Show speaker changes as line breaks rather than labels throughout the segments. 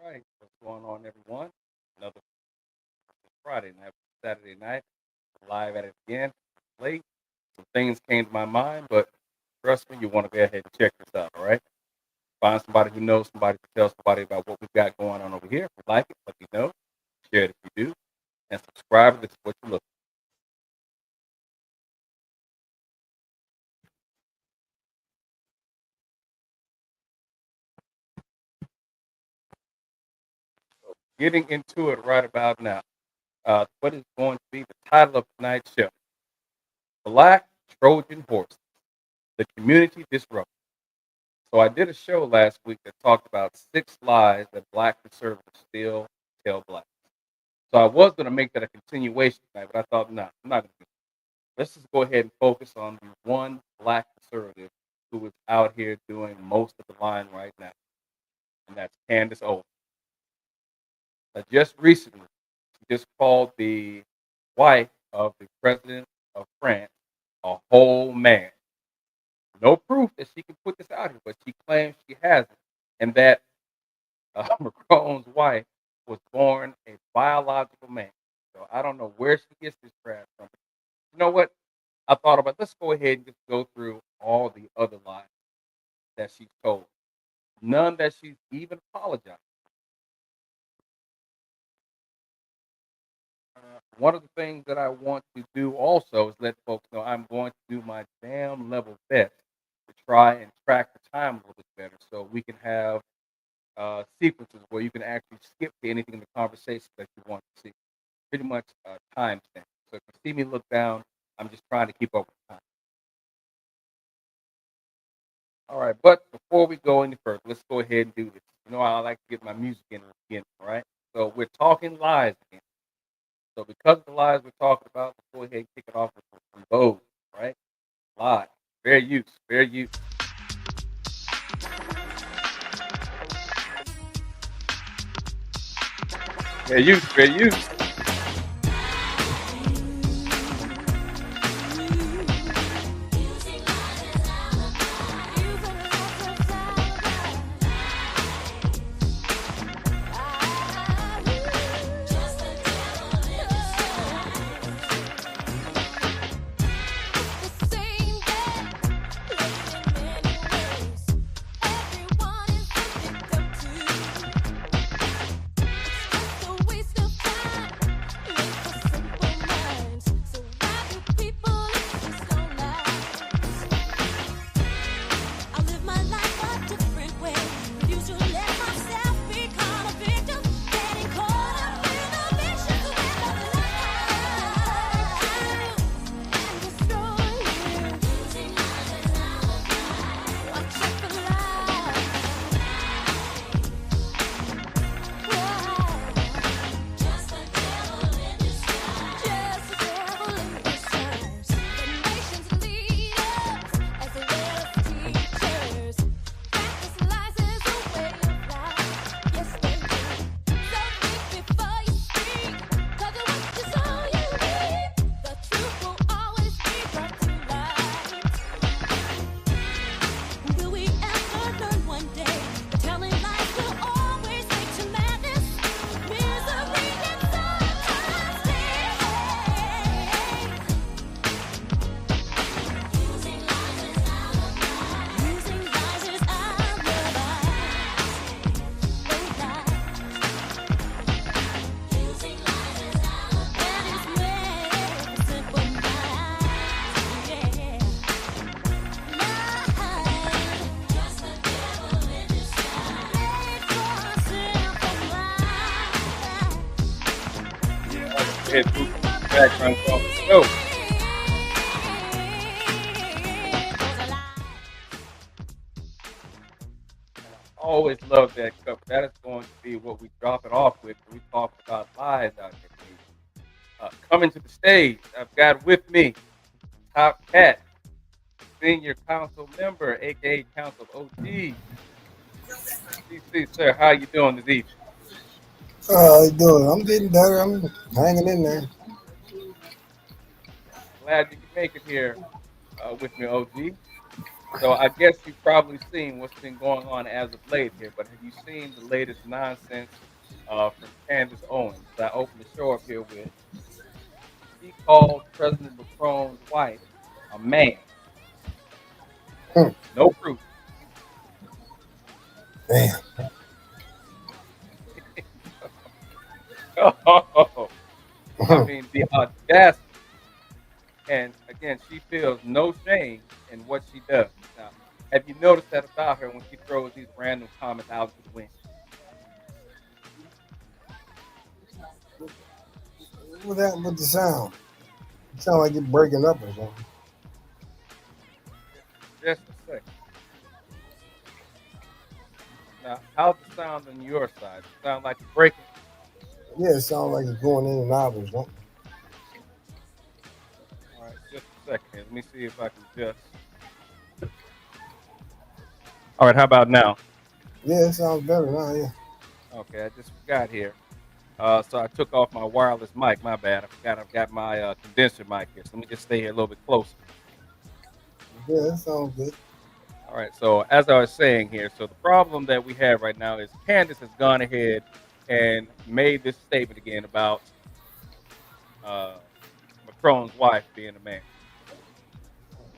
Right. What's going on, everyone? Another Friday night, Saturday night, live at it again. Late. Some things came to my mind, but trust me, you want to go ahead and check this out, all right? Find somebody who knows somebody to tell somebody about what we've got going on over here. If you like it, let me know. Share it if you do. And subscribe if this is what you look for. Getting into it right about now. What is going to be the title of tonight's show? Black Trojan Horses, the Community Disruptor. So I did a show last week that talked about 6 lies that black conservatives still tell blacks. So I was going to make that a continuation tonight, but I thought, no, I'm not going to do it. Let's just go ahead and focus on the one black conservative who is out here doing most of the line right now, and that's Candace Owens. Just recently, she just called the wife of the president of France a whole man. No proof that she can put this out here, but she claims she has it, and that Macron's wife was born a biological man. So I don't know where she gets this crap from. You know what? I thought about let's go ahead and just go through all the other lies that she's told. None that she's even apologized. One of the things that I want to do also is let folks know I'm going to do my damn level best to try and track the time a little bit better so we can have sequences where you can actually skip to anything in the conversation that you want to see. Pretty much time stamp. So if you see me look down, I'm just trying to keep up with time. All right, but before we go any further, let's go ahead and do this. You know, I like to get my music in at the beginning, all right? So we're talking lies again. So because of the lies we're talking about, let's go ahead and kick it off with some those, all right? Lies. Fair use, fair use. Fair use, fair use. Head to background song. Go. Always love that cover. That is going to be what we drop it off with when we talk about lies out there. Coming to the stage, I've got with me Top Cat, Senior Council Member, aka Council OG. CC, sir, how you doing this evening?
How you doing? I'm getting better. I'm hanging in there.
Glad you could make it here with me, OG. So I guess you've probably seen what's been going on as of late here, but have you seen the latest nonsense from Candace Owens? I opened the show up here with she called President Macron's wife a man.
Hmm.
No proof.
Damn.
Oh, I
Hmm.
mean the audacity. And again, she feels no shame in what she does. Now, have you noticed that about her when she throws these random comments out into the wind?
What happened with the sound? It sound like it breaking up or something.
Just a second. Now, how's the sound on your side? Does it sound like it's breaking?
Yeah, it sounds like it's going in and out or something.
All right, just a second here. Let me see if I can just. All right, how about now?
Yeah, it sounds better now. Yeah.
Okay, I just forgot here. So I took off my wireless mic. My bad. I forgot I've got my condenser mic here. So let me just stay here a little bit closer.
Yeah, it sounds good.
All right. So as I was saying here, so the problem that we have right now is Candace has gone ahead and made this statement again about uh, Macron's wife being a man,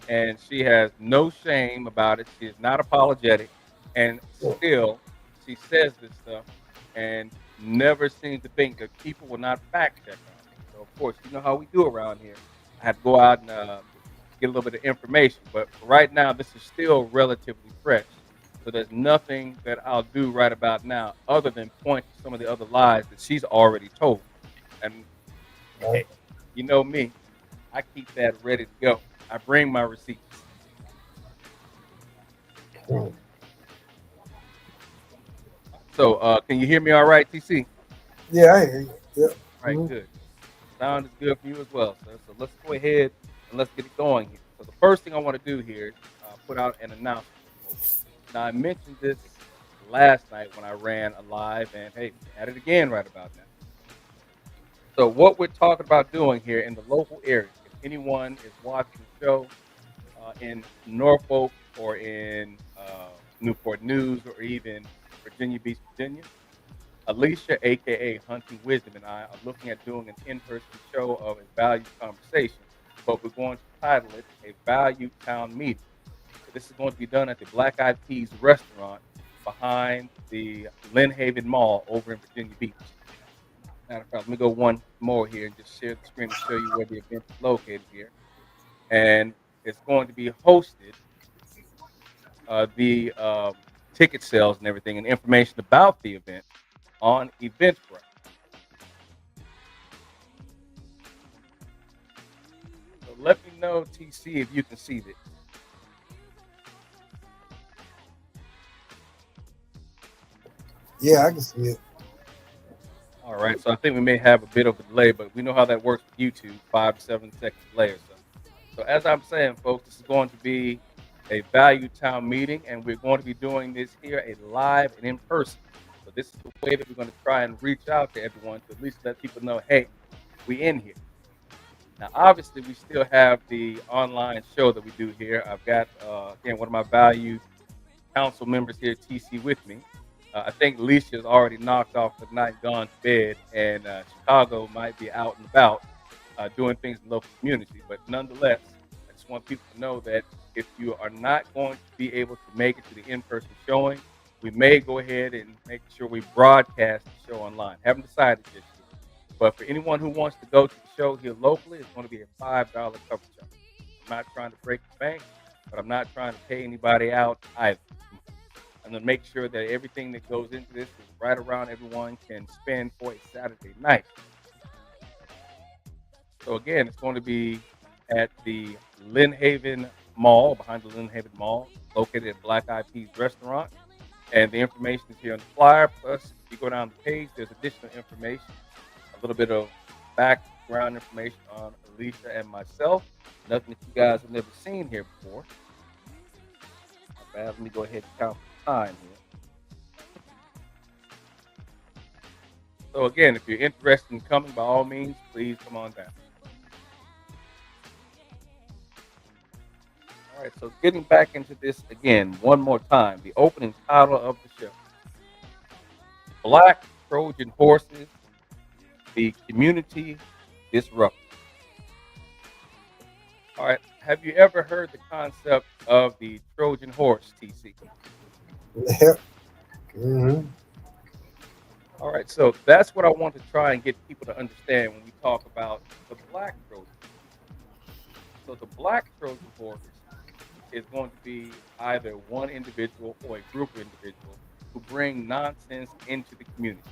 and she has no shame about it. She is not apologetic, and
Yeah.
still she says this stuff and never seems to think that people will not fact check on her. So of course, you know how we do around here. I had to go out and get a little bit of information, but for right now, this is still relatively fresh. So there's nothing that I'll do right about now other than point to some of the other lies that she's already told. And
Right.
hey, you know me, I keep that ready to go. I bring my receipts.
Hmm.
So, can you hear me all right, TC?
Yeah, I hear you. Yep.
All right, good. Sound is good for you as well, sir. So let's go ahead and let's get it going here. So the first thing I want to do here is put out an announcement, folks. Now I mentioned this last night when I ran a live, and hey, at it again right about now. So what we're talking about doing here in the local area, if anyone is watching the show in Norfolk or in Newport News or even Virginia Beach, Virginia, Alicia, aka Hunting Wisdom, and I are looking at doing an in-person show of a value conversation, but we're going to title it a Value Town Meeting. So this is going to be done at the Black Eyed Peas restaurant behind the Lynn Haven Mall over in Virginia Beach. Matter of fact, let me go one more here and just share the screen to show you where the event is located here. And it's going to be hosted, the ticket sales and everything, and information about the event on Eventbrite. So let me know, TC, if you can see this.
Yeah, I can see it.
All right. So I think we may have a bit of a delay, but we know how that works with YouTube, 5 to 7 second delay or so. So as I'm saying, folks, this is going to be a Value Town meeting, and we're going to be doing this here a live and in person. So this is the way that we're going to try and reach out to everyone to at least let people know, hey, we in here. Now, obviously, we still have the online show that we do here. I've got again one of my valued council members here, TC, with me. I think Alicia's already knocked off the night, gone to bed, and Chicago might be out and about doing things in the local community. But nonetheless, I just want people to know that if you are not going to be able to make it to the in-person showing, we may go ahead and make sure we broadcast the show online. Haven't decided just yet. But for anyone who wants to go to the show here locally, it's going to be a $5 cover charge. I'm not trying to break the bank, but I'm not trying to pay anybody out either. I'm going to make sure that everything that goes into this is right around everyone can spend for a Saturday night. So again, it's going to be at the Lynn Haven Mall, behind the Lynn Haven Mall, located at Black Eyed Peas Restaurant. And the information is here on the flyer. Plus, if you go down the page, there's additional information, a little bit of background information on Alicia and myself. Nothing that you guys have never seen here before. My bad. Let me go ahead and count the time here. So again, if you're interested in coming, by all means, please come on down. All right, so getting back into this again one more time, the opening title of the show: Black Trojan Horses, the Community Disruptors. All right, have you ever heard the concept of the Trojan horse, TC?
Yep. Hmm.
All right, so that's what I want to try and get people to understand when we talk about the Black Trojan. So the Black Trojan horse is going to be either one individual or a group of individuals who bring nonsense into the community.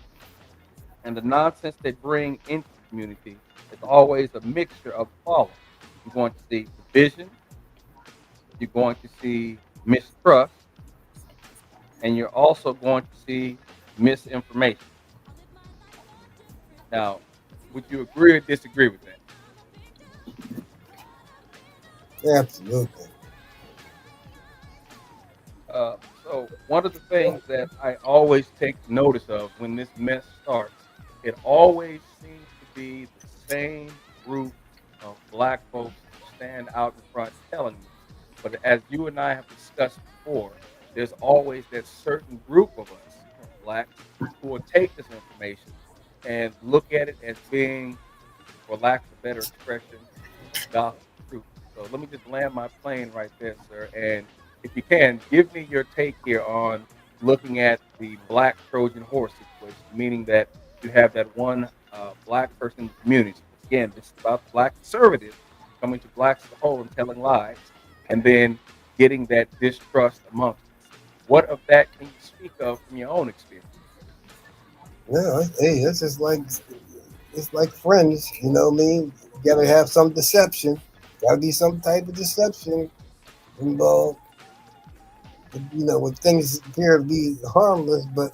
And the nonsense they bring into the community is always a mixture of the following. You're going to see division, you're going to see mistrust, and you're also going to see misinformation. Now, would you agree or disagree with that?
Absolutely.
So one of the things that I always take notice of when this mess starts, it always seems to be the same group of black folks who stand out in front telling this. But as you and I have discussed before, there's always that certain group of us, blacks, who will take this information and look at it as being, for lack of a better expression, gospel truth. So let me just land my plane right there, sir. And if you can, give me your take here on looking at the black Trojan horse situation, meaning that you have that one black person in the community. Again, this is about the black conservatives coming to blacks as a whole and telling lies, and then getting that distrust amongst us. What of that can you speak of from your own experience?
Yeah, hey, it's just like it's like friends. You know what I mean? You gotta have some deception. Gotta be some type of deception involved. You know, when things appear to be harmless, but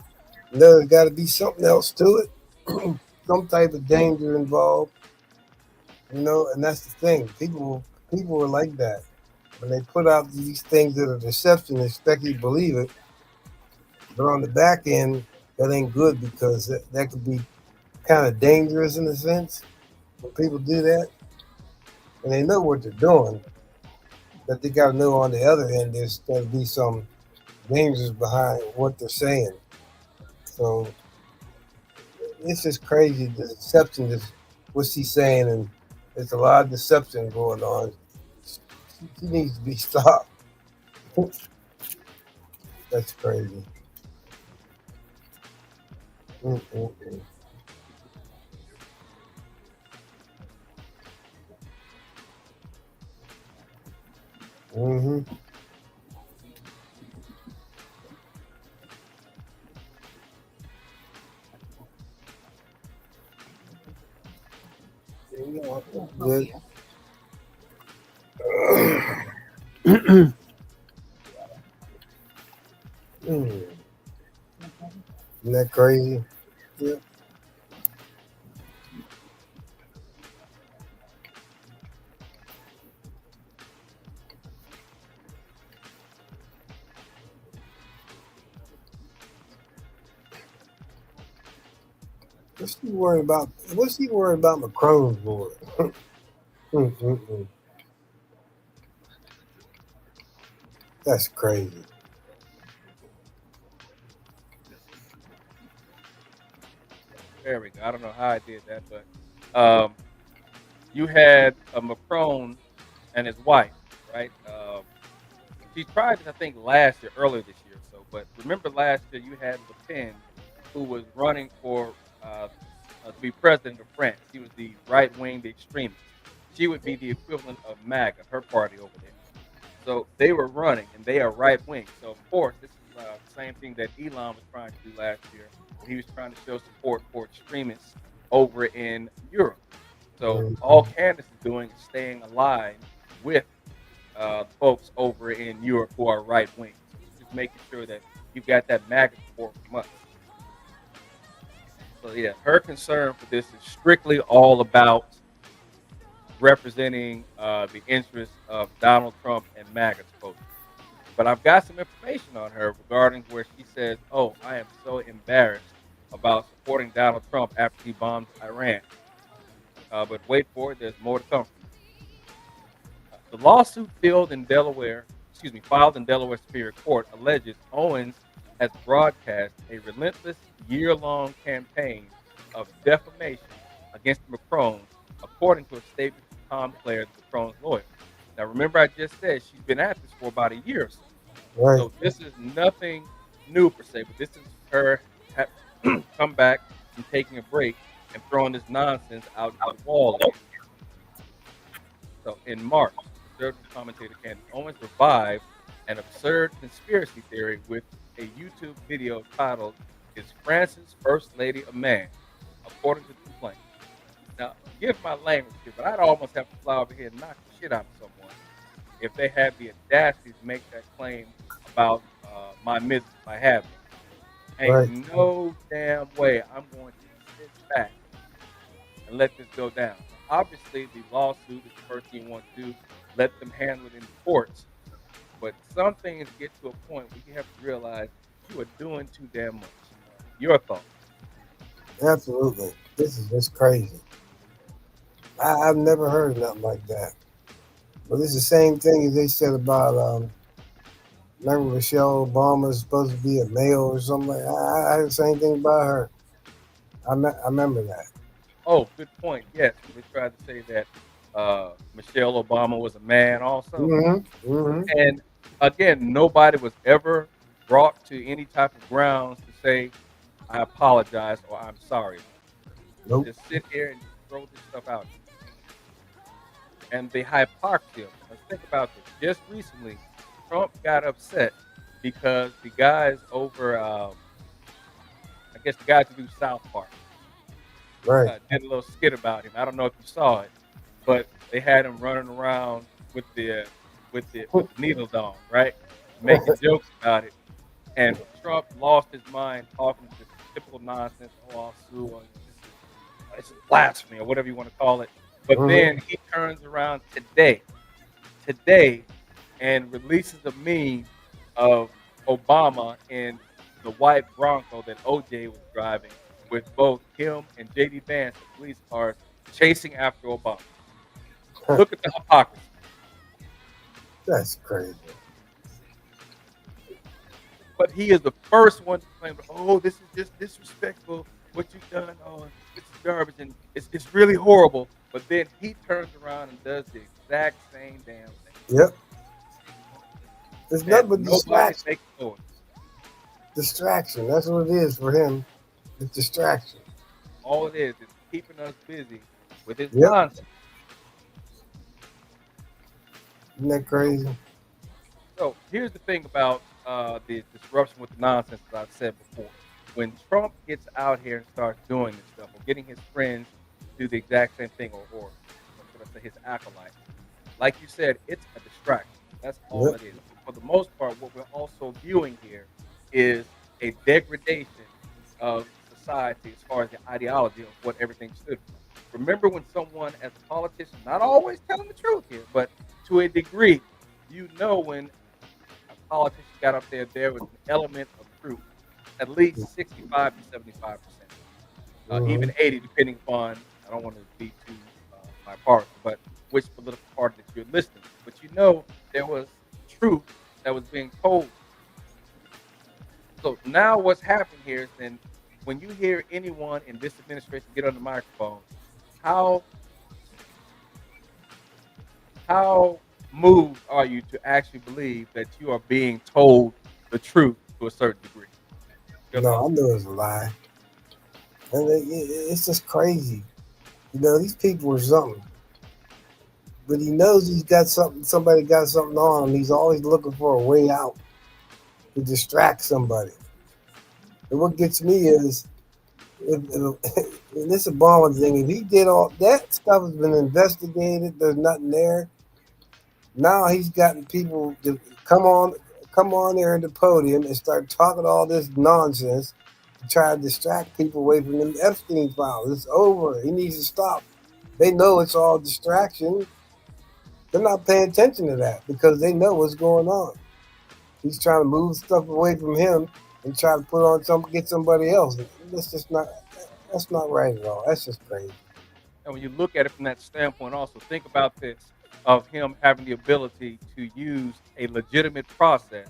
there's got to be something else to it. Some type of danger involved. You know, and that's the thing. People are like that. When they put out these things that are deception, they expect you to believe it. But on the back end, that ain't good because that could be kind of dangerous in a sense when people do that. And they know what they're doing, but they got to know on the other end there's going to be some dangers behind what they're saying. So it's just crazy. The deception is what she's saying, and there's a lot of deception going on. She needs to be stopped. That's crazy. Mm-mm-mm. Mm-hmm. Good. Mm. Isn't that crazy? Yeah. What's she worried about? What's she worried about Macron's for? Mm-mm-mm. That's crazy.
There we go. I don't know how I did that, but um, you had a Macron and his wife, right? She tried this, I think, last year, earlier this year. So, but remember last year you had Le Pen, who was running for to be president of France. He was the right wing, the extremist. She would be the equivalent of MAGA, her party over there. So they were running, and they are right wing. So of course, this is the same thing that Elon was trying to do last year when he was trying to show support for extremists over in Europe. So all
Mm-hmm.
Candace is doing is staying aligned with the folks over in Europe who are right wing. So she's just making sure that you've got that MAGA support from us. So yeah, her concern for this is strictly all about representing the interests of Donald Trump and MAGA supposedly. But I've got some information on her regarding where she says, "Oh, I am so embarrassed about supporting Donald Trump after he bombs Iran." But wait for it, there's more to come from this. The lawsuit filed in Delaware Superior Court alleges Owens has broadcast a relentless year-long campaign of defamation against the McCrones, according to a statement from Tom Clare, the McCrones' lawyer. Now, remember, I just said she's been at this for about a year or so.
Right,
So this is nothing new per se, but this is her come back from taking a break and throwing this nonsense out into the wall again. So in March, conservative commentator Candace Owens revived an absurd conspiracy theory with a YouTube video titled "Is France's First Lady a Man?" According to the complaint. Now, forgive my language here, but I'd almost have to fly over here and knock the shit out of someone if they had the audacity to make that claim about my missus, my having. Ain't
right.
no damn way I'm going to sit back and let this go down. Now, obviously, the lawsuit is the first thing you want to do. Let them handle it in the courts. But some things get to a point where you have to realize you are doing too damn much. Your thoughts?
Absolutely. This is just crazy. I've never heard of nothing like that. But it's the same thing as they said about, remember Michelle Obama is supposed to be a male or something like that. I heard the same thing about her. I remember that.
Oh, good point. Yes, they tried to say that Michelle Obama was a man also.
Mm-hmm. Mm-hmm.
And again, nobody was ever brought to any type of grounds to say, I apologize or I'm sorry.
Nope.
Just sit here and just throw this stuff out. And the hypocrisy of it. Let's think about this. Just recently, Trump got upset because the guys over, I guess the guys who do South Park,
Right.
did a little skit about him. I don't know if you saw it, but they had him running around with the needle dome, right? Making jokes about it. And Trump lost his mind talking this typical nonsense. Oh, I'll sue. It's blasphemy or whatever you want to call it. But
Mm-hmm.
then he turns around today, and releases a meme of Obama in the white Bronco that OJ was driving, with both him and JD Vance, the police cars, chasing after Obama. Look at the hypocrisy.
That's crazy.
But he is the first one to claim, oh, this is just disrespectful. What you've done, oh, this is garbage, and it's really horrible. But then he turns around and does the exact same damn thing,
Yep. It's
and
nothing but
nobody
distraction.
makes noise.
Distraction. That's what it is for him. It's distraction.
All it is keeping us busy with his
Yep.
nonsense.
Isn't that
So,
crazy?
so here's the thing about the disruption with the nonsense that I've said before. When Trump gets out here and starts doing this stuff, or getting his friends to do the exact same thing, or should I say his acolytes, like you said, it's a distraction. That's all
Yep.
it is. For the most part, what we're also viewing here is a degradation of society as far as the ideology of what everything stood for. Remember when someone, as a politician, not always telling the truth here, but to a degree, when a politician got up there, there was an element of truth, at least 65 to 75%,
Mm-hmm.
even 80, depending upon, I don't want to be too bipartisan, but which political party that you're listening to. But there was truth that was being told. So now what's happening here is then when you hear anyone in this administration get on the microphone, how how moved are you to actually believe that you are being told the truth to a certain degree? Your
No, I
thoughts?
knew it was a lie. And it's just crazy. These people are something. But he knows he's got something, somebody got something on him. He's always looking for a way out to distract somebody. And what gets me is, this Obama thing, if he did all that stuff has been investigated, there's nothing there. Now he's gotten people to come on there at the podium and start talking all this nonsense to try to distract people away from them Epstein files. It's over. He needs to stop. They know it's all distraction. They're not paying attention to that because they know what's going on. He's trying to move stuff away from him and try to put on get somebody else. That's just not. That's not right at all. That's just crazy.
And when you look at it from that standpoint, also think about this. of him having the ability to use a legitimate process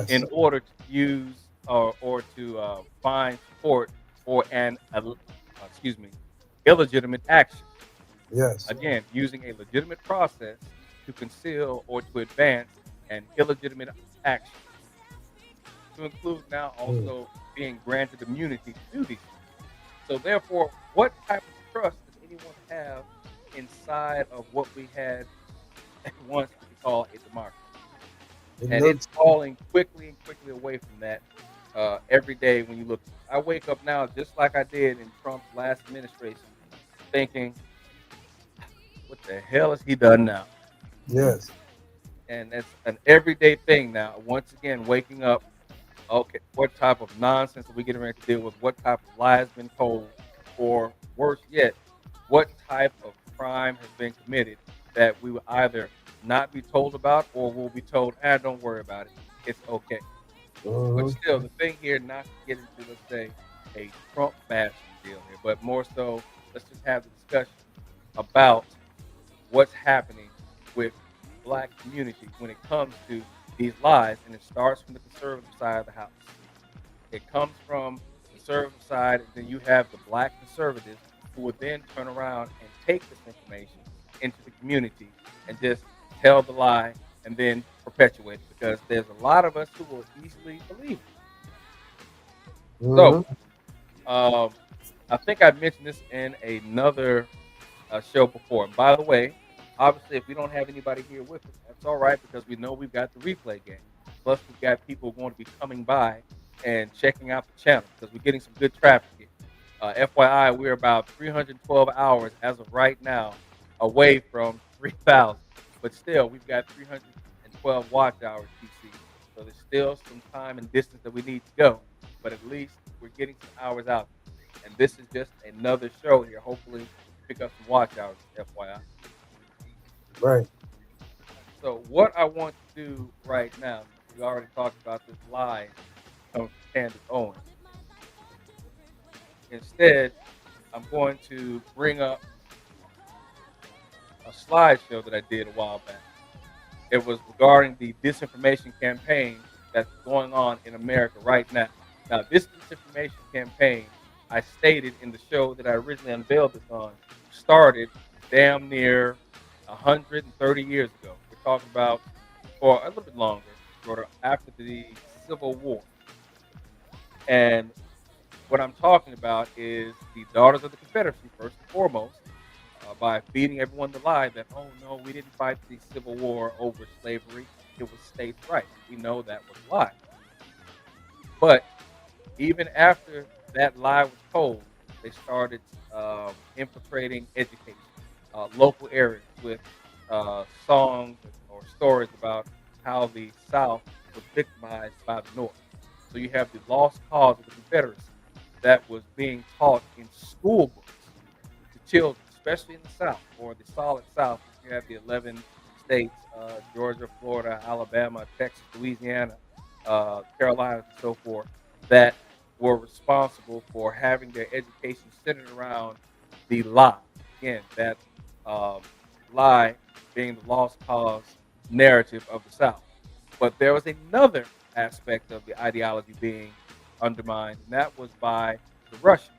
in
Yes.
order to use or to find support for excuse me, illegitimate action.
Yes.
Again, using a legitimate process to conceal or to advance an illegitimate action, to include now
Mm.
also being granted immunity to do these things. So, therefore, what type of trust does anyone have inside of what we had at once we could call a democracy?
It
And it's
looks.
falling quickly and quickly away from that every day when you look. I wake up now just like I did in Trump's last administration, thinking, what the hell has he done now?
Yes.
And it's an everyday thing now. Once again, waking up, okay, what type of nonsense are we getting ready to deal with? What type of lies been told? Or worse yet, what type of crime has been committed that we will either not be told about or will be told, don't worry about it. It's okay. But
Hmm.
still, the thing here, not to get into, let's say, a Trump bashing deal here, but more so, let's just have the discussion about what's happening with the black community when it comes to these lies. And it starts from the conservative side of the house. It comes from the conservative side, and then you have the black conservatives who would then turn around and take this information into the community and just tell the lie and then perpetuate it because there's a lot of us who will easily believe it. So,
Hmm.
um, I think I mentioned this in another show before. And by the way, obviously, if we don't have anybody here with us, that's all right because we know we've got the replay game. Plus, we've got people going to be coming by and checking out the channel because we're getting some good traffic here. FYI, we're about 312 hours as of right now away from 3,000. But still, we've got 312 watch hours, TC. So there's still some time and distance that we need to go. But at least we're getting some hours out there. And this is just another show here. Hopefully, to pick up some watch hours, FYI.
Right.
So, what I want to do right now, since we already talked about this lie coming from Candace Owens, instead, I'm going to bring up a slideshow that I did a while back. It was regarding the disinformation campaign that's going on in America right now. Now, this disinformation campaign, I stated in the show that I originally unveiled this on, started damn near 130 years ago. We're talking about, or a little bit longer, sort of after the Civil War. And what I'm talking about is the Daughters of the Confederacy, first and foremost, by feeding everyone the lie that, oh no, we didn't fight the Civil War over slavery, it was states' rights. We know that was a lie. But even after that lie was told, they started infiltrating education, local areas with songs or stories about how the South was victimized by the North. So you have the lost cause of the Confederacy that was being taught in school books to children, especially in the South or the solid South, which you have the 11 states, Georgia, Florida, Alabama, Texas, Louisiana, Carolinas, and so forth, that were responsible for having their education centered around the lie. Again, that um, lie being the lost cause narrative of the South. But there was another aspect of the ideology being undermined, and that was by the Russians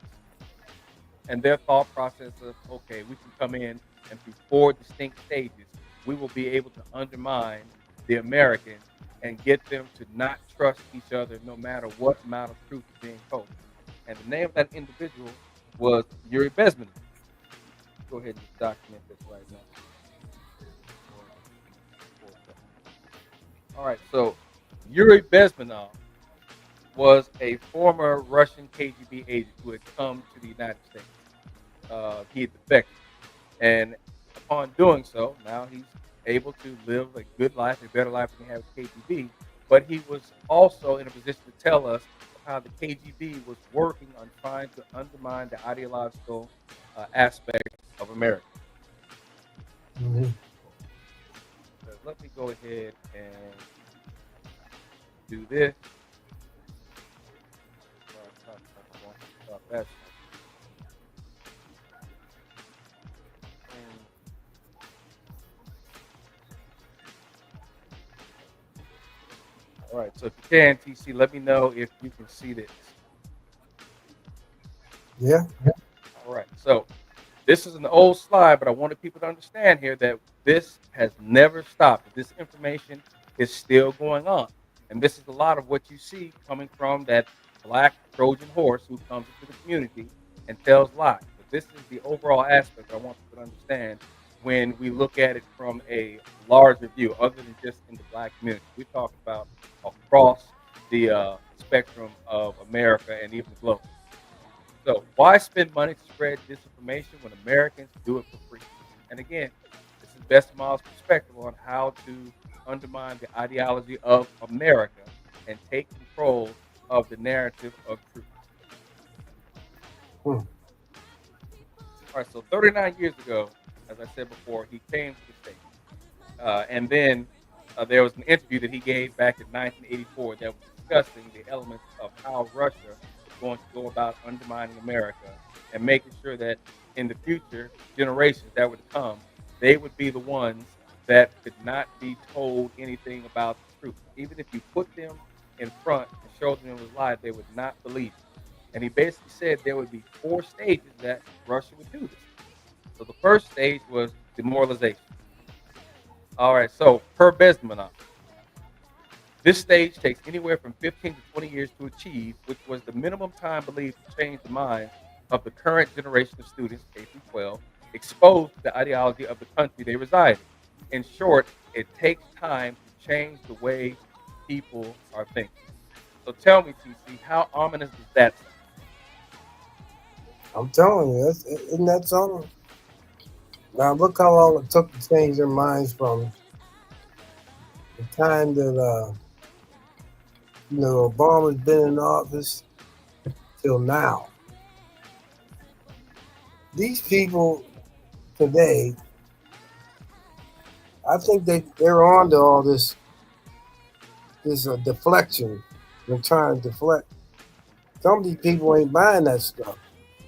and their thought process of, okay, we can come in and through four distinct stages, we will be able to undermine the Americans and get them to not trust each other no matter what amount of truth is being told. And the name of that individual was Yuri Bezmenov. Go ahead and just document this right now. All right, so Yuri Bezmenov was a former Russian KGB agent who had come to the United States. He had defected. And upon doing so, now he's able to live a good life, a better life than he had with KGB. But he was also in a position to tell us of how the KGB was working on trying to undermine the ideological aspect of America.
Hmm.
So let me go ahead and do this. About that show. And All right. So if you can, TC, let me know if you can see this.
Yeah.
All right. So this is an old slide, but I wanted people to understand here that this has never stopped. That this information is still going on. And this is a lot of what you see coming from that black Trojan horse who comes into the community and tells lies. But this is the overall aspect that I want people to understand when we look at it from a larger view, other than just in the black community. We're talking about across the spectrum of America and even the globe. So why spend money to spread disinformation when Americans do it for free? And again, this is Best Miles' perspective on how to undermine the ideology of America and take control of the narrative of truth.
Hmm.
All right, so 39 years ago, as I said before, he came to the state. And then there was an interview that he gave back in 1984 that was discussing the elements of how Russia was going to go about undermining America and making sure that in the future generations that would come, they would be the ones that could not be told anything about the truth. Even if you put them in front and showed them it was live, they would not believe it. And he basically said there would be four stages that Russia would do this. So the first stage was demoralization. All right, so per Besmanov, this stage takes anywhere from 15 to 20 years to achieve, which was the minimum time believed to change the minds of the current generation of students, K through 12, exposed to the ideology of the country they reside in. In short, it takes time to change the way people are thinking. So tell me, TC, how ominous does that sound?
I'm telling you, isn't that something? Now look how long it took to change their minds from the time that Obama's been in office till now. These people today, I think they're on to all this deflection. They're trying to deflect. Some of these people ain't buying that stuff.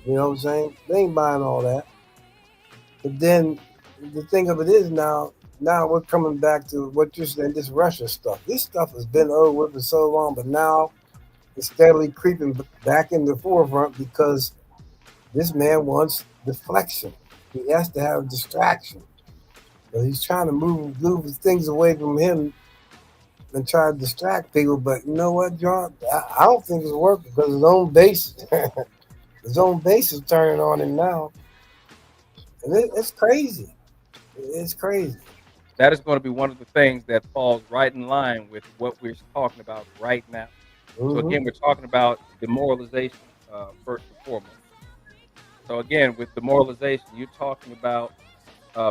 You know what I'm saying? They ain't buying all that. But then the thing of it is now we're coming back to what you're saying, this Russia stuff. This stuff has been over with for so long, but now it's steadily creeping back in the forefront because this man wants deflection. He has to have distraction. So he's trying to move things away from him and try to distract people. But you know what, John? I don't think it's working because his own base, his own base is turning on him now, and it's crazy. It's crazy.
That is going to be one of the things that falls right in line with what we're talking about right now. So
Hmm.
again, we're talking about demoralization first and foremost. So again, with demoralization, you're talking about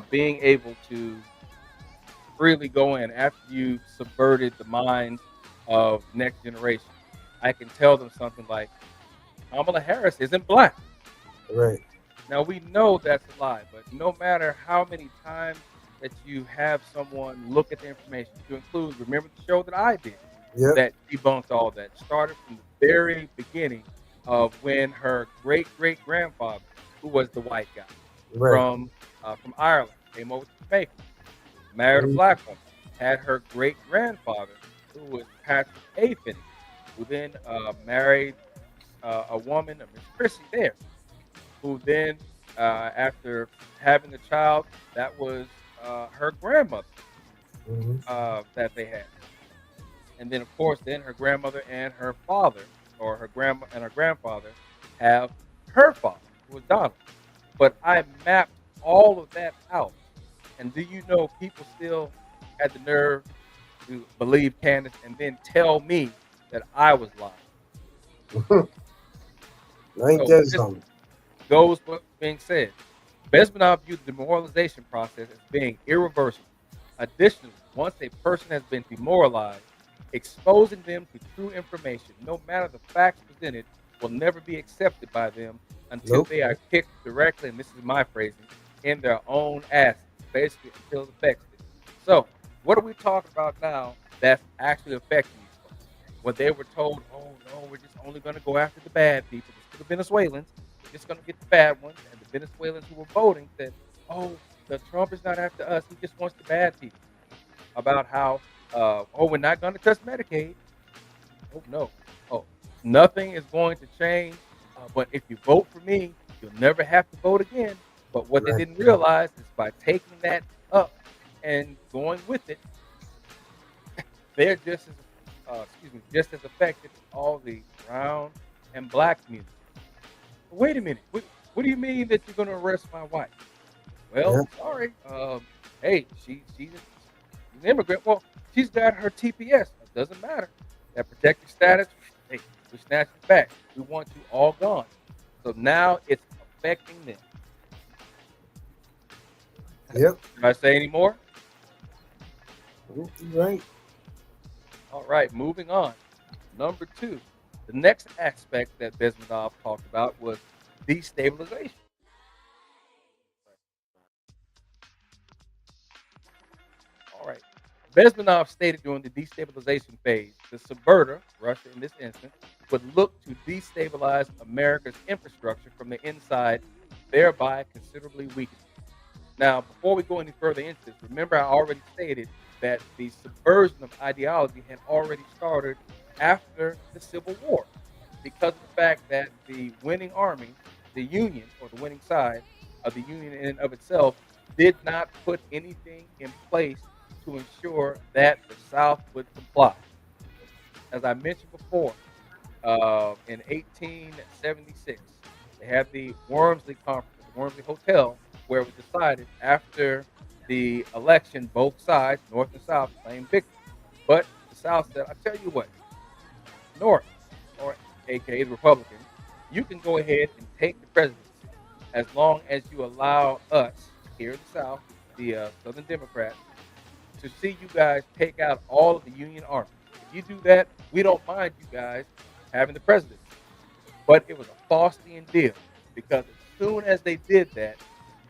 being able to freely go in after you've subverted the minds of the next generation. I can tell them something like Kamala Harris isn't black.
Right.
Now we know that's a lie, but no matter how many times that you have someone look at the information, to include, remember the show that I did
Yep.
that debunked all that, started from the very beginning of when her great great grandfather, who was the white guy
Right.
from Ireland, came over to Jamaica, married a
Mhm.
black woman, had her great grandfather, who was Patrick A. Finnegan, who then married a woman, Miss Chrissy there, who then, after having a child, that was her grandmother
Mhm.
that they had. And then, of course, then her grandmother and her father, or her grandma and her grandfather, have her father, who was Donald. But I mapped all of that out. And do you know people still had the nerve to believe Candace and then tell me that I was lying?
Ain't
So
that
this
something?
goes what's being said. Besmanov viewed the demoralization process as being irreversible. Additionally, once a person has been demoralized, exposing them to true information, no matter the facts presented, will never be accepted by them until
Nope.
they are kicked directly, and this is my phrasing, in their own asses, basically until it affects them. So, what are we talking about now that's actually affecting these folks? When they were told, oh no, we're just only going to go after the bad people, the Venezuelans, we're just going to get the bad ones. And the Venezuelans who were voting said, oh, the Trump is not after us. He just wants the bad people. About how, oh, we're not going to touch Medicaid. Oh no. Oh, nothing is going to change. But if you vote for me, you'll never have to vote again. But what they
Right.
didn't realize is by taking that up and going with it, they're just as affected as all the brown and black communities. Wait a minute. What do you mean that you're going to arrest my wife? Well,
Yeah.
sorry. Hey, she's an immigrant. Well, she's got her TPS. It doesn't matter. That protected status. Hey, we snatch it back. We want you all gone. So now it's affecting them.
Yep.
Should I say any more?
You're right.
All right, moving on. Number two, the next aspect that Bezmenov talked about was destabilization. All right. Bezmenov stated during the destabilization phase, the subverter, Russia in this instance, would look to destabilize America's infrastructure from the inside, thereby considerably weakening. Now, before we go any further into this, remember I already stated that the subversion of ideology had already started after the Civil War because of the fact that the winning army, the Union, or the winning side of the Union in and of itself, did not put anything in place to ensure that the South would comply. As I mentioned before, in 1876, they had the Wormsley Conference at the Wormsley Hotel, where it was decided after the election, both sides, North and South, claimed victory. But the South said, I tell you what, North, or aka the Republicans, you can go ahead and take the presidency as long as you allow us here in the South, the Southern Democrats, to see you guys take out all of the Union Army. If you do that, we don't mind you guys having the presidency. But it was a Faustian deal because as soon as they did that,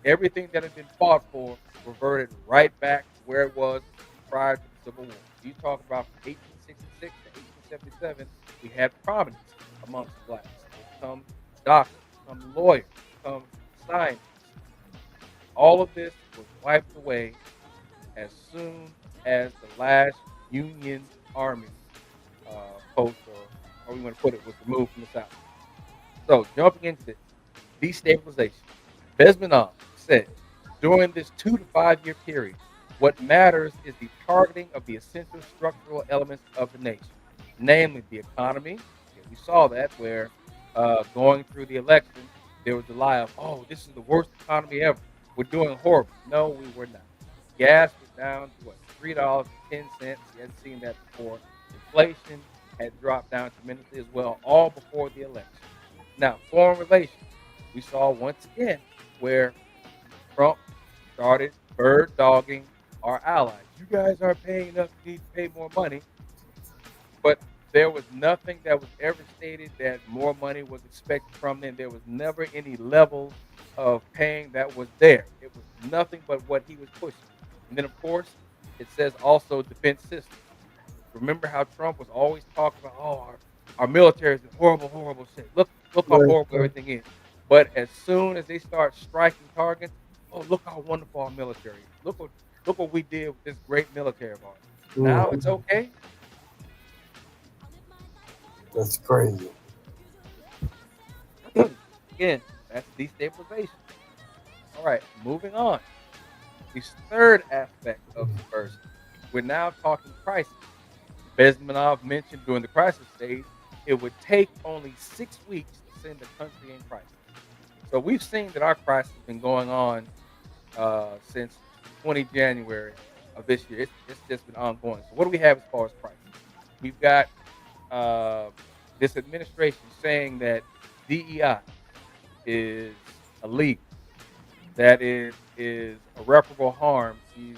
everything that had been fought for reverted right back to where it was prior to the Civil War. You talk about from 1866 to 1877, we had prominence amongst the blacks. They become doctors, become lawyers, become scientists. All of this was wiped away as soon as the last Union Army post, or we want to put it, was removed from the South. So jumping into this, destabilization. Bezmenov said, during this 2 to 5 year period, what matters is the targeting of the essential structural elements of the nation, namely the economy. Okay, we saw that where going through the election, there was the lie of, oh, this is the worst economy ever. We're doing horrible. No, we were not. Gas was down to what, $3.10. You hadn't seen that before. Inflation had dropped down tremendously as well, all before the election. Now, foreign relations, we saw once again where Trump started bird dogging our allies. You guys aren't paying enough, you need to pay more money. But there was nothing that was ever stated that more money was expected from them. There was never any level of paying that was there. It was nothing but what he was pushing. And then, of course, it says also defense systems. Remember how Trump was always talking about, oh, our military is in horrible, horrible shape. Look how
Right.
horrible everything is. But as soon as they start striking targets, oh, look how wonderful our military is. Look what we did with this great military of ours. Now it's
Mhm.
okay.
That's crazy.
Again, that's destabilization. All right, moving on. This third aspect of subversion. We're now talking crisis. Bezmenov mentioned during the crisis stage, it would take only 6 weeks to send the country in crisis. So we've seen that our crisis has been going on since 20 January of this year. It's just been ongoing. So what do we have as far as crisis? We've got uh, this administration saying that DEI is illegal, that it is irreparable harm to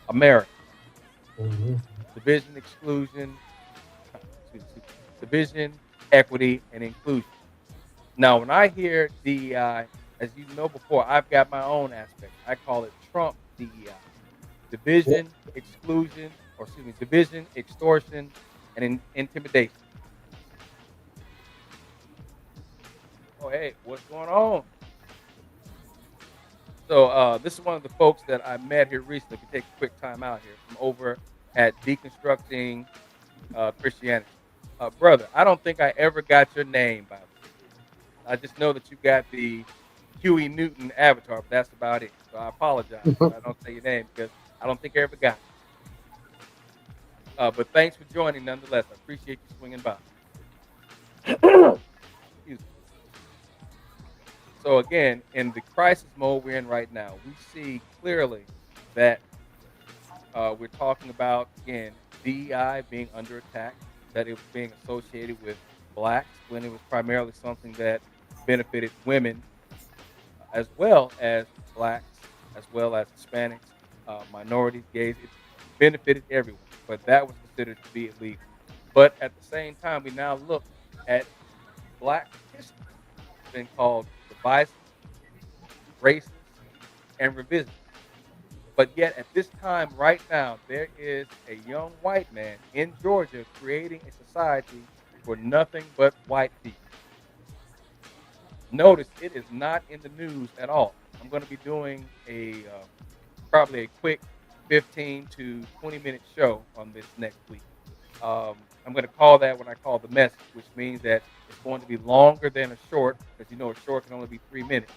America,
Hmm.
division, exclusion, excuse me, division, equity, and inclusion. Now, when I hear DEI, as you know before, I've got my own aspect. I call it Trump DEI:
Yeah.
division, exclusion, or excuse me, division, extortion, and intimidation. Oh, hey, what's going on? So, this is one of the folks that I met here recently. If you take a quick time out here, from over at Deconstructing Christianity. Brother, I don't think I ever got your name, by the way. I just know that you got the Huey Newton avatar, but that's about it. So I apologize if I don't say your name because I don't think I ever got it. But thanks for joining nonetheless. I appreciate you swinging by. Excuse me. So again, in the crisis mode we're in right now, we see clearly that we're talking about again DEI being under attack, that it was being associated with blacks when it was primarily something that benefited women as well as blacks, as well as Hispanics, minorities, gays. It benefited everyone, but that was considered to be illegal. But at the same time, we now look at black history. It's been called divisive, racist, and revisionist. But yet, at this time, right now, there is a young white man in Georgia creating a society for nothing but white people. Notice it is not in the news at all. I'm going to be doing a probably a quick 15 to 20-minute show on this next week. I'm going to call that when I call the message, which means that it's going to be longer than a short because you know a short can only be 3 minutes.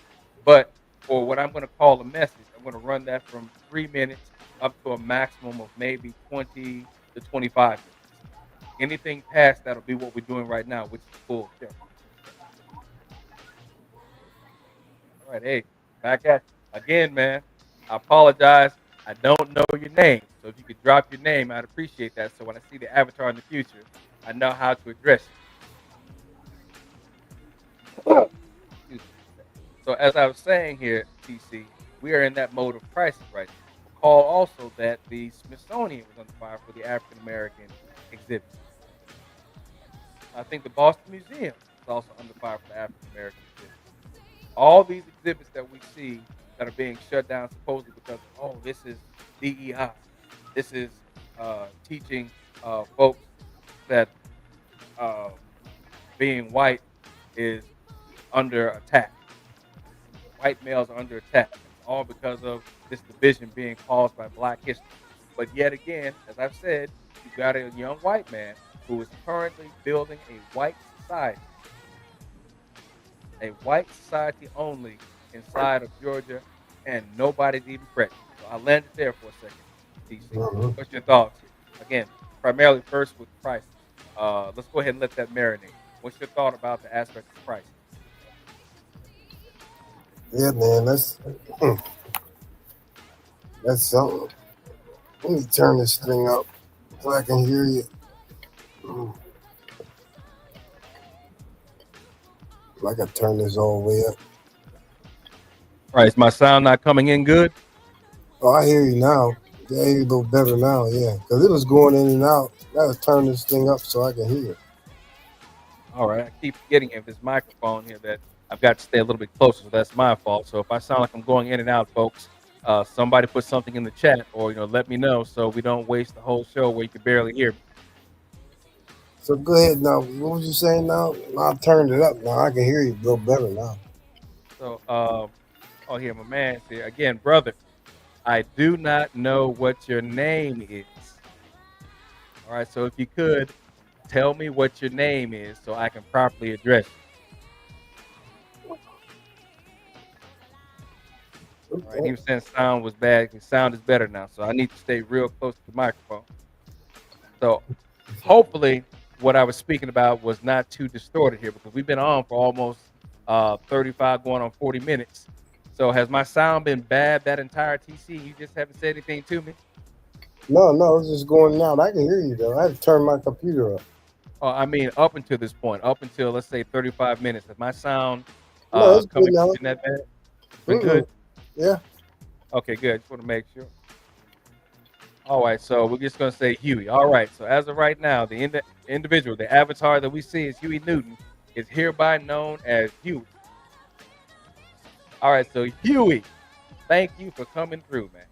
But for what I'm going to call a message, I'm going to run that from 3 minutes up to a maximum of maybe 20 to 25 minutes. Anything past that'll be what we're doing right now, which is a full show. All right, hey, back at you. Again, man. I apologize. I don't know your name. So if you could drop your name, I'd appreciate that. So when I see the avatar in the future, I know how to address you. Excuse me. So as I was saying here, TC, we are in that mode of crisis right now. Recall also that the Smithsonian was under fire for the African American exhibit. I think the Boston Museum is also under fire for the African American exhibit. All these exhibits that we see that are being shut down supposedly because of, oh, this is DEI. This is teaching folks that uh, being white is under attack. White males are under attack. And it's all because of this division being caused by black history. But yet again, as I've said, you got a young white man who is currently building a white society only inside of Georgia, and nobody's even present. So I landed there for a second, DC.
Mhm.
What's your thoughts here? Again, primarily first with crisis. Let's go ahead and let that marinate. What's your thought about the aspect of crisis?
Yeah, man, that's something. Let me turn this thing up so I can hear you. Mm, I can turn this all the way up.
All right, is my sound not coming in good?
Oh, I hear you now. Yeah, I hear you a little better now. Yeah, because it was going in and out. I gotta turn this thing up so I can hear.
All right, I keep forgetting if this microphone here that I've got to stay a little bit closer, so that's my fault. So if I sound like I'm going in and out, folks, somebody put something in the chat or let me know so we don't waste the whole show where you can barely hear me.
So go ahead now. What was you saying now? I turned it up now. I can hear you a little better now.
So, oh, here, my man's here again, brother. I do not know what your name is. All right, so if you could tell me what your name is so I can properly address you. All right, he was saying sound was bad. His sound is better now, so I need to stay real close to the microphone. So hopefully, what I was speaking about was not too distorted here because we've been on for almost 35, going on 40 minutes. So has my sound been bad that entire TC? You just haven't said anything to me?
No, no, it's just going out. I can hear you though. I had to turn my computer up.
I mean, up until this point, up until let's say 35 minutes, has my sound
No, it's good
coming through
now.
been that bad? It's been good.
Mm-mm. Yeah.
Okay, good. Just want to make sure. All right, so we're just gonna say Huey. All right, so as of right now, the individual, the avatar that we see is Huey Newton, is hereby known as Huey. All right, so Huey, thank you for coming through, man.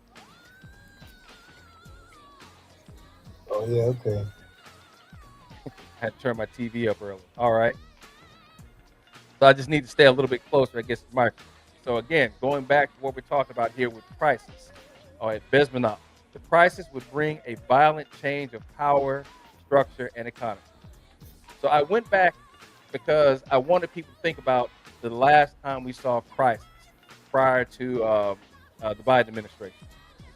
Oh yeah. Okay.
I had to turn my TV up early. All right, so I just need to stay a little bit closer, I guess, to the microphone. So again, going back to what we're talking about here with crisis. All right, Besmanov. The crisis would bring a violent change of power, structure, and economy. So I went back because I wanted people to think about the last time we saw a crisis prior to the Biden administration.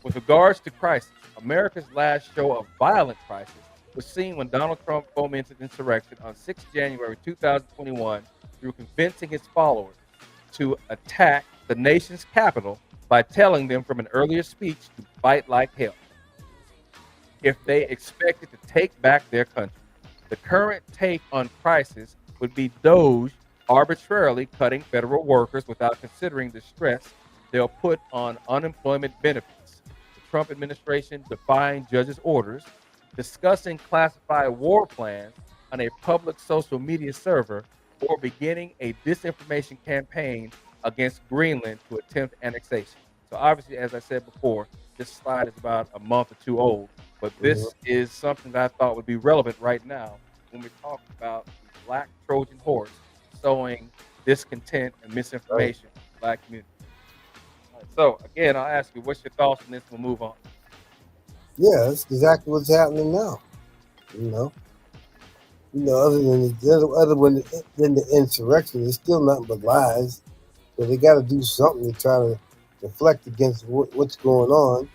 With regards to crisis, America's last show of violent crisis was seen when Donald Trump fomented insurrection on 6 January 2021 through convincing his followers to attack the nation's capital by telling them from an earlier speech to fight like hell if they expected to take back their country. The current take on crisis would be Doge arbitrarily cutting federal workers without considering the stress they'll put on unemployment benefits. The Trump administration defying judges' orders, discussing classified war plans on a public social media server, or beginning a disinformation campaign against Greenland to attempt annexation. So, obviously, as I said before, this slide is about a month or two old, but
Mhm.
this is something that I thought would be relevant right now when we're talking about the black Trojan horse sowing discontent and
Right.
misinformation in the black community. All right, so again, I'll ask you, what's your thoughts on this? We'll move on.
Yeah, that's exactly what's happening now. You know, other than than the insurrection, it's still nothing but lies. So they got to do something to try to deflect against what's going on.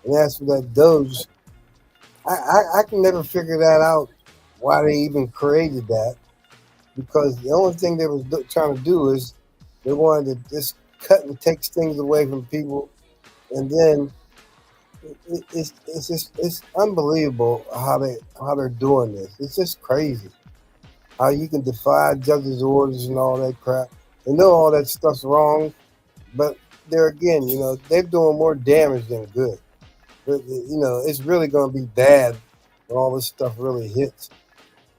And as for that Doge, I can never figure that out. Why they even created that? Because the only thing they was trying to do is they wanted to just cut and take things away from people, and then it's just it's unbelievable how they're doing this. It's just crazy how you can defy judges' orders and all that crap. They know all that stuff's wrong, but there again, they're doing more damage than good. But it's really going to be bad when all this stuff really hits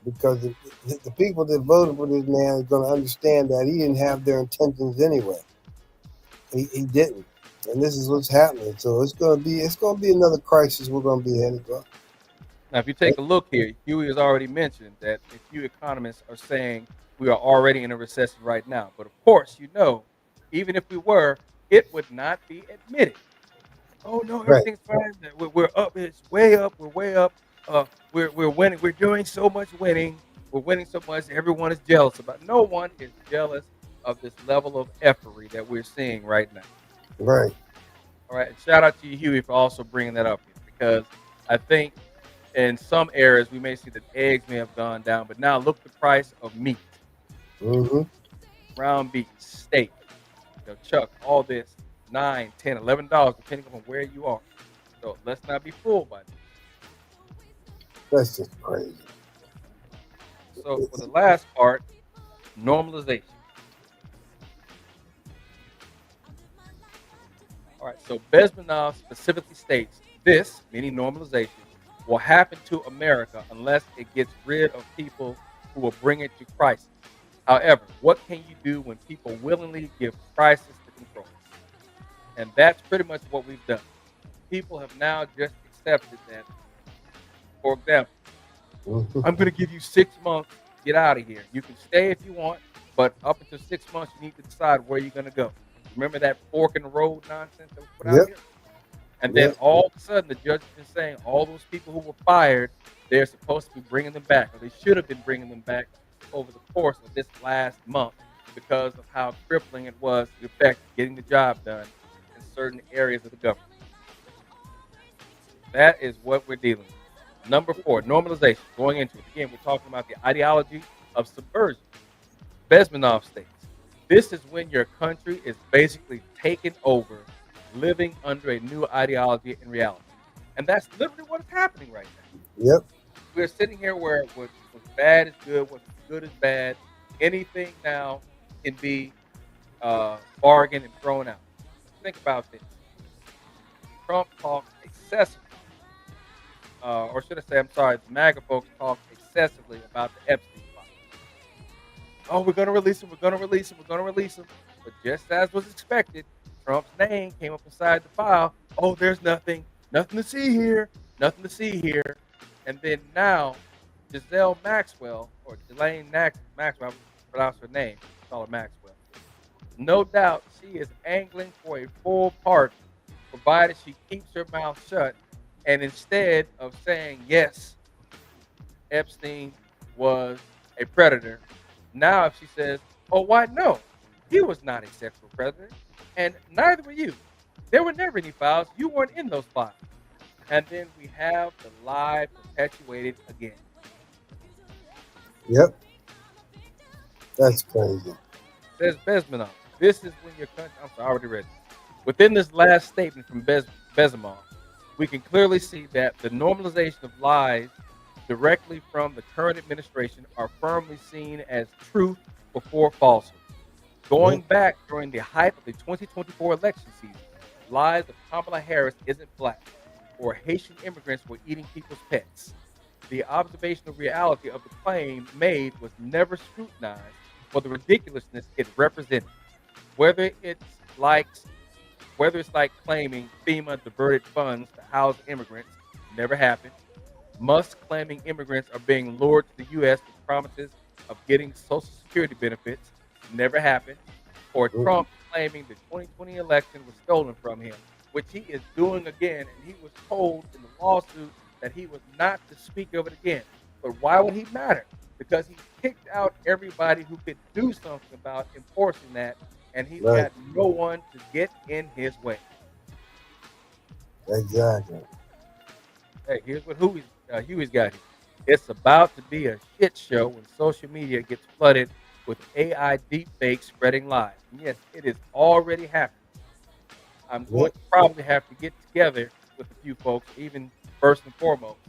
because the people that voted for this man are going to understand that he didn't have their intentions anyway. He didn't, and this is what's happening. So it's going to be another crisis we're going to be headed for.
Now, if you take a look here, Huey has already mentioned that a few economists are saying we are already in a recession right now. But of course, even if we were, it would not be admitted. Oh no,
Right,
everything's fine. We're up. It's way up. We're way up. We're winning. We're doing so much winning. We're winning so much. Everyone is jealous about. No one is jealous of this level of effortry that we're seeing right now.
right.
All right. And shout out to you, Huey, for also bringing that up here because I think in some areas we may see that eggs may have gone down, but now look the price of meat,
Mm-hmm.
ground beef, steak, chuck, all this $9, $10, $11, depending on where you are. So let's not be fooled by this.
That's just crazy.
So for the last part, normalization. All right. So Bezmenov specifically states this, meaning normalization, will happen to America unless it gets rid of people who will bring it to crisis. However, what can you do when people willingly give crisis to control? And that's pretty much what we've done. People have now just accepted that, for example,
Mhm.
I'm going to give you 6 months to get out of here. You can stay if you want, but up until 6 months, you need to decide where you're going to go. Remember that fork in the road nonsense that was put out
Yep,
here? And then
yep,
all of a sudden, the judge has been saying all those people who were fired, they're supposed to be bringing them back, or they should have been bringing them back over the course of this last month because of how crippling it was to affect getting the job done in certain areas of the government. That is what we're dealing with. Number four, normalization. Going into it. Again, we're talking about the ideology of subversion. Bezmenov states this is when your country is basically taken over, living under a new ideology and reality. And that's literally what is happening right now.
yep.
We're sitting here where what's bad is good, what's good is bad. Anything now can be bargained and thrown out. Think about this. Trump talked excessively, or should I say, I'm sorry, the MAGA folks talked excessively about the Epstein file. Oh, we're going to release him. We're going to release him. We're going to release him. But just as was expected, Trump's name came up inside the file. Oh, there's nothing, nothing to see here, nothing to see here. And then now, Giselle Maxwell, or Ghislaine Maxwell, I pronounce her name, call her Maxwell. No doubt she is angling for a full pardon, provided she keeps her mouth shut. And instead of saying, yes, Epstein was a predator. Now, if she says, "Oh, why no, he was not a sexual predator, and neither were you. There were never any files. You weren't in those files." And then we have the lie perpetuated again.
Yep, that's crazy.
Says Besmanov, this is when your country. I'm sorry, I already read this. Within this last statement from Bezimov, we can clearly see that the normalization of lies directly from the current administration are firmly seen as truth before falsehood.
Yep,
Going back during the height of the 2024 election season, lies of Kamala Harris isn't black or Haitian immigrants were eating people's pets. The observational reality of the claim made was never scrutinized for the ridiculousness it represented. Whether it's like whether it's like claiming FEMA diverted funds to house immigrants, never happened. Musk claiming immigrants are being lured to the U.S. with promises of getting Social Security benefits, never happened. Or
mm,
Trump claiming the 2020 election was stolen from him, which he is doing again, and he was told in the lawsuit that he was not to speak of it again. But why would he matter? Because he kicked out everybody who could do something about enforcing that, and he's
right,
got no one to get in his way.
exactly.
Hey, here's what Huey's got here. It's about to be a shit show when social media gets flooded with AI deepfakes spreading lies. And yes, it is already happening. I'm going
Yep,
to probably have to get together with a few folks, even first and foremost,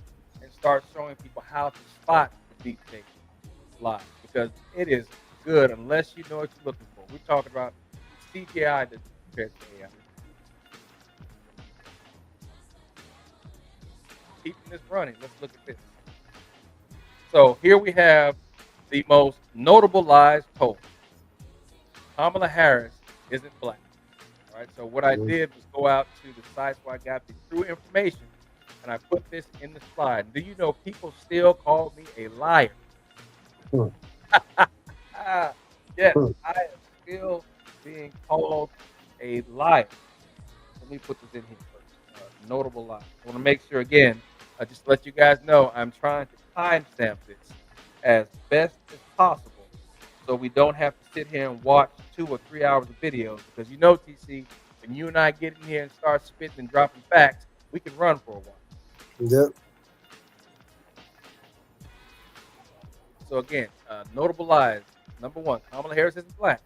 and start showing people how to spot the deepfake lies because it is good unless you know what you're looking for. We're talking about CGI that's compared to AI. Keeping this running, let's look at this. So here we have the most notable lies told. Kamala Harris isn't black. All right. So what I
mm,
did was go out to the sites where I got the true information, and I put this in the slide. Do you know people still call me a liar?
mm,
Ah, yes,
mm.
I am still being called a liar. Let me put this in here first. Notable lies. I want to make sure again, just to let you guys know, I'm trying to timestamp this as best as possible, so we don't have to sit here and watch 2 or 3 hours of videos. Because you know, TC, when you and I get in here and start spitting and dropping facts, we can run for a while.
Yep,
So again, notable lies. Number one, Kamala Harris isn't black.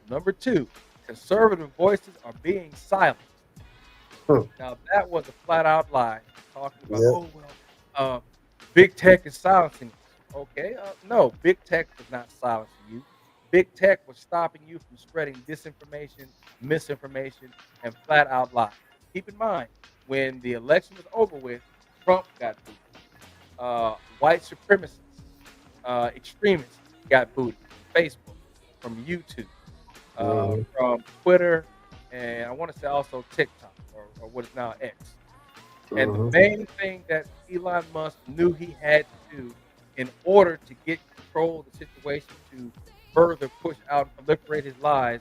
Number two, conservative voices are being silenced.
mm,
Now that was a flat out lie, talking about,
yep,
oh well, uh, big tech is silencing us. Okay, no, big tech was not silencing you. Big tech was stopping you from spreading disinformation, misinformation, and flat out lies. Keep in mind, when the election was over with, Trump got booted. White supremacists, extremists got booted from Facebook, from YouTube,
mm,
from Twitter, and I want to say also TikTok or what is now X. And the
mm,
main thing that Elon Musk knew he had to do in order to get control of the situation to further push out and proliferate his lies,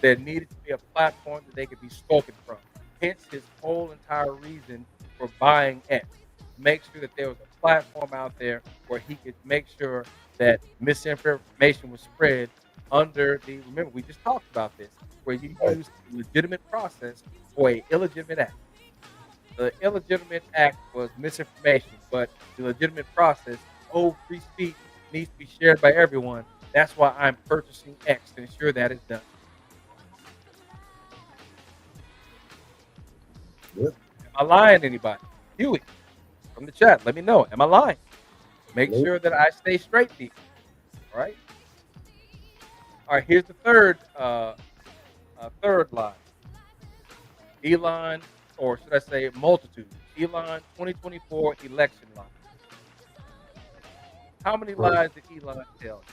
there needed to be a platform that they could be spoken from. Hence his whole entire reason for buying X. Make sure that there was a platform out there where he could make sure that misinformation was spread under the, remember, we just talked about this, where you
right,
use a legitimate process for a illegitimate act. The illegitimate act was misinformation, but the legitimate process, oh, free speech needs to be shared by everyone. That's why I'm purchasing X to ensure that is done.
yep.
Am I lying to anybody? Huey from the chat, let me know. Am I lying? Make
Nope,
sure that I stay straight, people. All right. All right. Here's the third lie. Elon, or should I say, multitude. Elon 2024 election lie. How many
mm,
lies did Elon tell?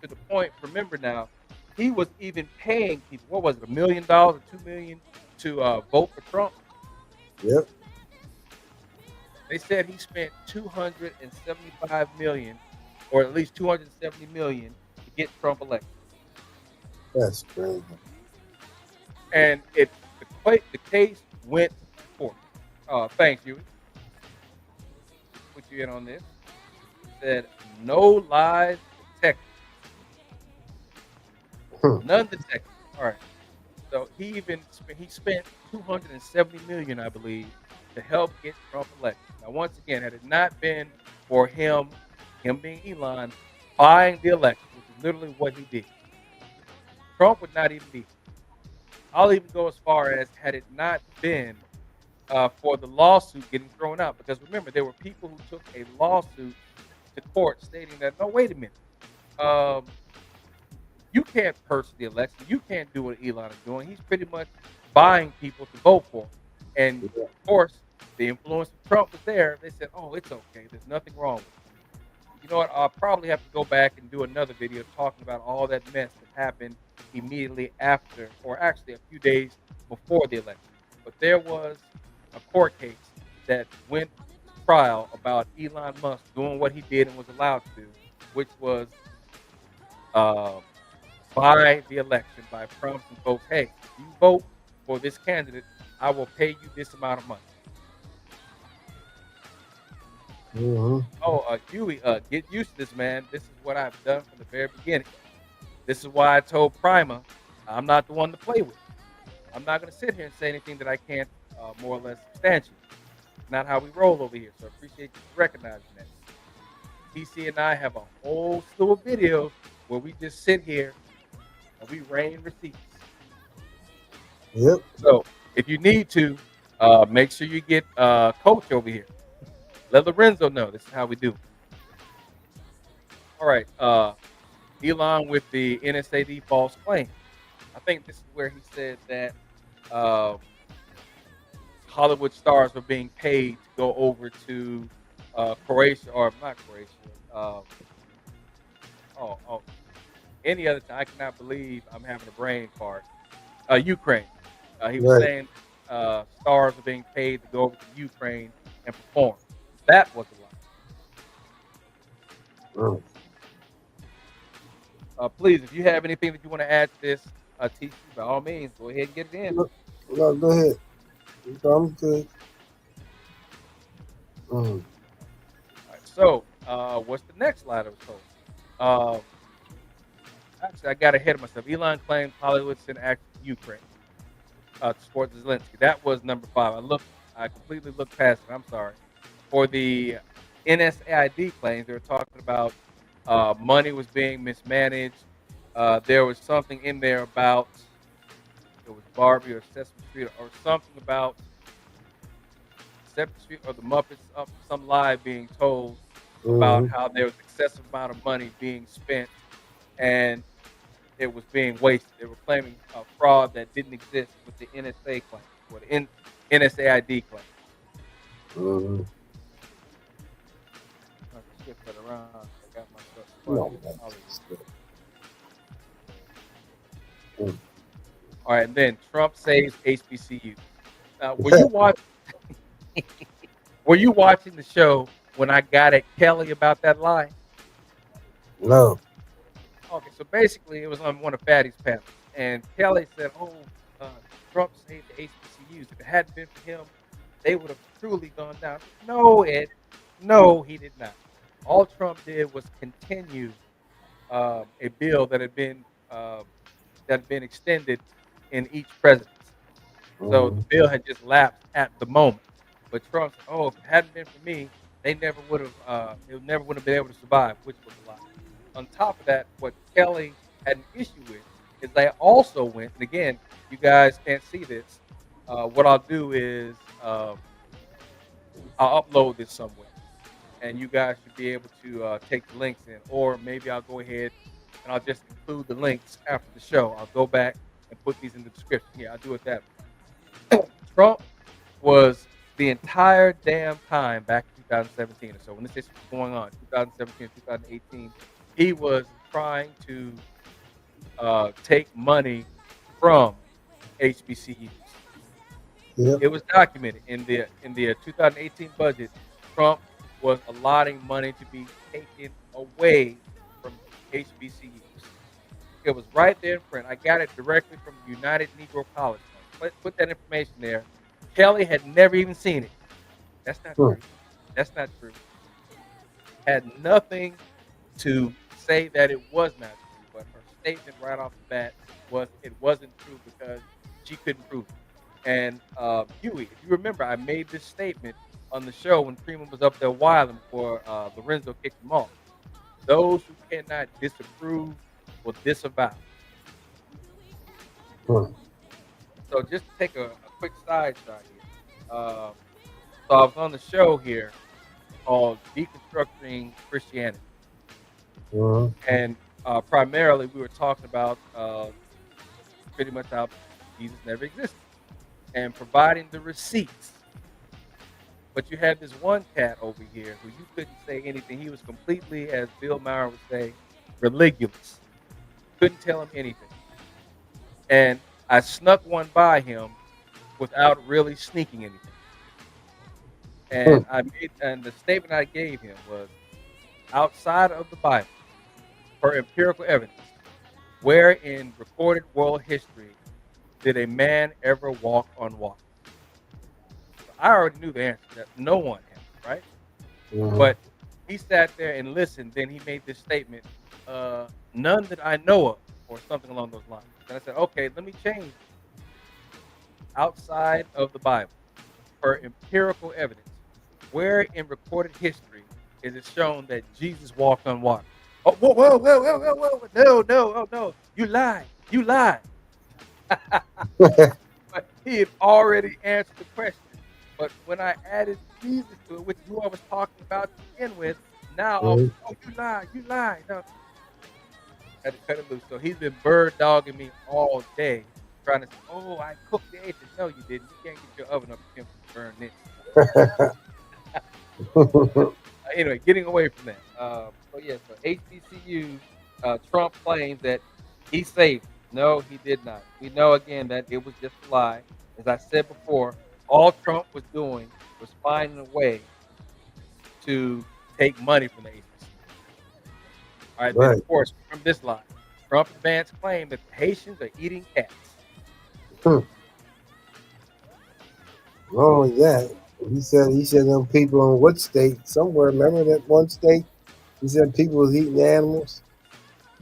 To the point, remember now, he was even paying people. What was it, $1 million or 2 million to vote for Trump?
yep,
They said he spent 275 million, or at least 270 million, to get Trump elected.
that's crazy.
And the case went to court. Thanks, Huey. Put you in on this. Said no lies
Hmm.
None of the Texans. All right. So he spent 270 million, I believe, to help get Trump elected. Now, once again, had it not been for him being Elon, buying the election, which is literally what he did, Trump would not even be here. I'll even go as far as had it not been for the lawsuit getting thrown out, because remember there were people who took a lawsuit to court stating that no, wait a minute, um, you can't purchase the election. You can't do what Elon is doing. He's pretty much buying people to vote for him. And
Yeah.
of course, the influence of Trump was there. They said, "Oh, it's okay. There's nothing wrong with it." You know what? I'll probably have to go back and do another video talking about all that mess that happened immediately after, or actually a few days before the election. But there was a court case that went to trial about Elon Musk doing what he did and was allowed to do, which was um, by the election by promising folks, "Hey, if you vote for this candidate, I will pay you this amount of money."
Hmm.
Oh, Huey, get used to this, man. This is what I've done from the very beginning. This is why I told Prima, I'm not the one to play with. I'm not going to sit here and say anything that I can't more or less substantiate. It's not how we roll over here. So I appreciate you recognizing that. TC and I have a whole slew of videos where we just sit here and we rain receipts.
Yep.
So if you need to, make sure you get Coach over here. Let Lorenzo know. This is how we do. All right. Elon with the NSAD false claim. I think this is where he said that uh, Hollywood stars were being paid to go over to Croatia, or not Croatia. Um, oh, any other time. I cannot believe I'm having a brain fart. Ukraine. He was
Right.
saying stars are being paid to go over to Ukraine and perform. That was a lie.
Mm.
Please, if you have anything that you want to add to this, TC, by all means, go ahead and get it in.
No, no, go ahead. I'm good. Mm.
All right. So, what's the next lie that was told? Um, Actually, I got ahead of myself. Elon claims Hollywood sent action to Ukraine to support Zelensky. That was number 5. I completely looked past it. I'm sorry. For the NSAID claims, they were talking about money was being mismanaged. There was something in there about it was Barbie or Sesame Street or something about Sesame Street or the Muppets. Some lie being told about
Hmm.
how there was excessive amount of money being spent and it was being wasted. They were claiming a fraud that didn't exist with the NSA claim or the NSAID claim.
Hmm.
I have to shift that around. I got myself quite a
No,
bit.
that's
Apologies.
just good. Mm.
All right, and then Trump saves HBCUs. Now, were you watching the show when I got at Kelly about that lie?
No.
Okay, so basically, it was on one of Fatty's panels, and Kelly said, "Oh, Trump saved the HBCUs. If it hadn't been for him, they would have truly gone down." No, Ed, no, he did not. All Trump did was continue a bill that had been extended in each presidency. So
Hmm.
the bill had just lapsed at the moment. But Trump said, "Oh, if it hadn't been for me, they never would have been able to survive," which was a lie. On top of that, what Kelly had an issue with is they also went, and again, you guys can't see this. What I'll do is I'll upload this somewhere, and you guys should be able to take the links in, or maybe I'll go ahead and I'll just include the links after the show. I'll go back and put these in the description. Yeah, I'll do it that way. Trump was the entire damn time back in 2017 or so when this issue was going on, 2017, 2018, he was trying to take money from HBCUs.
Yep.
It was documented in the 2018 budget. Trump was allotting money to be taken away from HBCUs. It was right there in print. I got it directly from the United Negro College Fund. Put that information there. Kelly had never even seen it. That's not
Mm.
true. That's not true. Had nothing to say that it was not true, but her statement right off the bat was it wasn't true because she couldn't prove it. And Huey, if you remember, I made this statement on the show when Freeman was up there wilding before Lorenzo kicked him off. Those who cannot disapprove will disavow.
Hmm.
So just to take a quick side shot here. Um, so I was on the show here called Deconstructing Christianity,
Mhm.
and primarily we were talking about pretty much how Jesus never existed and providing the receipts. But you had this one cat over here who you couldn't say anything. He was completely, as Bill Maher would say, religious. Couldn't tell him anything. And I snuck one by him without really sneaking anything.
Hmm.
And the statement I gave him was outside of the Bible, for empirical evidence, where in recorded world history did a man ever walk on water? So I already knew the answer that no one has, right?
Mhm.
But he sat there and listened. Then he made this statement, none that I know of, or something along those lines. And I said, okay, let me change this. Outside of the Bible, for empirical evidence, where in recorded history is it shown that Jesus walked on water? Oh, whoa, whoa, whoa, whoa, whoa, whoa, no, no, oh, no, you lied, you lied. But he had already answered the question. But when I added Jesus to it, which is who I was talking about to begin with, now all of a
Mhm.
sudden, oh, you lied, you lied. No, I had to cut it loose. So he's been bird dogging me all day, trying to say, oh, I cooked the eggs. No, you didn't. You can't get your oven up against and burn this. Anyway, getting away from that. So yeah, so HBCUs, Trump claims that he saved them. No, he did not. We know again that it was just a lie. As I said before, all Trump was doing was finding a way to take money from the HBCU. All right, then
Right.
of course, from this lie, Trump advanced claim that the Haitians are eating cats.
Hmm. Wrong with that. He said them people in what state? Somewhere. Remember that one state? He said people was eating animals.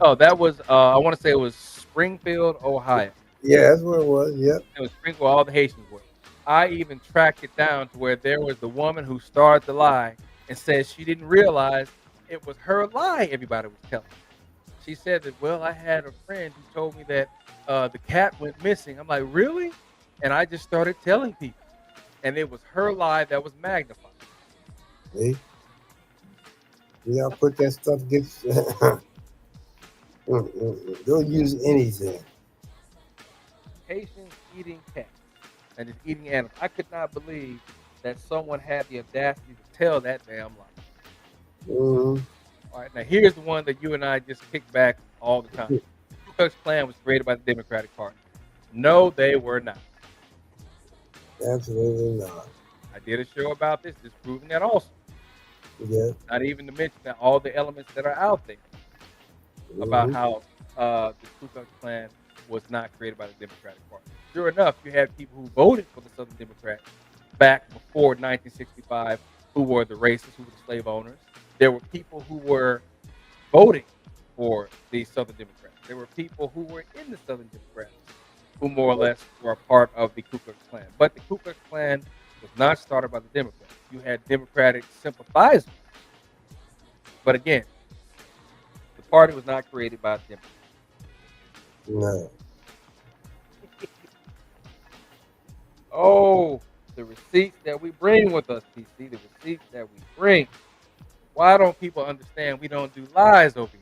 Oh, that was I want to say it was Springfield, Ohio.
Yeah, that's what it was. Yep.
It was Springfield, where all the Haitians were. I even tracked it down to where there was the woman who started the lie and said she didn't realize it was her lie everybody was telling. She said that, well, I had a friend who told me that the cat went missing. I'm like, really? And I just started telling people. And it was her lie that was magnified.
See, y'all put that stuff against. Don't use anything.
Haitians eating cats and just eating animals. I could not believe that someone had the audacity to tell that damn lie.
Hmm.
All right, now here's the one that you and I just kick back all the time. Ku Klux Klan was created by the Democratic Party. No, they were not.
Absolutely not.
I did a show about this, disproving that also.
Yeah.
Not even to mention that all the elements that are out there about
Hmm.
how the Ku Klux Klan was not created by the Democratic Party. Sure enough, you had people who voted for the Southern Democrats back before 1965 who were the racists, who were the slave owners. There were people who were voting for the Southern Democrats. There were people who were in the Southern Democrats who more or less were a part of the Ku Klux Klan. But the Ku Klux Klan was not started by the Democrats. You had Democratic sympathizers. But again, the party was not created by the Democrats.
No.
Oh, the receipts that we bring with us, PC, the receipts that we bring. Why don't people understand we don't do lies over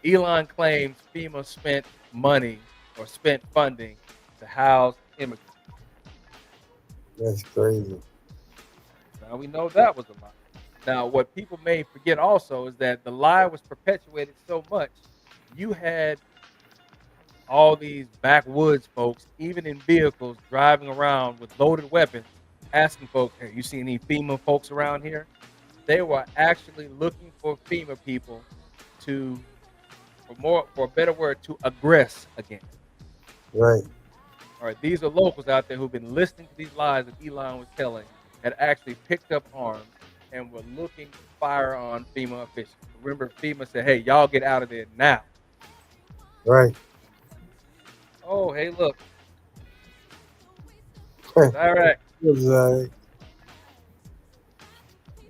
here? Elon claims FEMA spent money or spent funding to house immigrants.
That's crazy.
Now we know that was a lie. Now, what people may forget also is that the lie was perpetuated so much, you had all these backwoods folks, even in vehicles, driving around with loaded weapons, asking folks, "Hey, you see any FEMA folks around here?" They were actually looking for FEMA people to, for a better word, to aggress against.
Right.
All right, these are locals out there who've been listening to these lies that Elon was telling, had actually picked up arms and were looking to fire on FEMA officials. Remember, FEMA said, "Hey, y'all get out of there now."
Right.
Oh, hey, look,
It
Iraq.
was,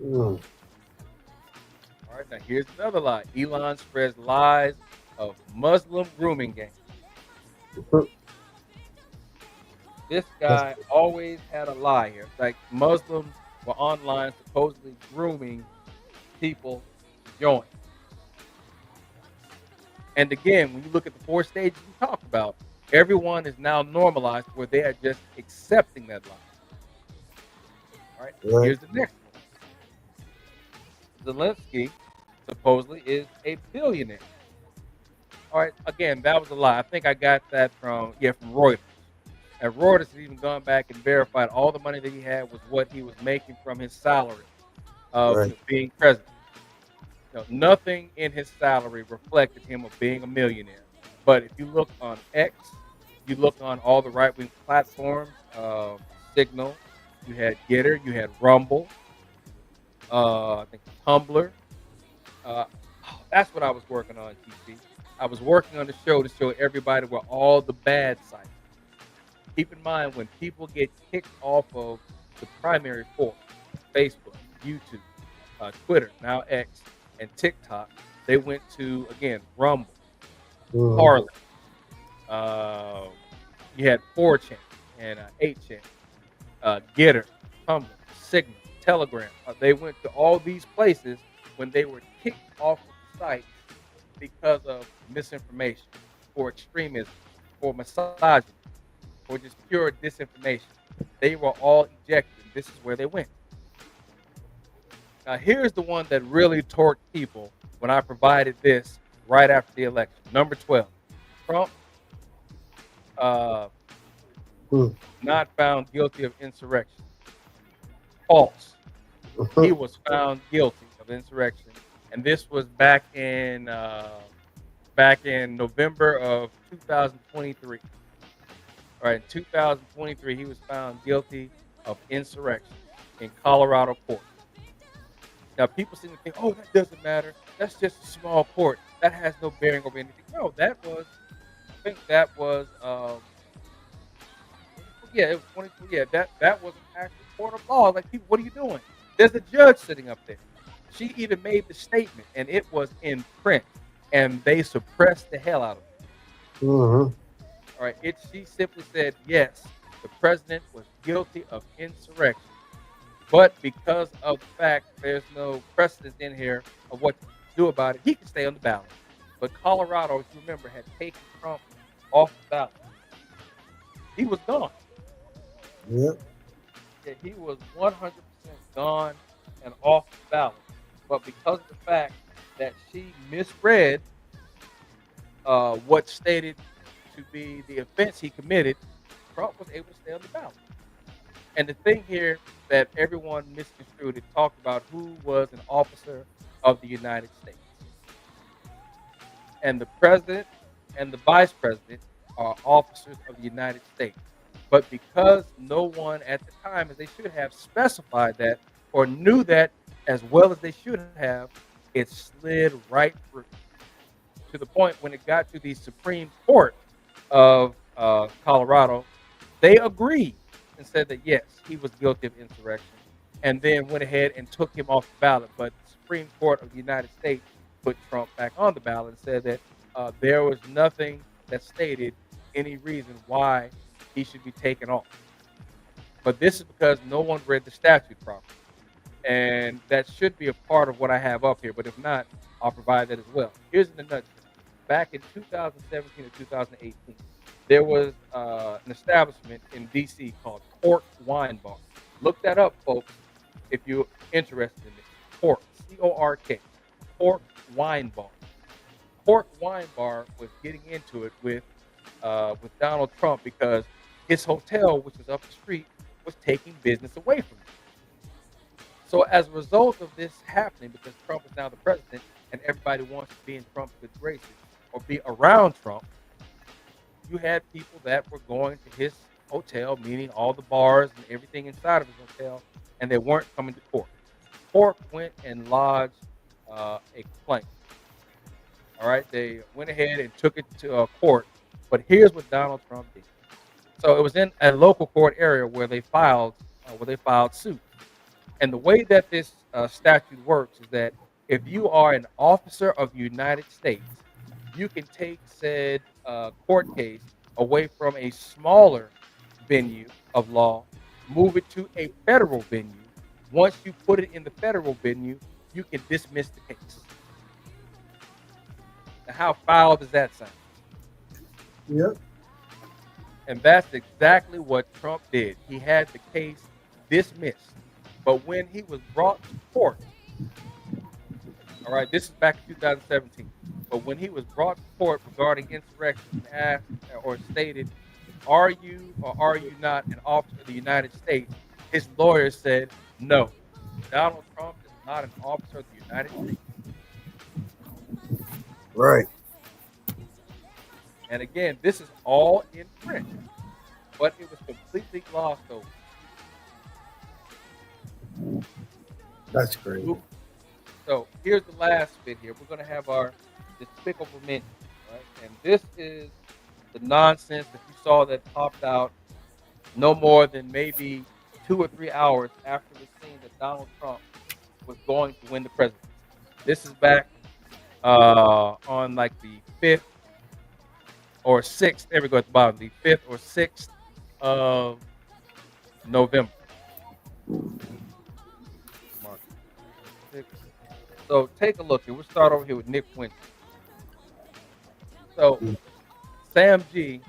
mm,
All right, now here's another lie. Elon spreads lies of Muslim grooming gangs. This
that's,
guy always had a lie here. Like Muslims were online supposedly grooming people to join. And again, when you look at the four stages we talked about, everyone is now normalized where they are just accepting that lie. All right,
right.
here's the next one. Zelensky supposedly is a billionaire. All right, again, that was a lie. I think I got that from Reuters. And Reuters has even gone back and verified all the money that he had was what he was making from his salary of
Right.
being president. Nothing in his salary reflected him of being a millionaire. But if you look on X, you look on all the right wing platforms, Signal, you had Getter, you had Rumble, I think Tumblr. Uh, that's what I was working on, TC. I was working on the show to show everybody where all the bad sites. Keep in mind when people get kicked off of the primary four, Facebook, YouTube, Twitter, now X, and TikTok, they went to again Rumble,
Mm-hmm.
Parler. Um, you had 4chan and 8chan, Getter, Tumblr, Signal, Telegram. They went to all these places when they were kicked off of the site because of misinformation, for extremism, for misogyny, or just pure disinformation. They were all ejected. And this is where they went. Now, here's the one that really torqued people when I provided this right after the election. Number 12, Trump uh,
Mm.
not found guilty of insurrection. False. He was found guilty of insurrection, and this was back in November of 2023. All right, in 2023, he was found guilty of insurrection in Colorado court. Now, people seem to think, "Oh, that doesn't matter. That's just a small court. That has no bearing over anything." No, I think that was, 24, yeah, it was 24. Yeah, that was an actual court of law. Like, people, what are you doing? There's a judge sitting up there. She even made the statement, and it was in print, and they suppressed the hell out of it.
Mm-hmm.
All right, she simply said, yes, the president was guilty of insurrection. But because of the fact there's no precedent in here of what to do about it, he can stay on the ballot. But Colorado, if you remember, had taken Trump off the ballot. He was gone.
Yep.
Yeah, he was 100% gone and off the ballot. But because of the fact that she misread what stated to be the offense he committed, Trump was able to stay on the ballot. And the thing here that everyone misconstrued, it talked about who was an officer of the United States. And the president and the vice president are officers of the United States. But because no one at the time, as they should have, specified that or knew that as well as they should have, it slid right through to the point when it got to the Supreme Court of Colorado, they agreed and said that yes, he was guilty of insurrection, and then went ahead and took him off the ballot. But the Supreme Court of the United States put Trump back on the ballot and said that there was nothing that stated any reason why he should be taken off. But this is because no one read the statute properly, and that should be a part of what I have up here. But if not, I'll provide that as well. Here's in a nutshell. Back in 2017 or 2018, there was an establishment in DC called Cork Wine Bar. Look that up, folks, if you're interested in this. Cork, Cork, Cork Wine Bar. Cork Wine Bar was getting into it with Donald Trump because his hotel, which was up the street, was taking business away from him. So as a result of this happening, because Trump is now the president and everybody wants to be in Trump's good graces or be around Trump, you had people that were going to his hotel, meaning all the bars and everything inside of his hotel, and they weren't coming to court. court went and lodged a complaint. All right, they went ahead and took it to court. But here's what Donald Trump did. So it was in a local court area where they filed suit. And the way that this statute works is that if you are an officer of the United States, you can take said court case away from a smaller venue of law, move it to a federal venue. Once you put it in the federal venue, you can dismiss the case. Now, how foul does that sound?
Yep.
And that's exactly what Trump did. He had the case dismissed. But when he was brought to court, all right, this is back in 2017. But when he was brought to court regarding insurrection and asked or stated, are you or are you not an officer of the United States? His lawyer said, no, Donald Trump is not an officer of the United States.
Right.
And again, this is all in print, but it was completely glossed over.
That's crazy.
So here's the last bit here. We're going to have our despicable mention, right? And this is the nonsense that you saw that popped out no more than maybe 2 or 3 hours after the scene that Donald Trump was going to win the presidency. This is back on like the 5th or 6th. There we go at the bottom. The 5th or 6th of November. Mark 6. So take a look here. We'll start over here with Nick Winter. So Sam G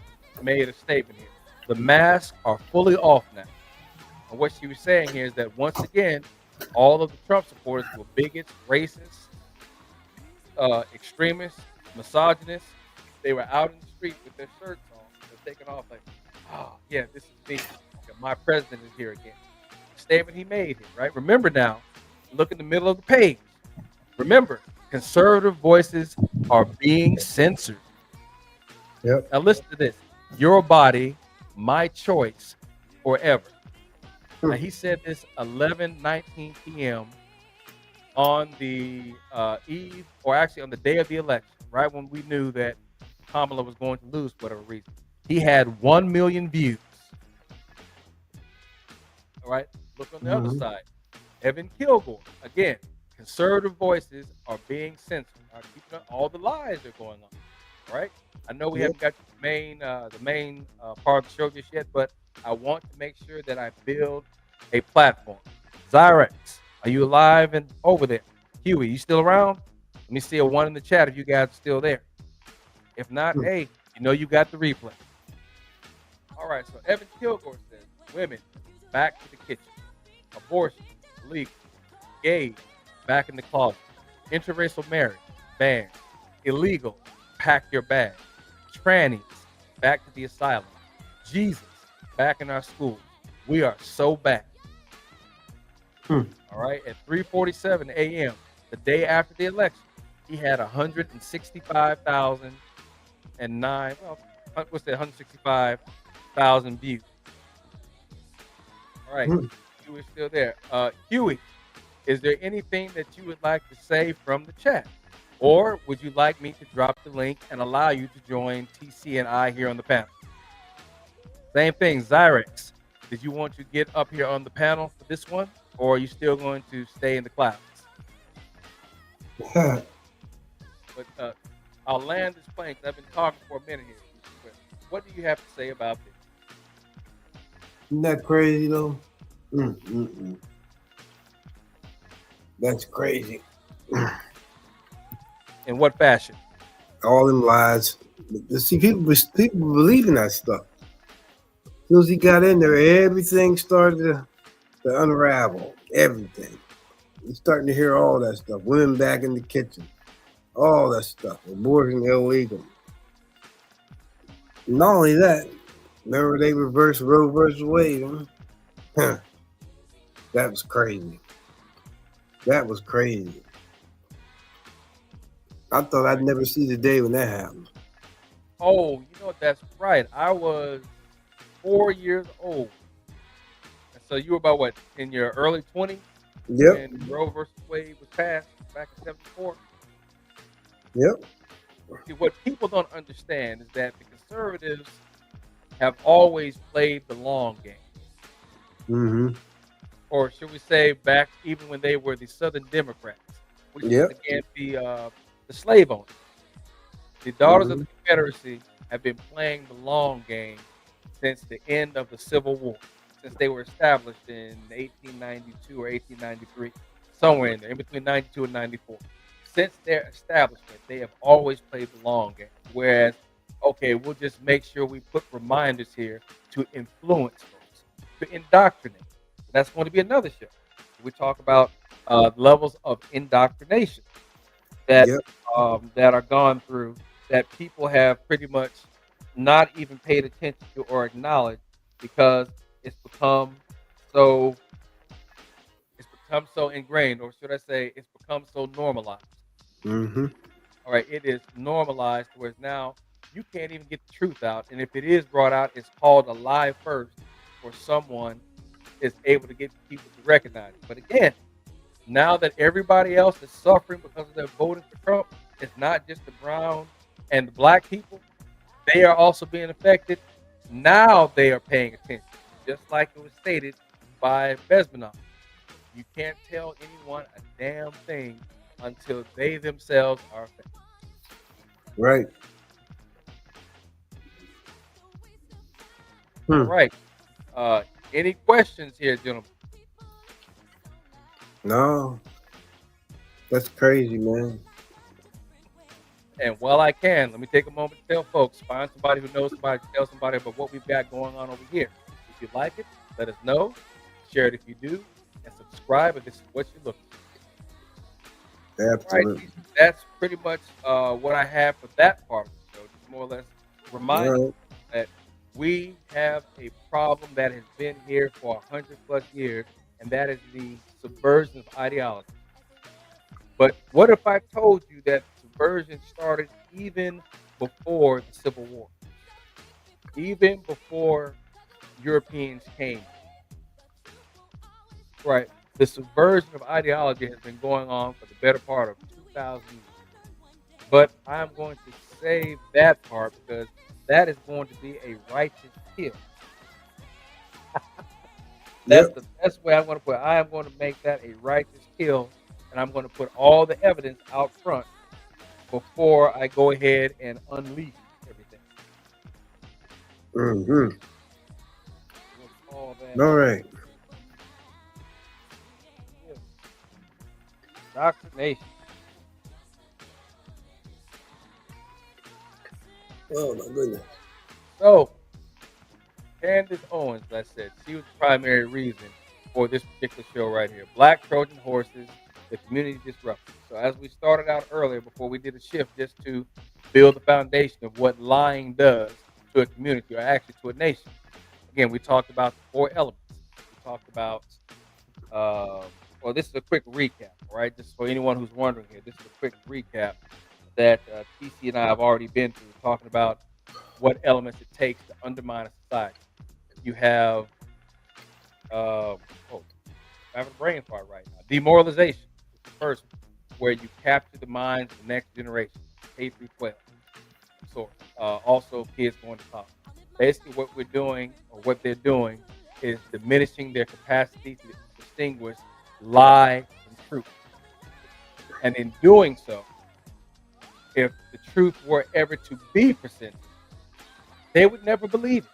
made a statement here. The masks are fully off now. And what she was saying here is that once again, all of the Trump supporters were bigots, racists, extremists, misogynists. They were out in the street with their shirts on. They're taking off like, oh, yeah, this is me. My president is here again. Statement he made here, right? Remember now, look in the middle of the page. Remember, conservative voices are being censored.
Yep.
Now listen to this. Your body, my choice, forever. Now he said this 11:19 p.m. on the eve, or actually on the day of the election, right when we knew that Kamala was going to lose for whatever reason. He had 1 million views. All right. Look on the other side. Evan Kilgore. Again, conservative voices are being censored. Keeping up, all the lies are going on. All right. I know we haven't got to the main part of the show just yet, but I want to make sure that I build a platform. Zyrex, are you alive and over there? Huey, you still around? Let me see a 1 in the chat if you guys are still there. If not, hey, you know you got the replay. All right, so Evan Kilgore says, women, back to the kitchen. Abortion, illegal. Gays, back in the closet. Interracial marriage, banned. Illegal, pack your bag. Trannies, back to the asylum. Jesus, back in our schools. We are so back. All right, at 3:47 a.m., the day after the election, he had 165,009. Well, what's that? 165,000 views. All right, Huey's still there. Huey, is there anything that you would like to say from the chat? Or would you like me to drop the link and allow you to join TC and I here on the panel? Same thing, Zyrex. Did you want to get up here on the panel for this one? Or are you still going to stay in the clouds? But I'll land this plane because I've been talking for a minute here. What do you have to say about this?
Isn't that crazy, though? That's crazy.
In what fashion?
All them lies. See, people believe in that stuff. As soon as he got in there, everything started to unravel. Everything. You're starting to hear all that stuff. Women back in the kitchen. All that stuff. Abortion illegal. Not only that, remember they reversed Roe versus Wade? Huh? That was crazy. That was crazy. I thought I'd never see the day when that happened.
Oh, you know what? That's right. I was 4 years old. And so you were about what, in your early 20s?
Yep.
when Roe versus Wade was passed back in '74.
Yep.
See, what people don't understand is that the conservatives have always played the long game,
Mm-hmm.
or should we say, back even when they were the Southern Democrats, which is
Yep.
again the slave owners. The Daughters of
Mm-hmm.
the Confederacy have been playing the long game since the end of the Civil War, since they were established in 1892 or 1893, somewhere in there, in between 92 and 94. Since their establishment, they have always played the long game. Whereas, okay, we'll just make sure we put reminders here to influence folks, to indoctrinate. That's going to be another show. We talk about levels of indoctrination that
Yep.
that are gone through that people have pretty much not even paid attention to or acknowledged because it's become so it's become so ingrained, or should I say it's become so normalized.
Mm-hmm.
All right, it is normalized whereas now you can't even get the truth out, and if it is brought out, it's called a lie first, or someone is able to get people to recognize it. But again, now that everybody else is suffering because of their voting for Trump, it's not just the brown and the black people. They are also being affected. Now they are paying attention. Just like it was stated by Besmanoff. You can't tell anyone a damn thing until they themselves are affected.
Right.
All
Hmm.
right. Any questions here, gentlemen?
No, that's crazy, man.
And while I can, let me take a moment to tell folks, find somebody who knows somebody, tell somebody about what we've got going on over here. If you like it, let us know. Share it if you do, and subscribe if this is what you're looking for. All right,
Absolutely.
that's pretty much what I have for that part of the show. Just more or less
All
reminding
right.
you that we have a problem that has been here for 100+ years, and that is the subversion of ideology. But what if I told you that subversion started even before the Civil War, even before Europeans came? Right. The subversion of ideology has been going on for the better part of 2,000 years. But I'm going to save that part because that is going to be a righteous kill. That's
Yep.
the best way I'm going to put it. I am going to make that a righteous kill, and I'm going to put all the evidence out front before I go ahead and unleash everything.
Mm-hmm.
We'll call that
All right.
indoctrination.
Oh my goodness.
So, Candace Owens, as I said, she was the primary reason for this particular show right here. Black Trojan Horses, the community disruptors. So, as we started out earlier, before we did a shift, just to build the foundation of what lying does to a community, or actually to a nation. Again, we talked about the four elements. We talked about, uh, well, this is a quick recap, all right? Just for anyone who's wondering here, this is a quick recap that TC and I have already been through, talking about what elements it takes to undermine a society. You have, oh, I'm having a brain fart right now. Demoralization is the first one, where you capture the minds of the next generation, K through 12. So, also kids going to college. Basically, what we're doing, or what they're doing, is diminishing their capacity to distinguish lie from truth. And in doing so, if the truth were ever to be presented, they would never believe it.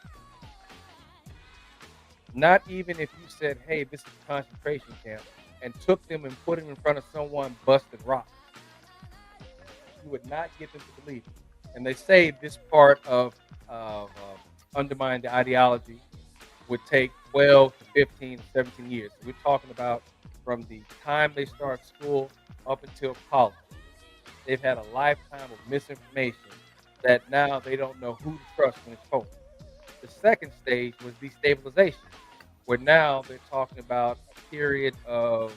Not even if you said, "Hey, this is a concentration camp," and took them and put them in front of someone busting rocks, you would not get them to believe it. And they say this part of undermining the ideology would take 12 to 15 to 17 years. So we're talking about from the time they start school up until college. They've had a lifetime of misinformation that now they don't know who to trust when it's told. The second stage was destabilization, where now they're talking about a period of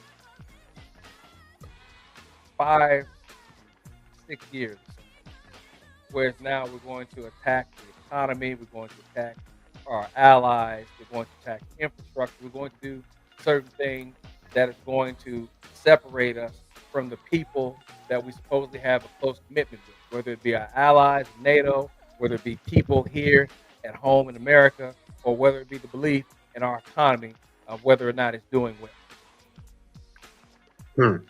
5, 6 years, whereas now we're going to attack the economy, we're going to attack our allies, we're going to attack infrastructure, we're going to do certain things that is going to separate us from the people that we supposedly have a close commitment with, whether it be our allies, NATO, whether it be people here at home in America, or whether it be the belief in our economy of whether or not it's doing well.
Hmm.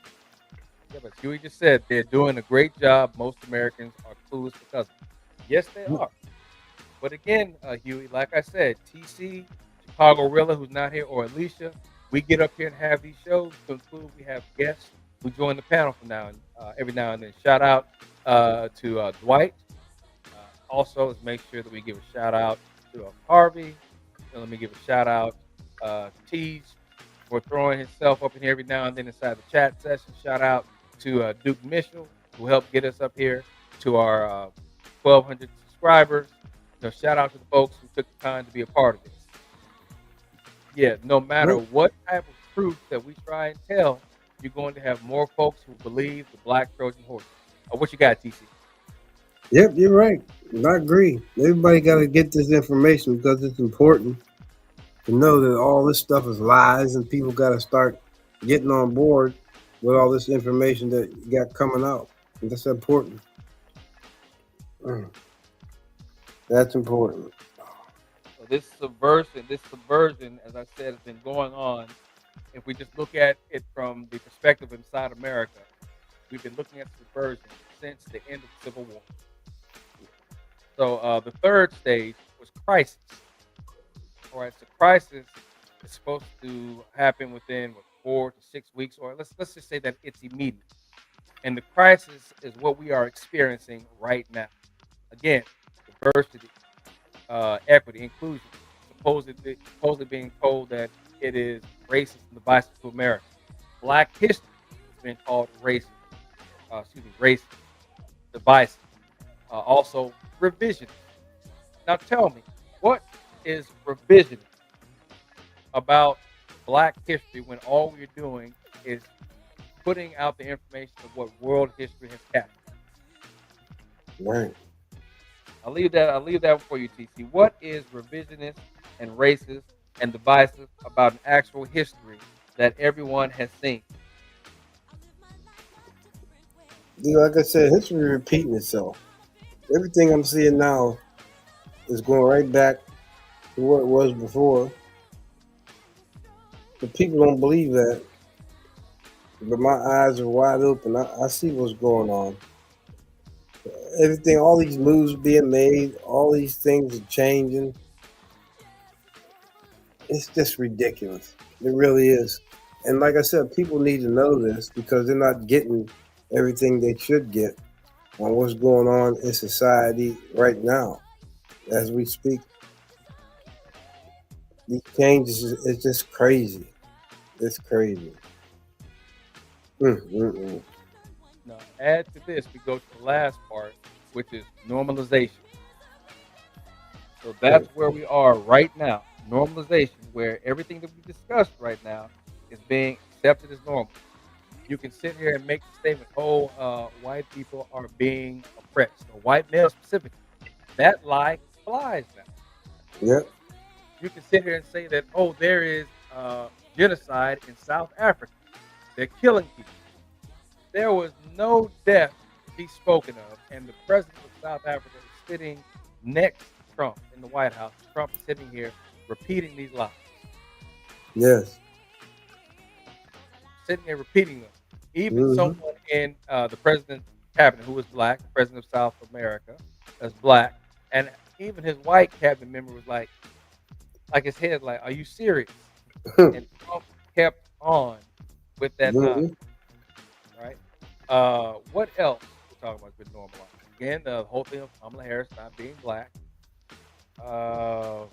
Yeah, but Huey just said they're doing a great job. Most Americans are clueless because of it. Yes, they are. But again, Huey, like I said, TC, Chicago Rilla, who's not here, or Alicia, we get up here and have these shows to include. We have guests who join the panel from now and every now and then. Shout out to Dwight. Also, let's make sure that we give a shout out to Harvey. And let me give a shout out to Tease for throwing himself up in here every now and then inside the chat session. Shout out to Duke Mitchell, who helped get us up here to our 1,200 subscribers. Shout out to the folks who took the time to be a part of this. Yeah, no matter
Well,
what type of truth that we try and tell, you're going to have more folks who believe the Black Trojan horse. What you got, TC?
yep, you're right. I agree. Everybody got to get this information because it's important to know that all this stuff is lies, and people got to start getting on board with all this information that you got coming out. And that's important. Mm, that's important.
So this subversion, as I said, has been going on. If we just look at it from the perspective inside America, we've been looking at subversion since the end of the Civil War. So the third stage was crisis. All right, so crisis is supposed to happen within 4 to 6 weeks, or let's just say that it's immediate. And the crisis is what we are experiencing right now. Again, diversity, equity, inclusion. Supposedly being told that it is racist and divisive to America. Black history has been called racist. Racist, divisive. Also, revisionist. Now, tell me, what is revisionist about Black history when all we're doing is putting out the information of what world history has captured?
Right.
I'll leave that for you, TC. What is revisionist and racist and divisive about an actual history that everyone has seen?
Like I said, history repeating itself. Everything I'm seeing now is going right back to what it was before. But people don't believe that. But my eyes are wide open. I see what's going on. Everything, all these moves being made, all these things are changing. It's just ridiculous. It really is. And like I said, people need to know this because they're not getting everything they should get on what's going on in society right now as we speak. These changes is just crazy. It's crazy. Mm.
Now, add to this, we go to the last part, which is normalization. So that's where we are right now. Normalization, where everything that we discussed right now is being accepted as normal. You can sit here and make the statement, "Oh, white people are being oppressed," or white males specifically. That lie flies now.
Yep.
You can sit here and say that, "Oh, there is genocide in South Africa. They're killing people." There was no death to be spoken of, and the president of South Africa is sitting next to Trump in the White House. Trump is sitting here repeating these lies,
Yes.
sitting there repeating them. Even
Hmm.
someone in the president's cabinet who was black, the president of South America, is black, and even his white cabinet member was like his head, like, "Are you serious?" And Trump kept on with that nonsense,
Hmm.
right? What else we're talking about with normalized? Again, the whole thing of Kamala Harris not being black. Uh,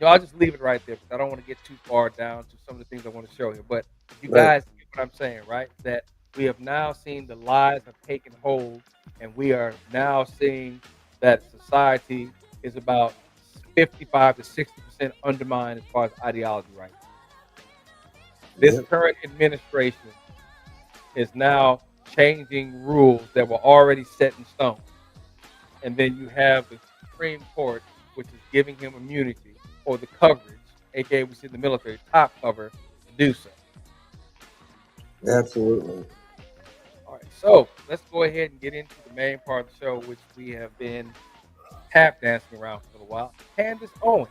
I'll just leave it right there because I don't want to get too far down to some of the things I want to show here. But you
Right.
guys get what I'm saying, right? That we have now seen the lies have taken hold, and we are now seeing that society is about 55 to 60% undermined as far as ideology right now. This
Yep.
current administration is now changing rules that were already set in stone. And then you have the Supreme Court, which is giving him immunity or the coverage, aka we see in the military top cover, to do so.
Absolutely.
All right, so let's go ahead and get into the main part of the show, which we have been tap dancing around for a little while. Candace Owens.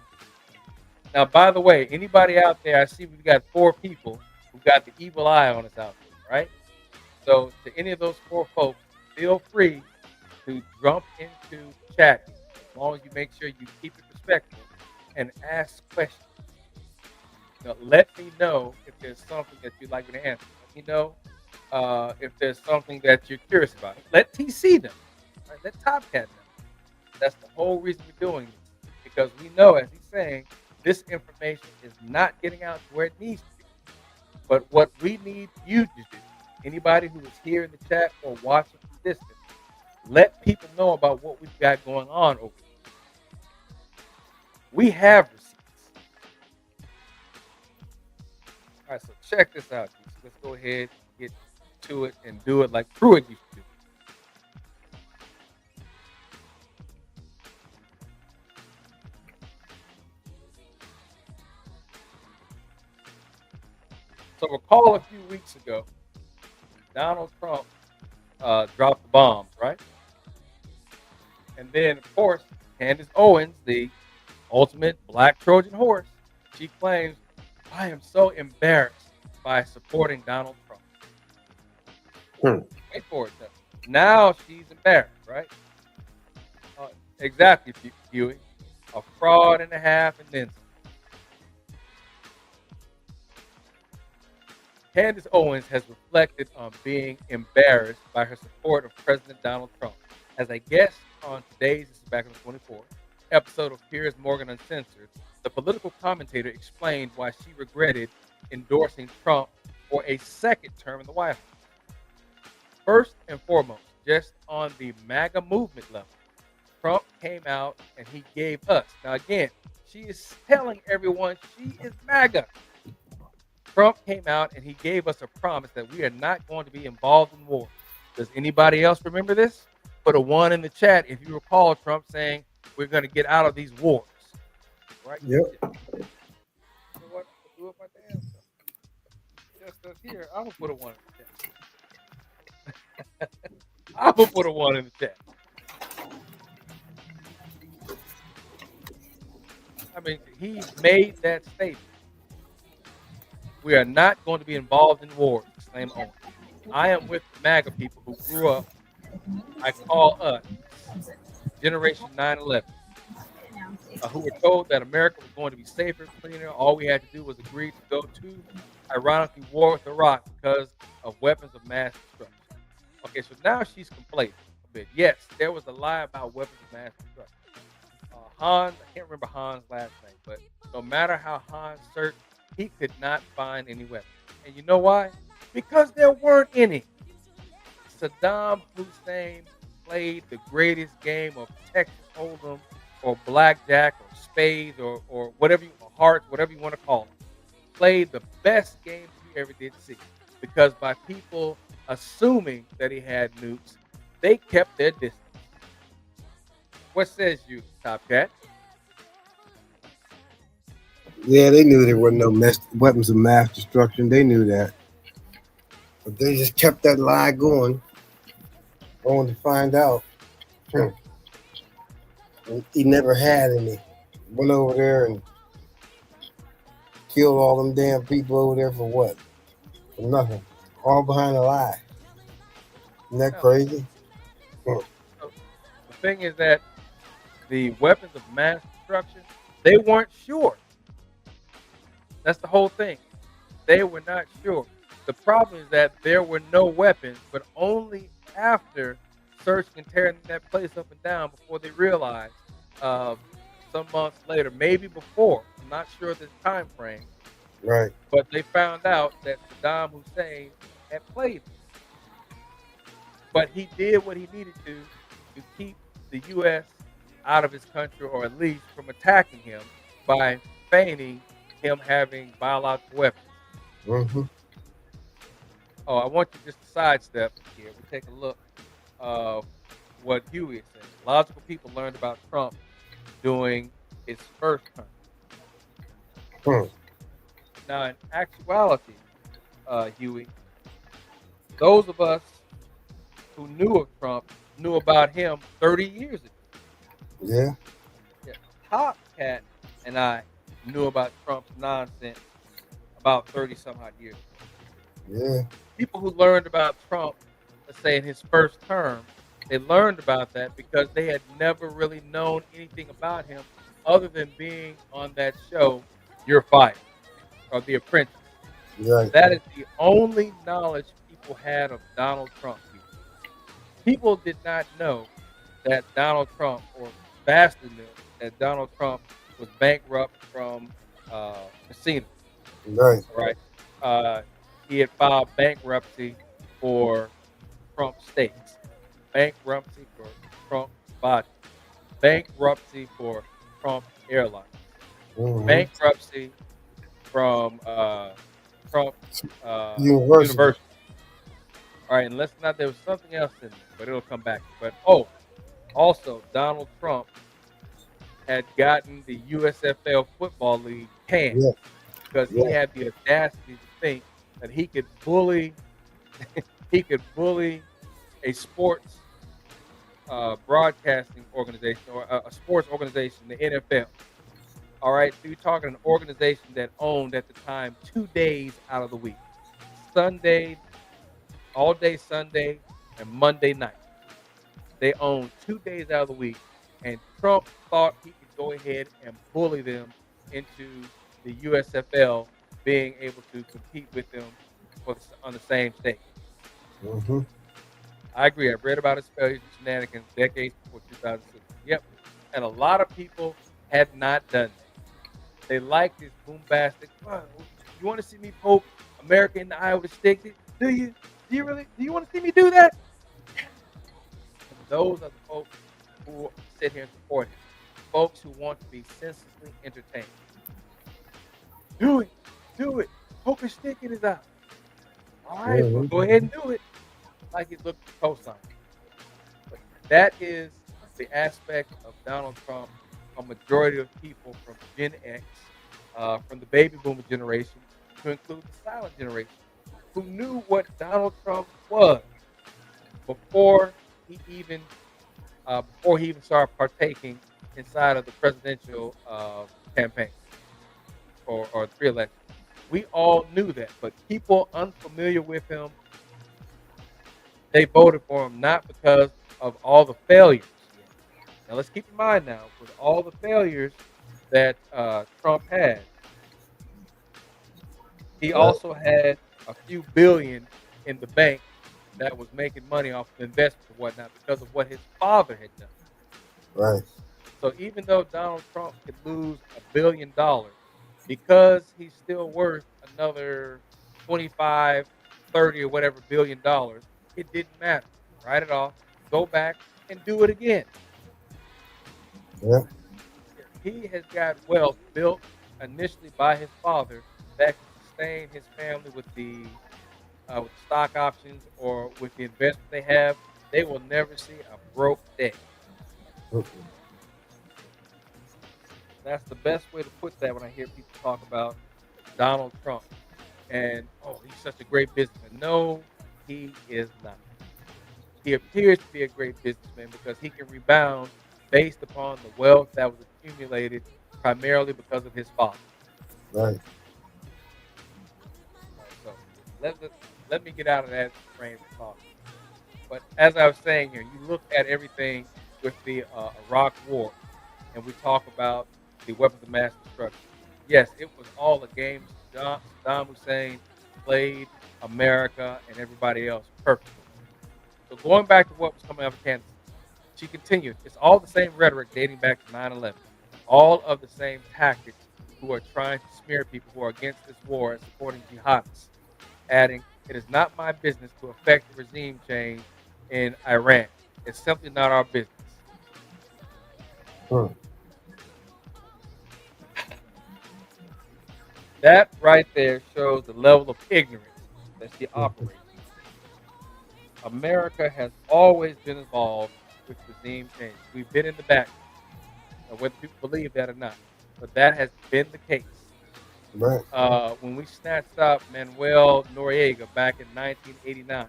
Now, by the way, anybody out there, I see we've got 4 people who got the evil eye on us out there, right? So, to any of those 4 folks, feel free to jump into chatting as long as you make sure you keep it respectful and ask questions. Let me know if there's something that you'd like me to answer. Let me know if there's something that you're curious about. Let TC know. Right? Let Top Cat know. That's the whole reason we're doing this because we know, as he's saying, this information is not getting out to where it needs to be. But what we need you to do, anybody who is here in the chat or watching from distance, let people know about what we've got going on over here. We have receipts. All right, so check this out. Let's go ahead and get to it and do it like Pruitt used to do. So recall a few weeks ago, Donald Trump dropped the bombs, right? And then, of course, Candace Owens, the ultimate black Trojan horse, she claims, I am so embarrassed by supporting Donald Trump.
Hmm.
Wait for it, though. Now she's embarrassed, right? Exactly, Huey. A fraud and a half and then some. Candace Owens has reflected on being embarrassed by her support of President Donald Trump. As a guest on today's, this is back on the 24th, episode of Piers Morgan Uncensored, the political commentator explained why she regretted endorsing Trump for a second term in the White House. First and foremost, just on the MAGA movement level, Trump came out and he gave us. Now, again, she is telling everyone she is MAGA. Trump came out and he gave us a promise that we are not going to be involved in war. Does anybody else remember this? Put a 1 in the chat if you recall Trump saying we're going to get out of these wars. Right?
Yep.
You know what? I'll do it my damn self. Just us here, I'm going to put a 1 in the chat. I'm going to put a 1 in the chat. I mean, he made that statement. We are not going to be involved in wars, exclaimed Owens. I am with the MAGA people who grew up, I call us Generation 9/11, who were told that America was going to be safer, cleaner. All we had to do was agree to go to, ironically, war with Iraq because of weapons of mass destruction. Okay, so now she's conflated a bit. Yes, there was a lie about weapons of mass destruction. Hans, I can't remember Hans' last name, but no matter how Hans searched, he could not find any weapons. And you know why? Because there weren't any. Saddam Hussein played the greatest game of Texas Hold'em or blackjack or spades or whatever or hearts, whatever you want to call it. Played the best games you ever did see. Because by people assuming that he had nukes, they kept their distance. What says you, Top Cat?
Yeah, they knew there were no weapons of mass destruction. They knew that. But they just kept that lie going, only to find out hmm, he never had any. Went over there and killed all them damn people over there for what? For nothing. All behind a lie. Isn't that
No.
crazy? Hmm.
So the thing is that the weapons of mass destruction, they weren't sure. That's the whole thing. They were not sure. The problem is that there were no weapons, but only after searching and tearing that place up and down before they realized some months later, maybe before, I'm not sure the time frame,
Right.
but they found out that Saddam Hussein had played them. But he did what he needed to keep the U.S. out of his country, or at least from attacking him by feigning him having biological weapons.
Mm-hmm.
Oh, I want you just to sidestep here. We take a look of what Huey is saying. Logical people learned about Trump during his first term.
Hmm.
Now, in actuality, Huey, Those of us who knew of Trump knew about him 30 years ago.
Yeah,
Yeah. Top Cat and I knew about Trump's nonsense about 30 some odd years ago.
yeah,
People who learned about Trump, let's say in his first term, they learned about that because they had never really known anything about him other than being on that show, You're Fired, or The Apprentice.
right,
That is the only knowledge people had of Donald Trump. People did not know that Donald Trump, or vastly knew that Donald Trump was bankrupt from casinos.
right.
All right, uh, he had filed bankruptcy for Trump Steaks, bankruptcy for Trump Body, bankruptcy for Trump Airlines,
Mm-hmm.
bankruptcy from Trump
University.
University. All right, and let's not. There was something else in there, but it'll come back. But also Donald Trump had gotten the USFL Football League canned
Yeah,
because he
yeah.
had the audacity to think that he could bully a sports broadcasting organization, or a sports organization, the NFL. All right, so you're talking an organization that owned at the time 2 days out of the week, Sunday, all day Sunday, and Monday night. They owned 2 days out of the week, and Trump thought he could go ahead and bully them into the USFL being able to compete with them on the same stage.
Mm-hmm.
I agree. I've read about his failures and shenanigans decades before 2006. Yep. And a lot of people had not done that. They liked his bombastic, "Wow, you want to see me poke America in the eye with a stick? Do you? Do you really? Do you want to see me do that?" And those are the folks who sit here and support him. Folks who want to be senselessly entertained. Do it. Do it. Poke a stick in his eye. All right, well, go
Mm-hmm.
ahead and do it. Like he's looking for cosign. But that is the aspect of Donald Trump a majority of people from Gen X, from the baby boomer generation, to include the silent generation, who knew what Donald Trump was before he even started partaking inside of the presidential campaign, or the pre-election. We all knew that, but people unfamiliar with him, they voted for him not because of all the failures he had. Now let's keep in mind now, with all the failures that Trump had, he
Right,
also had a few billion in the bank that was making money off of investments and whatnot because of what his father had done.
right.
So even though Donald Trump could lose $1 billion, because he's still worth another 25, 30, or whatever $1 billion, it didn't matter. Write it off, go back and do it again.
Yeah,
He has got wealth built initially by his father that can sustain his family with the stock options or with the investment they have. They will never see a broke day.
mm-hmm.
That's the best way to put that when I hear people talk about Donald Trump. And oh, he's such a great businessman. No, he is not. He appears to be a great businessman because he can rebound based upon the wealth that was accumulated primarily because of his father.
Right.
All right, so let let me get out of that frame of thought. But as I was saying here, you look at everything with the Iraq War, and we talk about the weapons of mass destruction. Yes, it was all a game. Saddam Hussein played America and everybody else perfectly. So going back to what was coming out of Kansas, she continued, it's all the same rhetoric dating back to 9/11, all of the same tactics who are trying to smear people who are against this war as supporting jihadists, adding, it is not my business to affect the regime change in Iran. It's simply not our business.
Hmm.
That right there shows the level of ignorance that she
Mm-hmm.
operates. America has always been involved with regime change. We've been in the background, whether people believe that or not. But that has been the case.
Right.
When we snatched up Manuel Noriega back in 1989,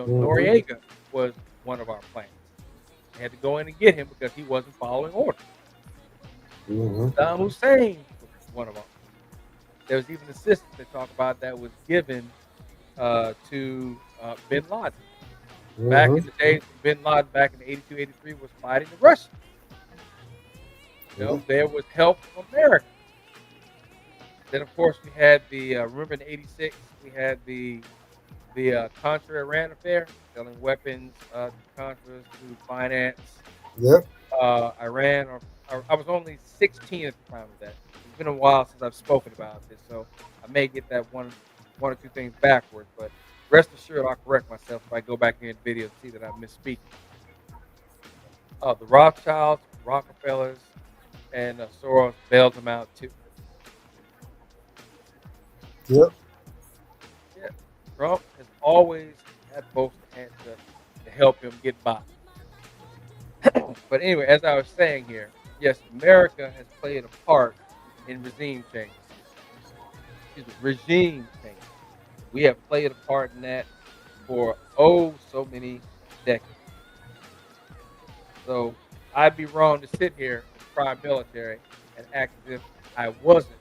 Mm-hmm.
Noriega was one of our plants. They had to go in and get him because he wasn't following orders.
Mm-hmm.
Saddam Hussein was one of them. There was even assistance they talk about that was given to Bin Laden back
Mm-hmm.
in the days when Bin Laden back in 82, 83 was fighting the Russians.
Yeah.
There was help from America. Then of course we had the remember in '86 we had the Contra Iran affair, selling weapons to the Contras to finance
Yep.
Iran. Or I was only 16 at the time of that. It's been a while since I've spoken about this, so I may get that one or two things backwards. But rest assured, I'll correct myself if I go back in the video and see that I'm misspeaking. The Rothschilds, Rockefellers, and Soros bailed them out too.
Yep.
Yeah, Trump has always had folks to help him get by. But anyway, as I was saying here, yes, America has played a part in regime change. Excuse me, regime change. We have played a part in that for so many decades. So I'd be wrong to sit here in the prime military and act as if I wasn't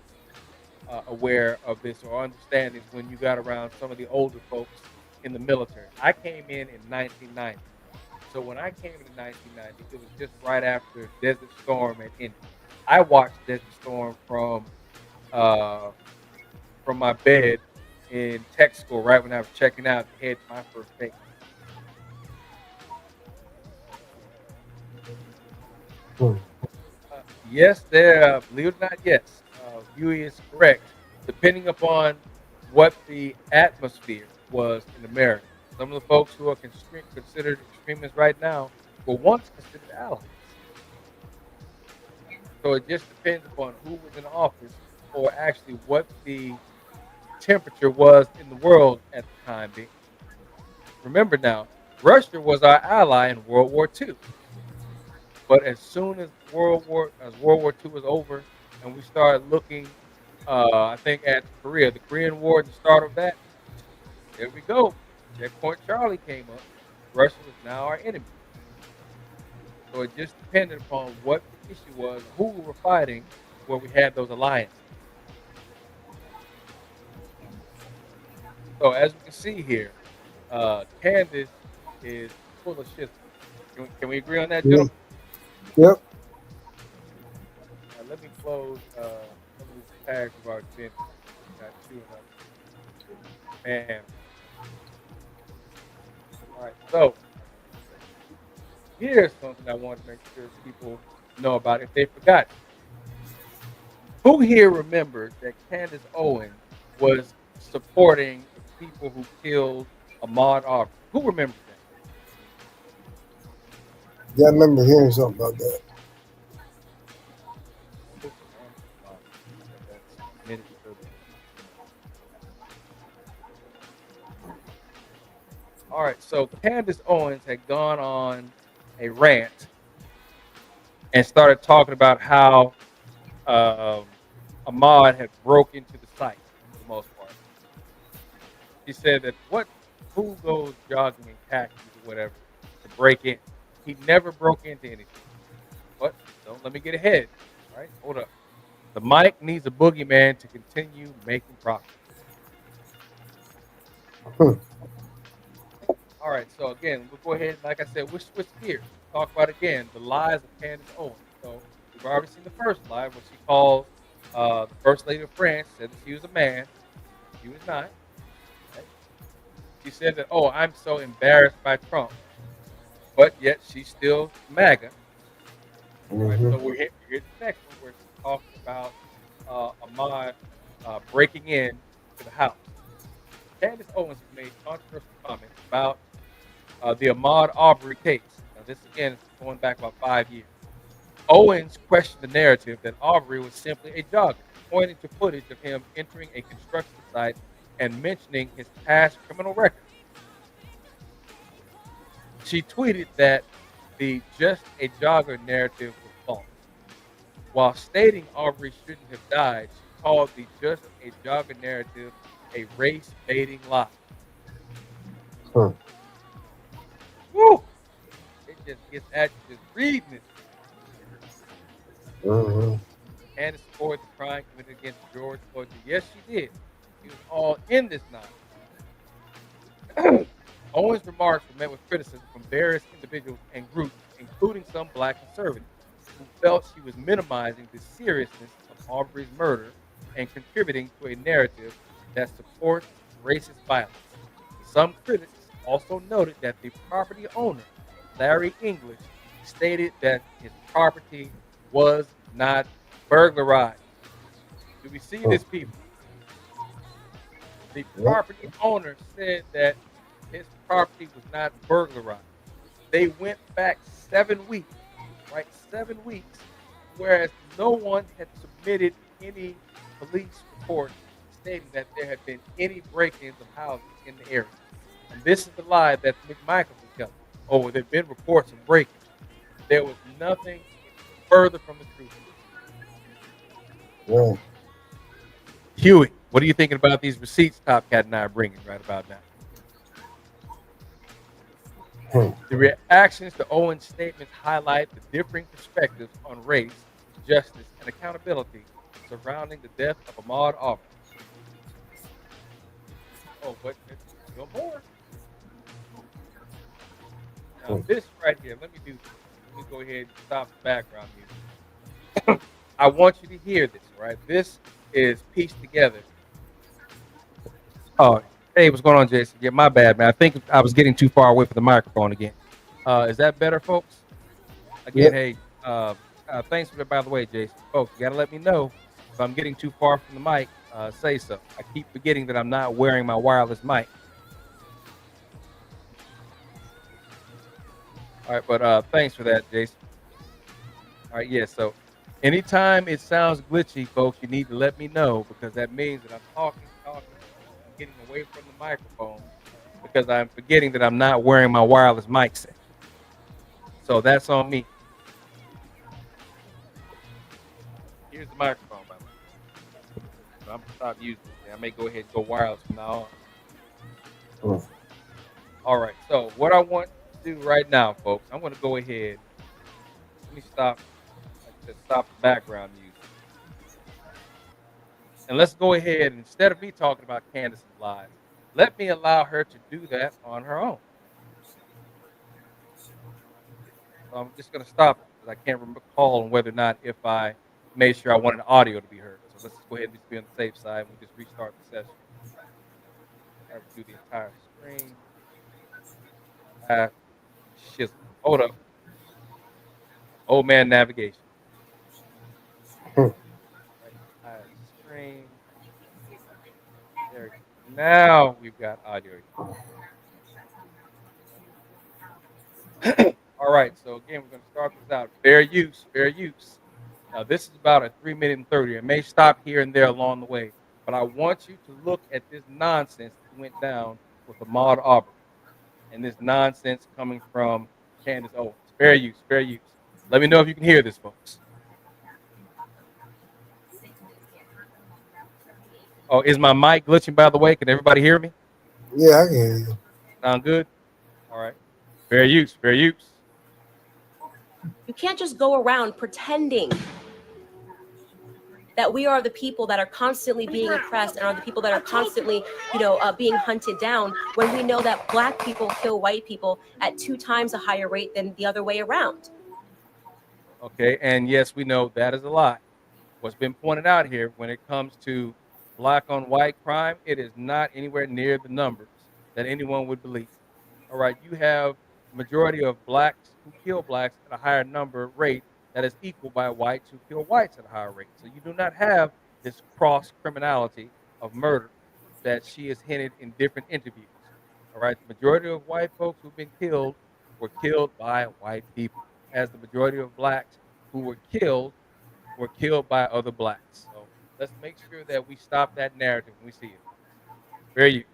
aware of this or understand this when you got around some of the older folks in the military. I came in 1990. So when I came in 1990, it was just right after Desert Storm had ended. I watched Desert Storm uh, from my bed in tech school right when I was checking out to head to my first base.
Hmm.
Yes, there. Believe it or not, yes, Huey is correct. Depending upon what the atmosphere was in America, some of the folks who are considered extremists right now were once considered allies. So it just depends upon who was in office or actually what the temperature was in the world at the time being. Remember now, Russia was our ally in World War II. But as soon as World War II was over and we started looking, I think at Korea, the Korean War, the start of that, there we go. Checkpoint Charlie came up. Russia was now our enemy. So it just depended upon what the issue was, who we were fighting, where we had those alliances. So as we can see here, Candace is full of shizzle. Can we agree on that,
Yeah.
gentlemen?
Yep.
Let me close some of these tags we've already been through. Got two of them. Man. All right. So here's something I want to make sure people know about if they forgot. Who here remembers that Candace Owens was supporting the people who killed Ahmaud Arbery? Who remembers that?
Yeah, I remember hearing something about that.
Don't look so damn surprised that that's admitted to the. All right. So Candace Owens had gone on a rant and started talking about how Ahmad had broke into the site for the most part. He said that who goes jogging in khakis or whatever to break in? He never broke into anything. But don't let me get ahead. All right, hold up. The mic needs a boogeyman to continue making profit.
Hmm.
All right, so again, we'll go ahead. Like I said, we'll switch gears. Talk about again the lies of Candace Owens. So we've already seen the first lie where she calls the first lady of France, said that she was a man. She was not. Right? She said that, oh, I'm so embarrassed by Trump, but yet she's still MAGA. All right,
Mm-hmm.
so here's the next one where she's talking about Ahmad breaking in to the house. Candace Owens has made controversial comments about the Ahmaud Arbery case. Now, this again is going back about 5 years. Owens questioned the narrative that Arbery was simply a jogger, pointing to footage of him entering a construction site and mentioning his past criminal record. She tweeted that the just a jogger narrative was false. While stating Arbery shouldn't have died, she called the just a jogger narrative a race baiting lie.
Hmm.
Woo! It just gets at you just reading it.
Mm-hmm.
Candace supported the crime committed against George Floyd. Yes, she did. She was all in this nonsense. Owens' remarks were met with criticism from various individuals and groups, including some black conservatives, who felt she was minimizing the seriousness of Aubrey's murder and contributing to a narrative that supports racist violence. Some critics also noted that the property owner, Larry English, stated that his property was not burglarized. Do we see this, people? The
Yep.
property owner said that his property was not burglarized. They went back 7 weeks, right? 7 weeks, whereas no one had submitted any police reports stating that there had been any break-ins of houses in the area. And this is the lie that McMichael was telling. Oh, well, there have been reports of break-ins. There was nothing further from the truth.
Yeah.
Huey, what are you thinking about these receipts Top Cat and I are bringing right about now?
Hmm.
The reactions to Owen's statements highlight the differing perspectives on race, justice, and accountability surrounding the death of Ahmaud Arbery. Oh, but there's still more. Now,
Hmm.
this right here, let me do this. Let me go ahead and stop the background music. I want you to hear this, all right? This is pieced together. Oh, hey, what's going on, Jason? Yeah, my bad, man. I think I was getting too far away from the microphone again. Is that better, folks? Again,
Yep.
hey, thanks for that, by the way, Jason. Folks, you got to let me know if I'm getting too far from the mic. Say so. I keep forgetting that I'm not wearing my wireless mic. All right, but thanks for that, Jason. All right, yeah. So anytime it sounds glitchy, folks, you need to let me know because that means that I'm talking, and I'm getting away from the microphone because I'm forgetting that I'm not wearing my wireless mic set. So that's on me. Here's the microphone, by the way. So I'm gonna stop using this thing. I may go ahead and go wireless from now on.
Hmm.
All right. So what I want to do right now, folks, I'm going to go ahead. Let me stop. Like I said, stop the background music, and let's go ahead. Instead of me talking about Candace's lies, let me allow her to do that on her own. So I'm just going to stop it because I can't recall on whether or not if I made sure I wanted the audio to be heard. So let's just go ahead and just be on the safe side, and we'll just restart the session. Have her do the entire screen. Ah, shizzle. Hold up. Old man navigation.
Hmm.
Right. Entire screen. There we go. Now we've got audio. All right. So again, we're going to start this out. Fair use, fair use. Now this is about a 3 minute and 30. It may stop here and there along the way, but I want you to look at this nonsense that went down with Ahmaud Arbery and this nonsense coming from Candace Owens. Fair use, fair use. Let me know if you can hear this, folks. Oh, is my mic glitching by the way? Can everybody hear me?
Yeah, I can hear you.
Sound good? All right. Fair use, fair use.
You can't just go around pretending that we are the people that are constantly being oppressed and are the people that are constantly, being hunted down when we know that black people kill white people at 2 times a higher rate than the other way around.
Okay. And yes, we know that is a lie. What's been pointed out here when it comes to black on white crime, it is not anywhere near the numbers that anyone would believe. All right, you have the majority of blacks who kill blacks at a higher number rate that is equal by whites who kill whites at a higher rate. So you do not have this cross criminality of murder that she has hinted in different interviews. All right, the majority of white folks who've been killed were killed by white people, as the majority of blacks who were killed by other blacks. So let's make sure that we stop that narrative when we see it. Fair use.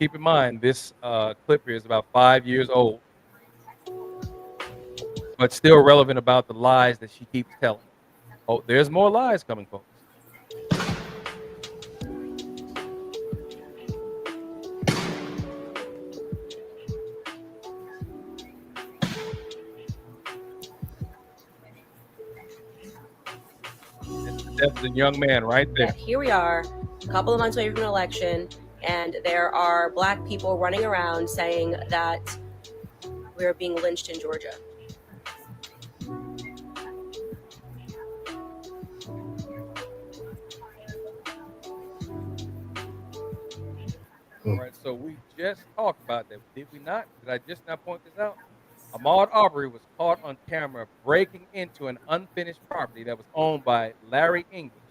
keep in mind this clip here is about 5 years old, but still relevant about the lies that she keeps telling. Oh, there's more lies coming, folks. It's the death of the young man right there.
That here we are, a couple of months away from an election, and there are black people running around saying that we're being lynched in Georgia.
All right, so we just talked about that, did we not? Did I just not point this out? Ahmaud Arbery was caught on camera breaking into an unfinished property that was owned by Larry English.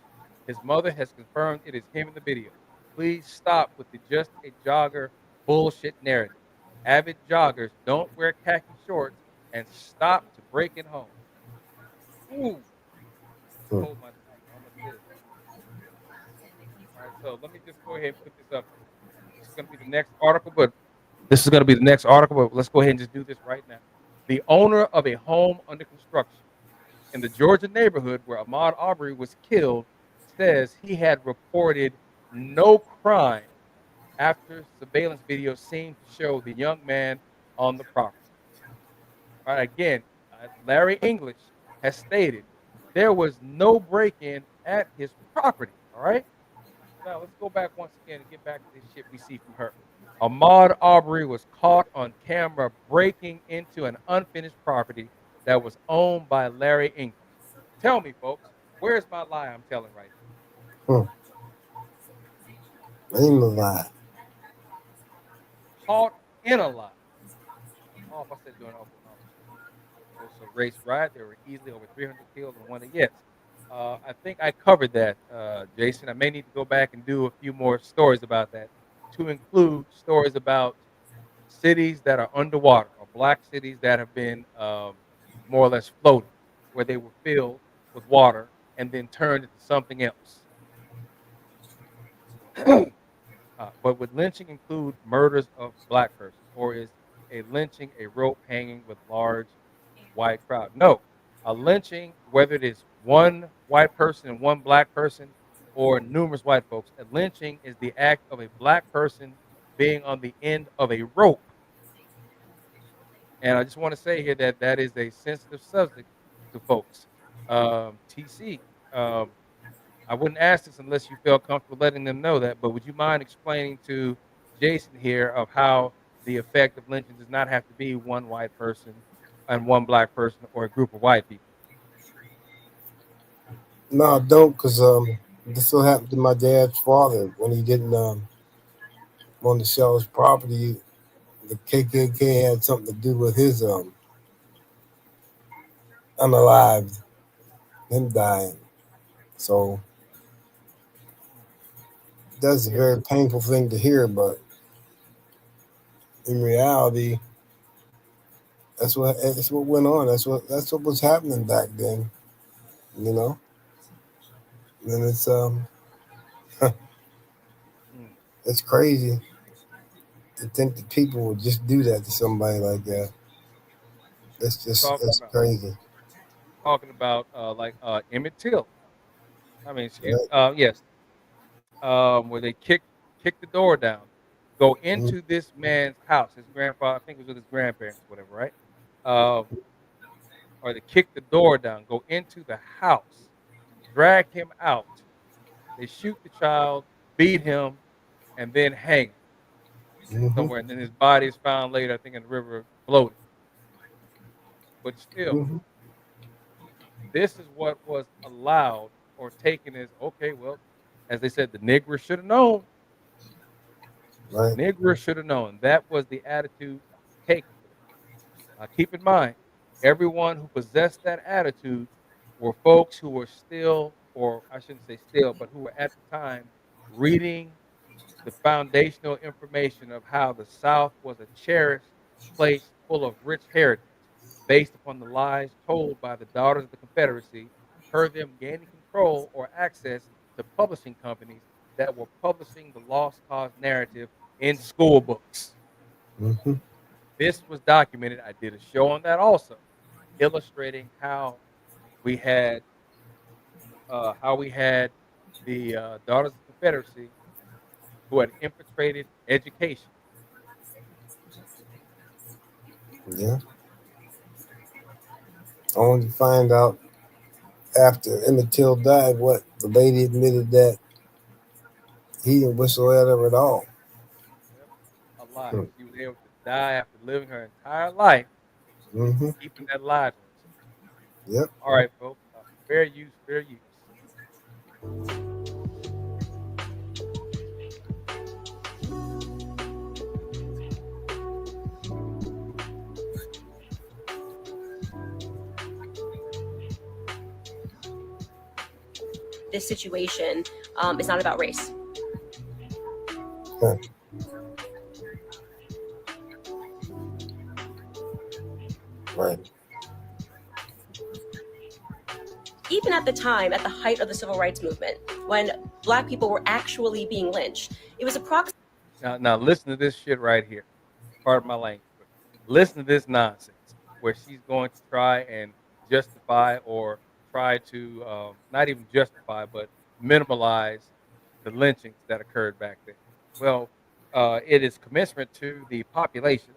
His mother has confirmed it is him in the video. Please stop with the just a jogger bullshit narrative. Avid joggers don't wear khaki shorts and stop to break in home. Ooh, hold my almost did. All right, so let me just go ahead and put this up here. This is going to be the next article, but let's go ahead and just do this right now. The owner of a home under construction in the Georgia neighborhood where Ahmaud Arbery was killed says he had reported no crime after surveillance video seemed to show the young man on the property. All right, again, Larry English has stated there was no break-in at his property. All right. Now let's go back once again and get back to this shit we see from her. Ahmaud Arbery was caught on camera breaking into an unfinished property that was owned by Larry English. Tell me, folks, where's my lie I'm telling right now?
Ain't a lie.
Caught in a lie. Oh, if I said doing Oklahoma. So race riot, there were easily over 300 killed and one. Yes. I think I covered that, Jason. I may need to go back and do a few more stories about that, to include stories about cities that are underwater or black cities that have been more or less floating, where they were filled with water and then turned into something else. But would lynching include murders of black persons, or is a lynching a rope hanging with large white crowd? No, a lynching, whether it is one white person and one black person, or numerous white folks, a lynching is the act of a black person being on the end of a rope. And I just want to say here that that is a sensitive subject to folks. TC, I wouldn't ask this unless you felt comfortable letting them know that, but would you mind explaining to Jason here of how the effect of lynching does not have to be one white person and one black person or a group of white people?
No, I don't, because this what happened to my dad's father when he didn't want to sell his property. The KKK had something to do with his unalived, him dying. So that's a
Yeah.
very painful thing to hear, but in reality, that's what went on. That's what was happening back then, you know. And
Mm.
it's crazy to think that people would just do that to somebody like that.
Talking
It's
about
crazy.
like Emmett Till. I mean, excuse
Right?
yes, where they kick the door down, go
Mhm.
into this man's house. His grandfather, I think it was with his grandparents, whatever, right? Um, or they kick the door down, go into the house, drag him out. They shoot the child, beat him, and then hang him
Mhm.
somewhere. And then his body is found later, I think, in the river floating. But still,
Mhm.
this is what was allowed or taken as okay. Well, as they said, the nigger should have known. The
Right.
nigger should have known. That was the attitude taken for that. Keep in mind, everyone who possessed that attitude were folks who were still, or I shouldn't say still, but who were at the time reading the foundational information of how the South was a cherished place full of rich heritage based upon the lies told by the daughters of the Confederacy, per them gaining control or access to publishing companies that were publishing the lost cause narrative in school books.
Hmm.
This was documented. I did a show on that also, illustrating how we had the Daughters of the Confederacy who had infiltrated education.
Yeah. Only to find out after Emmett Till died, what the lady admitted that he didn't whistle at her at all.
Yep, a lie.
Hmm.
She was able to die after living her entire life
Mm-hmm.
keeping that lie to herself.
Yep.
All right, folks. Fair use, fair use.
This situation is not about race.
Huh. Right.
Even at the time, at the height of the civil rights movement, when Black people were actually being lynched, it was approximately
Now listen to this shit right here. Pardon my language, but listen to this nonsense where she's going to try and justify or try to not even justify but minimalize the lynchings that occurred back then. Well, it is commensurate to the population.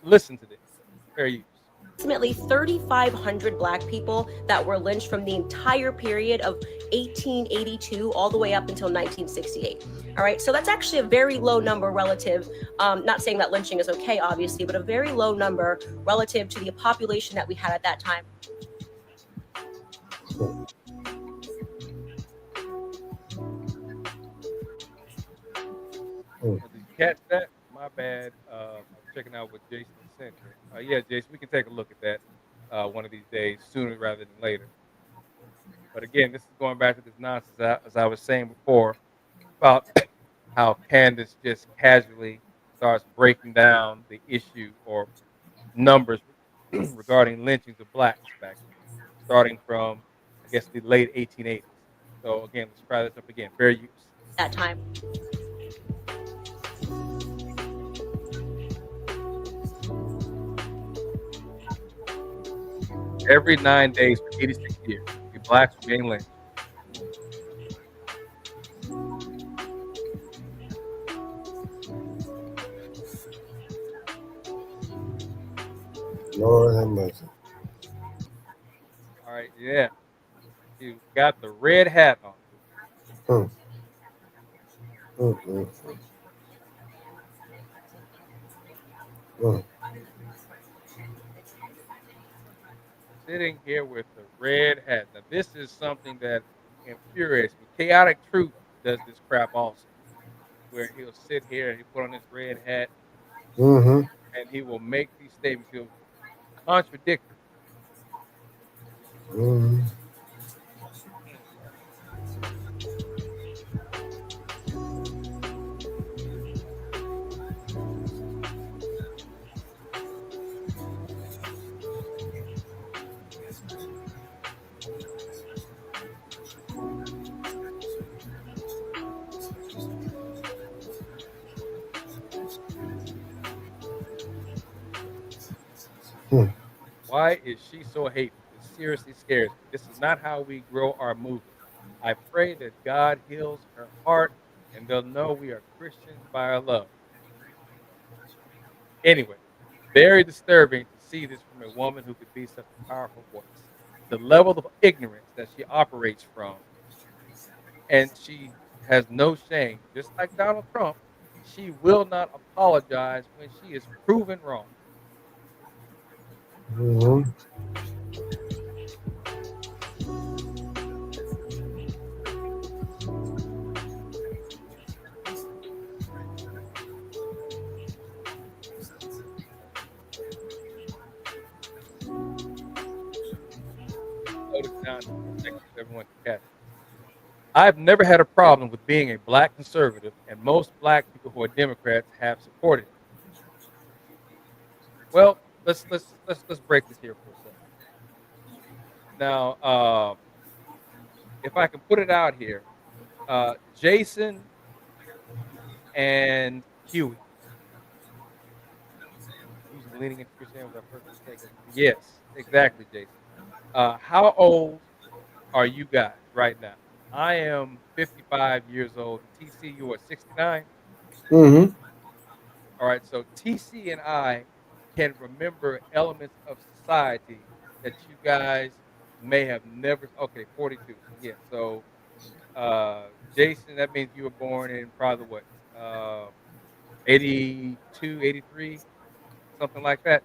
Listen to this. Fair use.
3,500 Black people that were lynched from the entire period of 1882 all the way up until 1968. All right, so that's actually a very low number relative. Not saying that lynching is okay, obviously, but a very low number relative to the population that we had at that time.
Did you catch that? My bad. I was checking out what Jason sent here. Yeah, Jason, we can take a look at that one of these days, sooner rather than later. But again, this is going back to this nonsense as I was saying before about how Candace just casually starts breaking down the issue or numbers regarding lynchings of blacks back then, starting from, I guess, the late 1880s. So again, let's try this up again. Fair use.
That time.
Every 9 days for 86 years, the blacks were being lynched.
Lord have mercy.
All right, yeah. You got the red hat on.
Hmm. Mm-hmm. Mm.
Sitting here with the red hat. Now, this is something that infuriates me. Chaotic Truth does this crap also, where he'll sit here and he put on his red hat
Mm-hmm.
and he will make these statements. He'll contradict them.
Mm-hmm.
Hmm.
Hmm.
Why is she so hateful? It seriously scares me. This is not how we grow our movement. I pray that God heals her heart and they'll know we are Christians by our love. Anyway, very disturbing to see this from a woman who could be such a powerful voice. The level of ignorance that she operates from, and she has no shame. Just like Donald Trump, she will not apologize when she is proven wrong.
Mm-hmm.
Slow this down just a second so everyone can catch it. I've never had a problem with being a black conservative, and most black people who are Democrats have supported me. Well, let's break this here for a second. Now, if I can put it out here, Jason and Huey. Usually leaning into your saying without personal stake. Yes, exactly, Jason. How old are you guys right now? I am 55 years old. And TC, you are 69.
Mm-hmm.
All right, so TC and I can remember elements of society that you guys may have never. Okay, 42. So yeah, so Jason, that means you were born in probably what, 82, 83, something like that.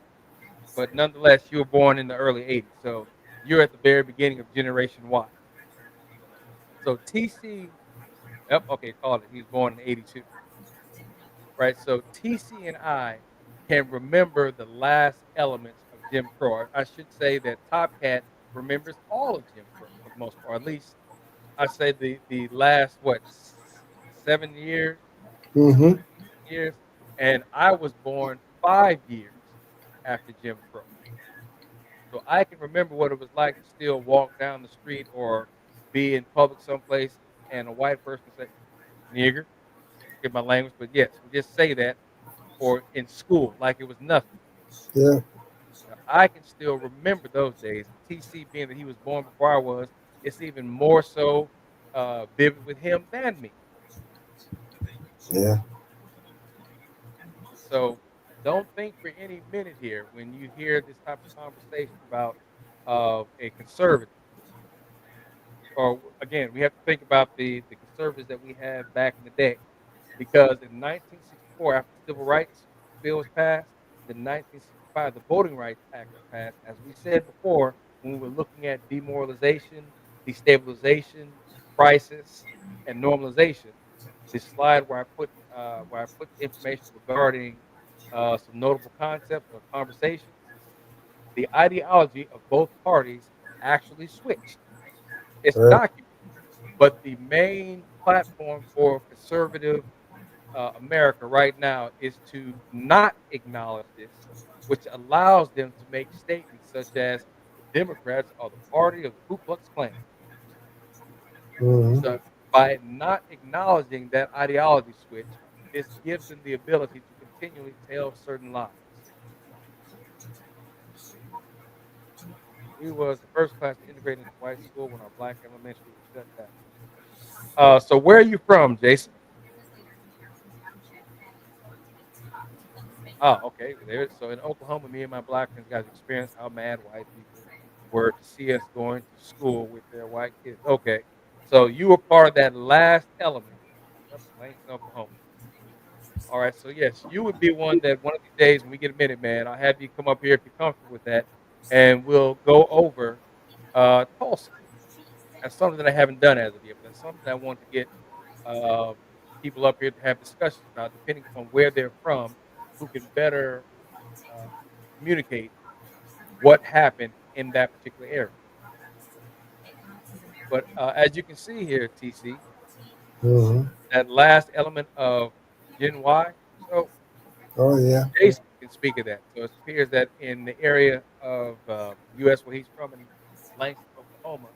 But nonetheless, you were born in the early 80s. So you're at the very beginning of Generation Y. So TC, yep, okay, called it. He was born in 82, right? So TC and I can remember the last elements of Jim Crow. I should say that Top Cat remembers all of Jim Crow for the most part. At least I say the last what, 7 years,
Mm-hmm.
6 years, and I was born 5 years after Jim Crow. So I can remember what it was like to still walk down the street or be in public someplace and a white person say, nigger, get my language, but yes, we just say that, or in school like it was nothing.
Yeah.
Now, I can still remember those days. And TC, being that he was born before I was, it's even more so vivid with him than me.
Yeah.
So don't think for any minute here when you hear this type of conversation about a conservative. Or again, we have to think about the conservatives that we had back in the day, because in 1964, after the Civil Rights Bill was passed, then 1965, the Voting Rights Act was passed. As we said before, when we were looking at demoralization, destabilization, crisis, and normalization, this slide where I put information regarding some notable concepts or conversations, the ideology of both parties actually switched. It's
Right.
documented. But the main platform for conservative America right now is to not acknowledge this, which allows them to make statements such as the Democrats are the party of the Ku Klux Klan.
Mm-hmm.
So by not acknowledging that ideology switch, this gives them the ability to continually tell certain lies. We was the first class to integrate into white school when our black elementary was shut down. So where are you from, Jason? Oh, okay. There. So in Oklahoma, me and my black friends got to experience how mad white people were to see us going to school with their white kids. Okay. So you were part of that last element. Yep, Langston, Oklahoma. All right. So yes, you would be one that one of these days when we get a minute, man, I'll have you come up here if you're comfortable with that, and we'll go over Tulsa. That's something that I haven't done as of yet, but that's something I want to get uh, people up here to have discussions about, depending on where they're from, who can better uh, communicate what happened in that particular area. But as you can see here, TC,
Mm-hmm.
that last element of Gen Y, so
Oh yeah.
Jason can speak of that. So it appears that in the area of U.S. where he's from, in Langston, Oklahoma,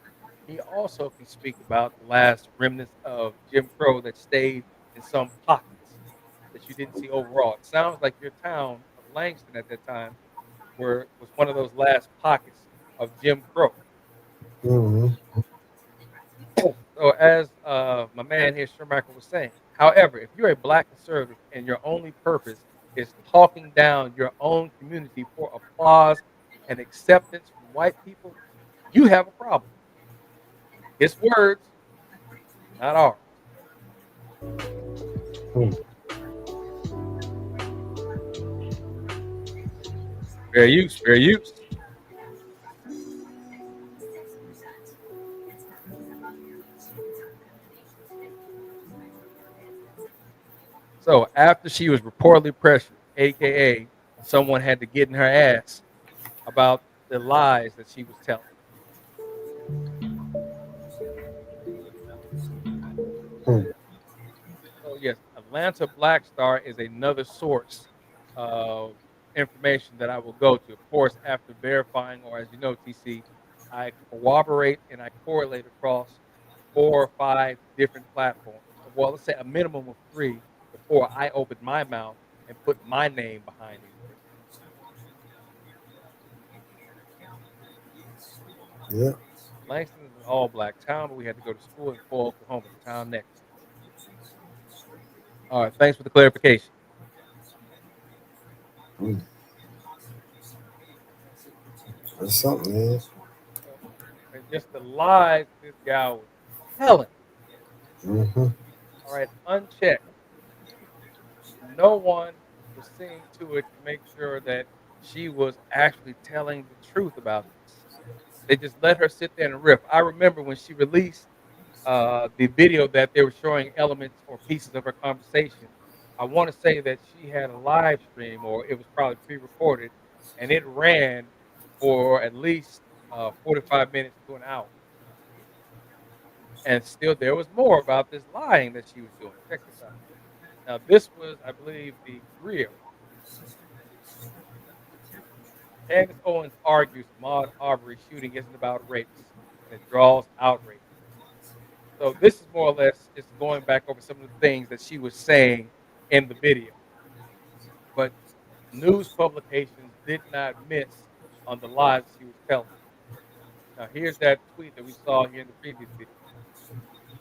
he also can speak about the last remnants of Jim Crow that stayed in some pockets that you didn't see overall. It sounds like your town of Langston at that time was one of those last pockets of Jim Crow.
Mm-hmm.
So as my man here, Schumacher, was saying, however, if you're a black conservative and your only purpose is talking down your own community for applause and acceptance from white people, you have a problem. His words, not ours.
Mm-hmm.
Fair use, fair use. So after she was reportedly pressured, aka someone had to get in her ass about the lies that she was telling. So yes, Atlanta Black Star is another source of information that I will go to. Of course, after verifying, or as you know, TC, I corroborate and I correlate across 4 or 5 different platforms. Well, let's say a minimum of 3, but before I opened my mouth and put my name behind anything.
Yeah.
Langston is an all-black town. We had to go to school in Fort Oklahoma, the town next. All right, thanks for the clarification.
Mm. That's something, man.
So, and just the lies this guy was telling.
Mm-hmm.
All right, unchecked. No one was seeing to it to make sure that she was actually telling the truth about this. They just let her sit there and riff. I remember when she released the video that they were showing elements or pieces of her conversation. I want to say that she had a live stream, or it was probably pre-recorded, and it ran for at least 45 minutes to an hour. And still, there was more about this lying that she was doing. Check this out. Now, this was, I believe, the grill. Candace Owens argues Ahmaud Arbery shooting isn't about race, and it draws outrage. So this is more or less just going back over some of the things that she was saying in the video. But news publications did not miss on the lies she was telling. Now here's that tweet that we saw here in the previous video.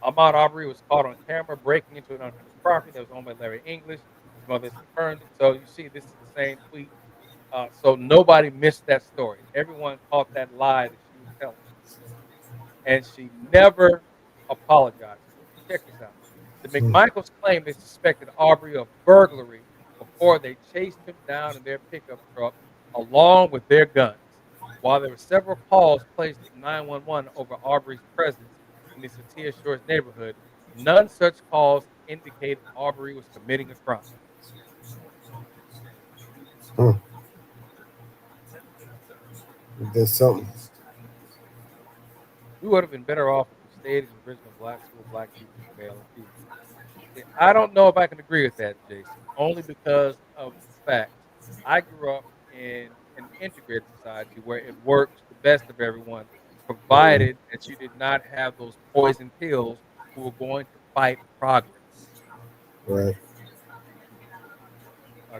Ahmaud Arbery was caught on camera breaking into an unfinished property that was owned by Larry English. His mother has confirmed it. So you see, this is the same tweet. So nobody missed that story. Everyone caught that lie that she was telling, and she never apologized for it. Check this out. The
Mm.
McMichaels claim they suspected Arbery of burglary before they chased him down in their pickup truck along with their guns. While there were several calls placed to 911 over Arbery's presence in the Satia Shores neighborhood, none such calls indicated Arbery was committing a crime.
Mm. There's something.
We would have been better off if we stayed in the original black school, black teachers, male and female. See, I don't know if I can agree with that, Jason, only because of the fact I grew up in an integrated society where it worked to the best of everyone,
Mm.
provided that you did not have those poison pills who were going to fight progress.
Right.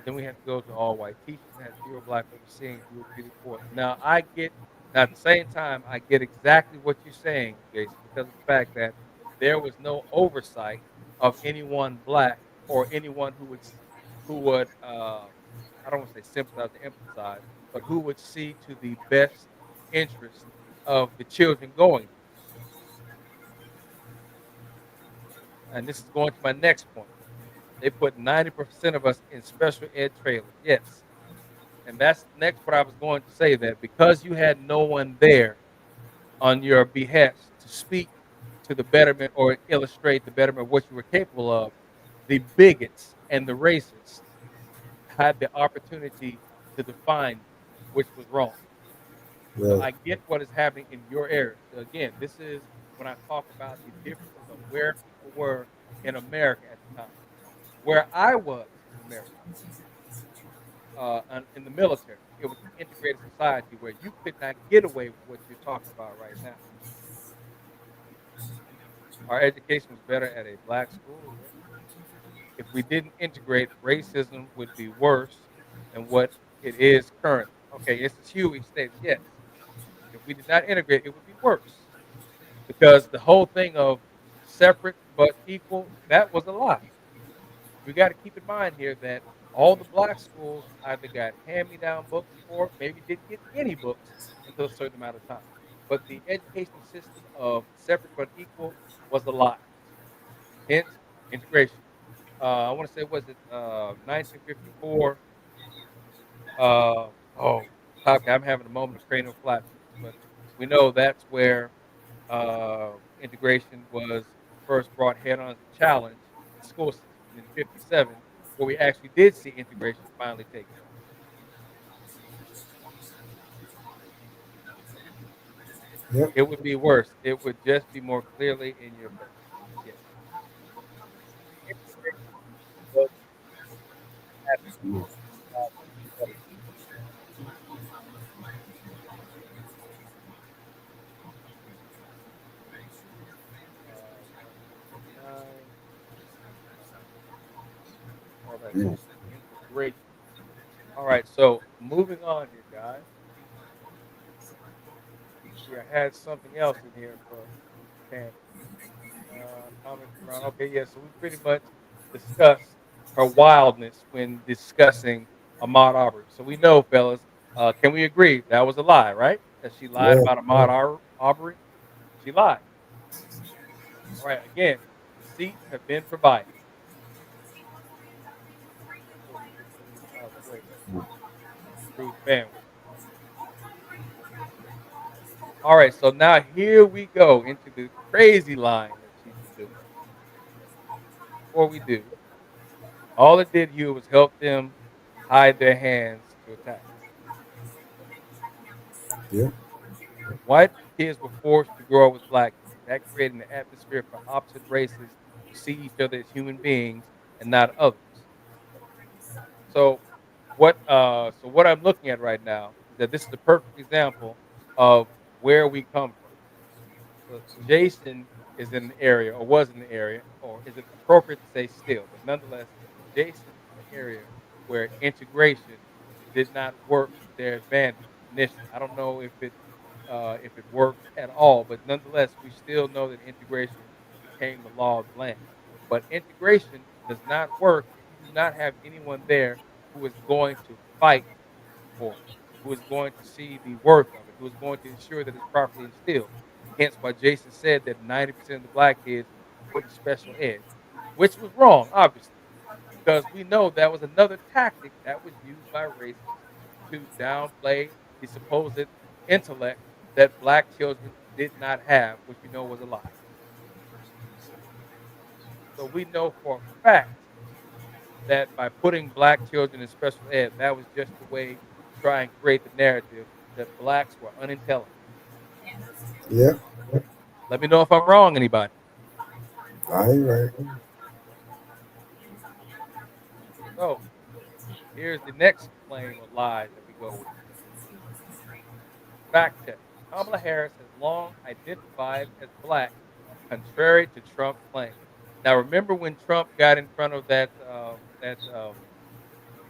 Then we had to go to all white teachers and had 0 black overseeing, if you would plead the fourth. Now I get, now at the same time, I get exactly what you're saying, Jason, because of the fact that there was no oversight of anyone black or anyone who would I don't want to say sympathize or empathize, but who would see to the best interest of the children going there. And this is going to my next point. They put 90% of us in special ed trailers. Yes. And that's next what I was going to say, that because you had no one there on your behest to speak to the betterment or illustrate the betterment of what you were capable of, the bigots and the racists had the opportunity to define you, which was wrong. So
Right.
I get what is happening in your area. So again, this is when I talk about the differences of where people were in America at the time. Where I was in America, in the military, it was an integrated society where you could not get away with what you're talking about right now. Our education was better at a black school, yes. If we didn't integrate, racism would be worse than what it is currently. Okay, this is Huey stated, yes. If we did not integrate, it would be worse. Because the whole thing of separate but equal, that was a lie. We got to keep in mind here that all the black schools either got hand-me-down books or maybe didn't get any books until a certain amount of time. But the education system of separate but equal was a lie. Hence, integration. I want to say, was it 1954? Oh, okay, I'm having a moment of cranial flatulence, but we know that's where integration was first brought head on as a challenge in the school system. And in 57, where we actually did see integration finally take place.
Yep.
It would be worse. It would just be more clearly in your face. Yes. Integration was happening.
Mm.
Uh, 149. Integration. All right, so moving on here, guys. See, I had something else in here for Candy. Comments around. Okay, yeah. So we pretty much discussed her wildness when discussing Ahmaud Arbery. So we know, fellas. Can we agree that was a lie, right? That she lied
Yeah,
about
yeah,
Arbery. She lied. All right. Again, receipts have been provided. Before we get moved out of the way here through the bandwidth. All right. So now here we go into the crazy lying that she's been doing. Before we do, all it did here was help them hide their hands to attack.
yeah,
White kids were forced to grow up with black kids. That created an atmosphere for opposite races to see each other as human beings and not others. So what I'm looking at right now is that this is a perfect example of where we come from. So Jason is in an area or was in an area, or is it appropriate to say still, but nonetheless, Jason is in an area where integration did not work to their advantage initially. I don't know if it worked at all, but nonetheless, we still know that integration became the law of the land. But integration does not work if you do not have anyone there who is going to fight for it, who is going to see the worth of it, who is going to ensure that it's properly instilled. Hence why Jason said that 90% of the black kids were put in special ed, which was wrong, obviously, because we know that was another tactic that was used by racists to downplay the supposed intellect that black children did not have, which we know was a lie. So we know for a fact that by putting black children in special ed, that was just a way to try and create the narrative that blacks were unintelligent.
yeah.
Let me know if I'm wrong, anybody.
I ain't right.
So here's the next claim of lies that we go with. Fact check. Kamala Harris has long identified as black, contrary to Trump claims. Now, remember when Trump got in front of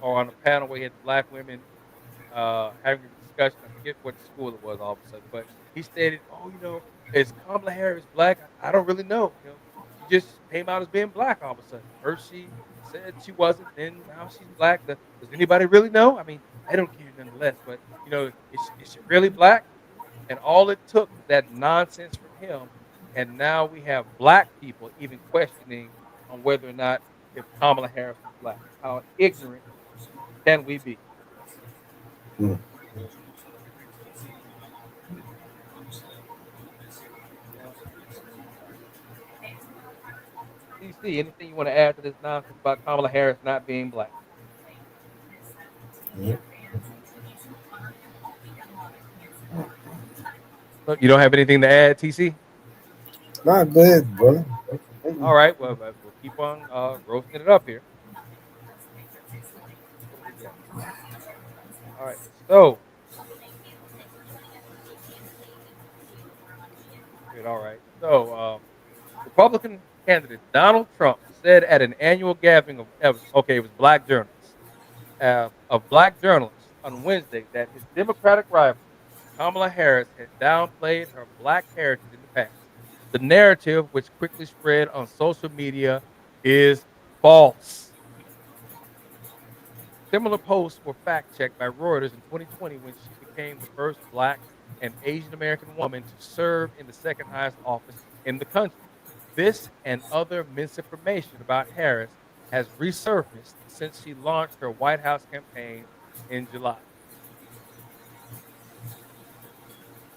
or on a panel where he had the black women having a discussion. I forget what school it was all of a sudden, but he stated, "Oh, is Kamala Harris black? I don't really know. She just came out as being black all of a sudden. First she said she wasn't, then now she's black. Does anybody really know? I mean, I don't care nonetheless. But is she really black?" And all it took was that nonsense from him, and now we have black people even questioning on whether or not if Kamala Harris was black. How ignorant can we be?
Mm.
Uh, CC, anything you want to add to this nonsense about Kamala Harris not being black?
Yeah.
Look, you don't have anything to add, TC?
Nah, go ahead, brother.
All right, well, we'll keep on roasting it up here. What do we got? All right, so good. All right, so Republican candidate Donald Trump said at an annual gathering it was black journalists on Wednesday that his Democratic rival Kamala Harris had downplayed her black heritage in the past. The narrative, which quickly spread on social media, is false. Similar posts were fact checked by Reuters in 2020 when she became the first black and Asian American woman to serve in the second highest office in the country. This and other misinformation about Harris has resurfaced since she launched her White House campaign in July.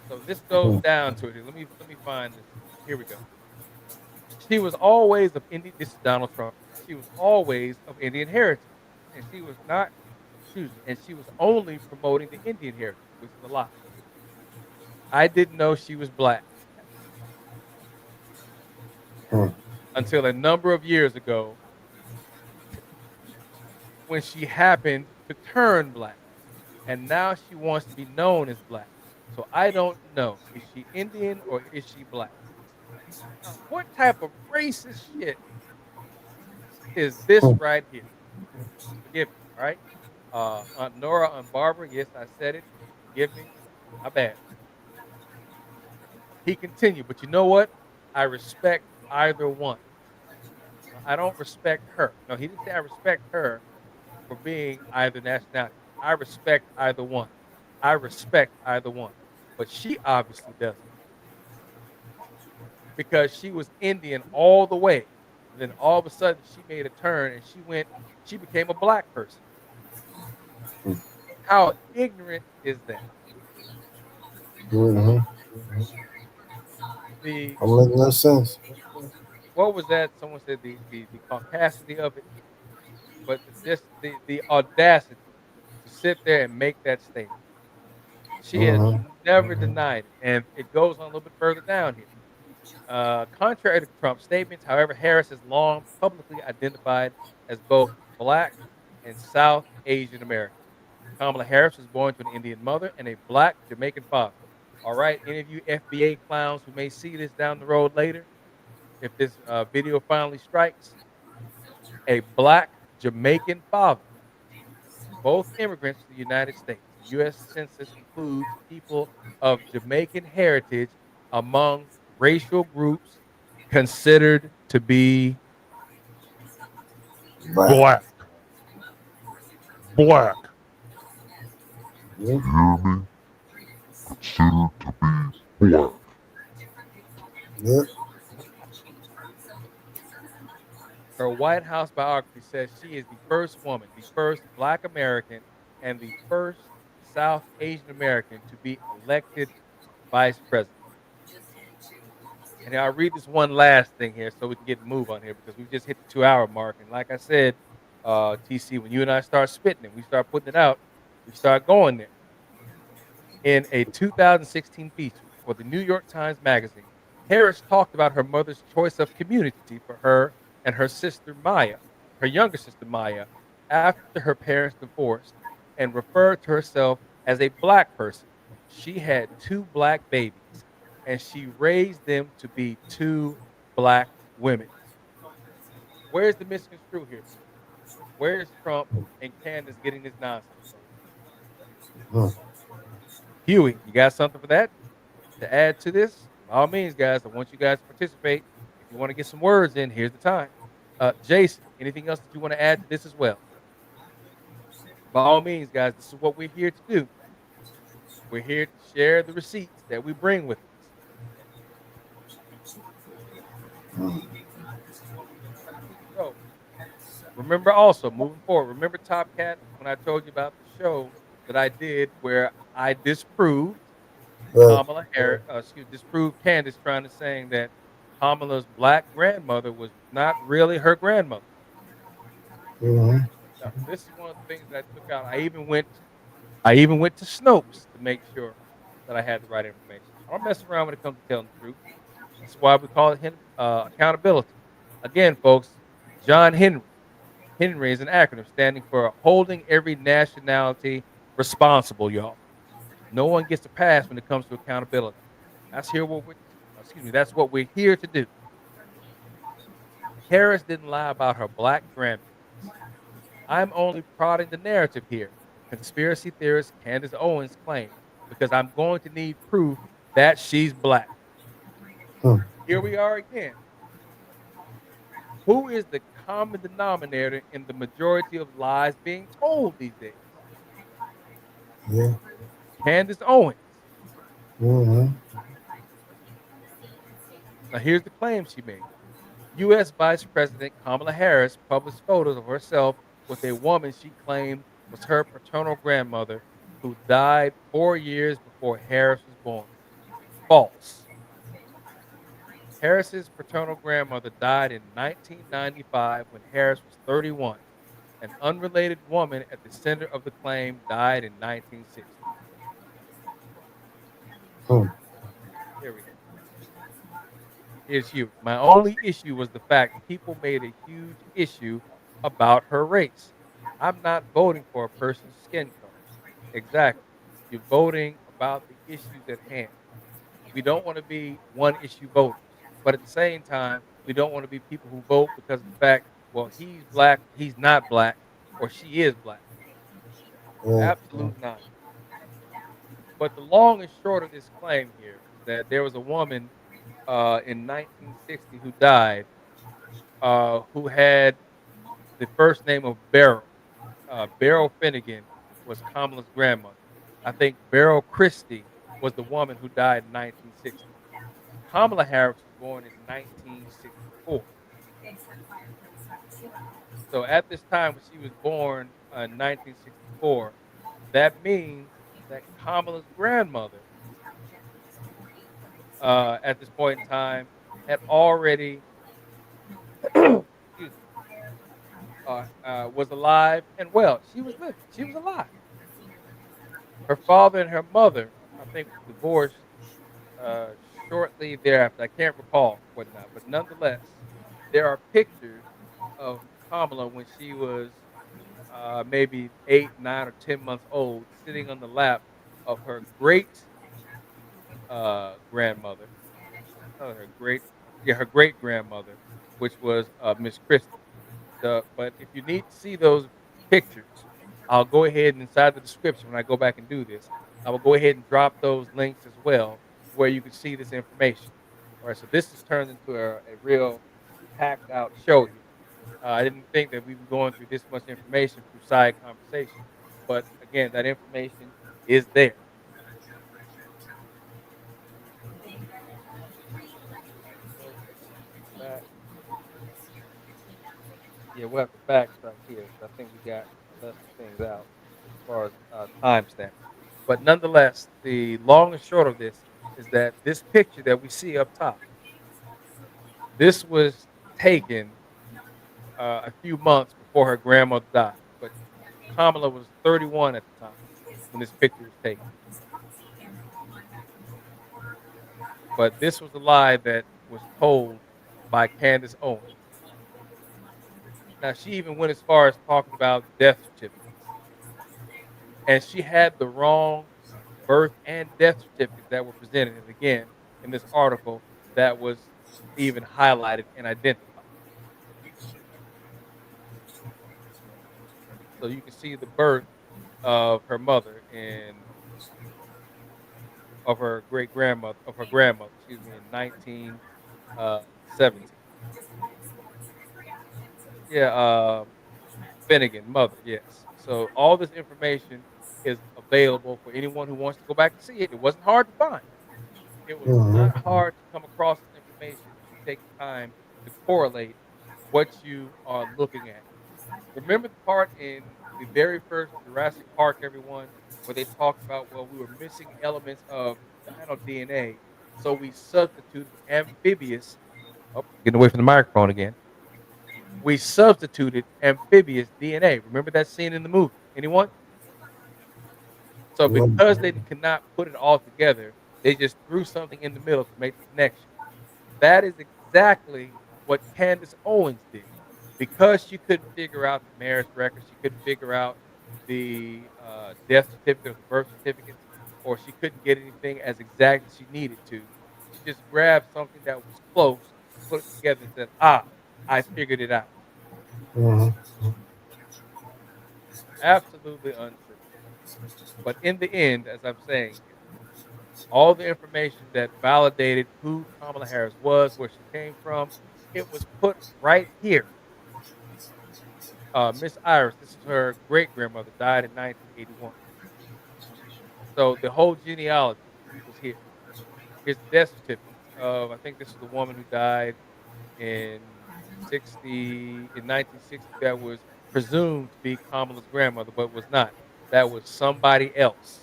So this goes
Mm.
down to it. Let me find this. Here we go. She was always of Indian. This is Donald Trump. She was always of Indian heritage, and she was not. Excuse me. And she was only promoting the Indian heritage, which is a lie. I didn't know she was black
Mm.
until a number of years ago when she happened to turn black, and now she wants to be known as black. So I don't know. Is she Indian or is she black? Now, what type of racist shit is this
Mm.
right here? Forgive me. All right. Aunt Nora, Aunt Barbara. Yes, I said it. Forgive me. My bad. He continued, but you know what? I respect either one. I don't respect her. No, he didn't say I respect her for being either nationality. I respect either one. I respect either one. But she obviously doesn't because she was Indian all the way. And then all of a sudden she made a turn and she became a black person. How ignorant is that?
Mm-hmm.
The
Don't make no sense.
what was that? Someone said the caucasity of it, but just the audacity to sit there and make that statement. She has
Mm-hmm.
never denied it, and it goes on a little bit further down here. Contrary to Trump's statements, however, Harris has long publicly identified as both Black and South Asian American. Kamala Harris was born to an Indian mother and a Black Jamaican father. All right, any of you FBA clowns who may see this down the road later, if this video finally strikes, a Black Jamaican father, both immigrants to the United States. The U.S. Census includes people of Jamaican heritage among racial groups considered to be
Black.
black. Black.
Yep.
Hear me? Considered to be black.
Yep.
Her White House biography says she is the first woman, the first Black American, and the first South Asian American to be elected vice president. And I'll read this one last thing here so we can get a move on here because we've just hit the 2 hour mark. And like I said, TC, when you and I start spitting it, we start putting it out, we start going there. In a 2016 feature for the New York Times Magazine, Harris talked about her mother's choice of community for her and her sister Maya, her younger sister Maya, after her parents divorced, and referred to herself as a black person. She had two black babies, and she raised them to be two black women. Where's the misconstrue here, people? Where's Trump and Candace getting this nonsense from?
Mm.
Huey, you got something for that to add to this? By all means, guys, I want you guys to participate. If you want to get some words in, here's the time. Jason, anything else that you want to add to this as well? By all means, guys, this is what we're here to do. We're here to share the receipts that we bring with us. So remember also, moving forward, remember Top Cat when I told you about the show that I did where I disproved
Right.
Kamala Harris, disproved Candace trying to saying that Kamala's black grandmother was not really her grandmother.
Mm-hmm.
Now, this is one of the things that I took out. I even went to Snopes to make sure that I had the right information. I don't mess around when it comes to telling the truth. That's why we call it accountability. Again, folks, John Henry. Henry is an acronym standing for holding every nationality responsible, y'all. No one gets a pass when it comes to accountability. That's what we're here to do. Harris didn't lie about her black grandparents. I'm only prodding the narrative here, conspiracy theorist Candace Owens claimed, because I'm going to need proof that she's black.
Hmm.
Here we are again. Who is the common denominator in the majority of lies being told these days?
Yeah.
Candace Owens.
Mm-hmm.
Now, here's the claim she made. U.S. Vice President Kamala Harris published photos of herself with a woman she claimed was her paternal grandmother who died 4 years before Harris was born. False. Harris's paternal grandmother died in 1995 when Harris was 31. An unrelated woman at the center of the claim died in 1960.
Hmm.
Here we go. Here's Huey. My only issue was the fact people made a huge issue about her race. I'm not voting for a person's skin color. Exactly. You're voting about the issues at hand. We don't want to be one issue voters. But at the same time, we don't want to be people who vote because of the fact, well, he's black, he's not black. or she is black.
Yeah.
Absolute nonsense. But the long and short of this claim here is that there was a woman in 1960 who died, who had the first name of Beryl. Beryl Finnegan was Kamala's grandmother. I think Beryl Christie was the woman who died in 1960. Kamala Harris was born in 1964. So at this time, when she was born in 1964, that means that Kamala's grandmother, at this point in time, had already, excuse me, was alive and well. She was living. She was alive. Her father and her mother, I think, divorced uh, shortly thereafter. I can't recall whatnot, but nonetheless, there are pictures of Kamala when she was maybe 8, 9, or 10 months old, sitting on the lap of her great grandmother, her great, yeah, her great grandmother, which was Miss Christie. But if you need to see those pictures, I'll go ahead and inside the description when I go back and do this, I will go ahead and drop those links as well where you can see this information. All right, so this has turned into a real packed out show here. I didn't think that we'd be going through this much information through side conversation, but again, that information is there. So back, yeah, we'll have to backtrack here because I think we got left some things out as far as timestamp. But nonetheless, the long and short of this is that this picture that we see up top, this was taken a few months before her grandmother died. But Kamala was 31 at the time when this picture was taken. But this was a lie that was told by Candace Owens. Now, she even went as far as talking about death certificates. And she had the wrong birth and death certificates that were presented. And again, in this article, that was even highlighted and identified. So you can see the birth of her mother and of her great grandmother, of her grandmother, excuse me, in 1917. Yeah, Finnegan, mother, yes. So all this information is available for anyone who wants to go back and see it. It wasn't hard to find. It was not
Mm-hmm.
hard to come across this information if you take the time to correlate what you are looking at. Remember the part in the very first Jurassic Park, everyone, where they talked about, well, we were missing elements of dino DNA, so we substituted amphibious. Oh, getting away from the microphone again. We substituted amphibious DNA. Remember that scene in the movie? Anyone? So because they could not put it all together, they just threw something in the middle to make the connection. That is exactly what Candace Owens did. Because she couldn't figure out the marriage records, she couldn't figure out the death certificate or the birth certificates, or she couldn't get anything as exact as she needed to. She just grabbed something that was close, put it together, and said, "Ah, I figured it out."
Mm-hmm.
Absolutely untrue. But in the end, as I'm saying here, all the information that validated who Kamala Harris was, where she came from, it was put right here. Miss Iris, this is her great grandmother, died in 1981. So the whole genealogy was here. Here's the death certificates of, I think this is the woman who died in 1960, that was presumed to be Kamala's grandmother, but was not. That was somebody else.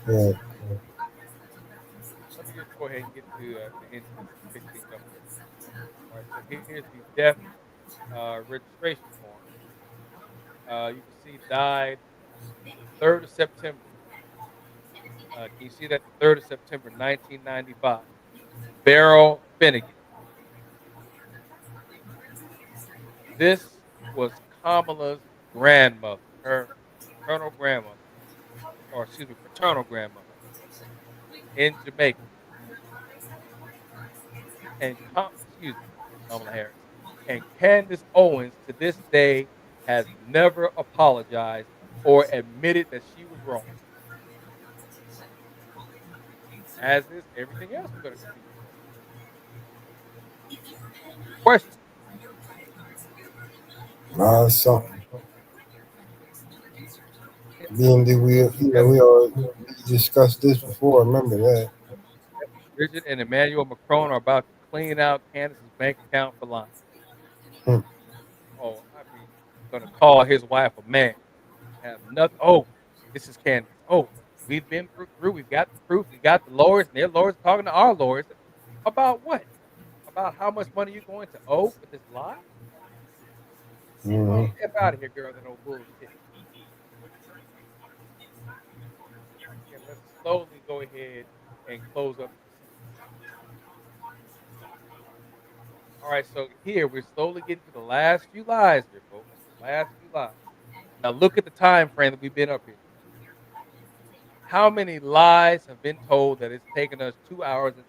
Yeah.
Let me just go ahead and get to the end of this and pick things up here. All right, so here's the death registration form. You can see died 3rd of September. Can you see that? The 3rd of September, 1995. Beryl Finnegan. This was Kamala's grandmother, her maternal grandmother, or excuse me, paternal grandmother in Jamaica. And excuse me, Kamala Harris. And Candace Owens to this day has never apologized or admitted that she was wrong, as is everything else we're going to continue to see. Question.
Something.
Yeah.
Being that
As
we already discussed this before. Remember that.
Bridget and Emmanuel Macron are about to clean out Candace's bank account for lying.
Hmm.
Oh, I mean, going to call his wife a man. Have nothing. Oh, this is Candace. Oh, we've been through. We've got the proof. We got the lawyers, and their lawyers talking to our lawyers about what? About how much money you're going to owe for this lie?
Hmm.
Step out of here, girl. That old bullshit. Again, let's slowly go ahead and close up the proceedings. All right, so here we're slowly getting to the last few lies here, folks. The last few lies. Now look at the time frame that we've been up here. How many lies have been told that it's taken us 2 hours and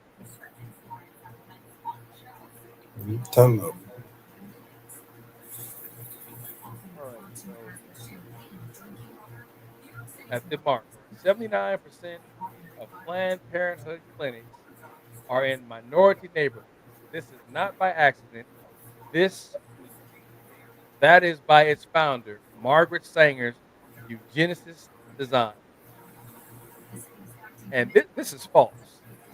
Tell me.
all right, so at the mark, 79% of Planned Parenthood clinics are in minority neighborhoods. This is not by accident. This that is by its founder, Margaret Sanger's eugenicist design. And this is false.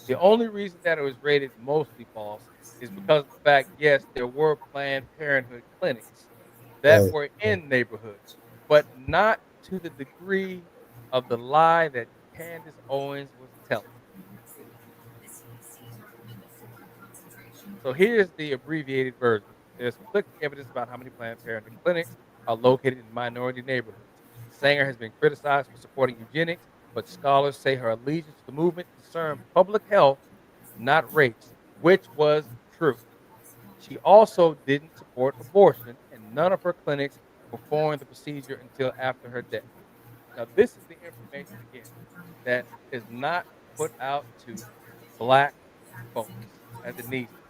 The only reason that it was rated mostly false is because of the fact, yes, there were Planned Parenthood clinics that
Right.
were in neighborhoods, but not to the degree of the lie that Candace Owens was telling. So here's the abbreviated version. There's conflicting evidence about how many Planned Parenthood clinics are located in minority neighborhoods. Sanger has been criticized for supporting eugenics, but scholars say her allegiance to the movement concerned public health, not race, which was true. She also didn't support abortion, and none of her clinics performed the procedure until after her death. Now, this is the information, again, that is not put out to black folks as it needs to be.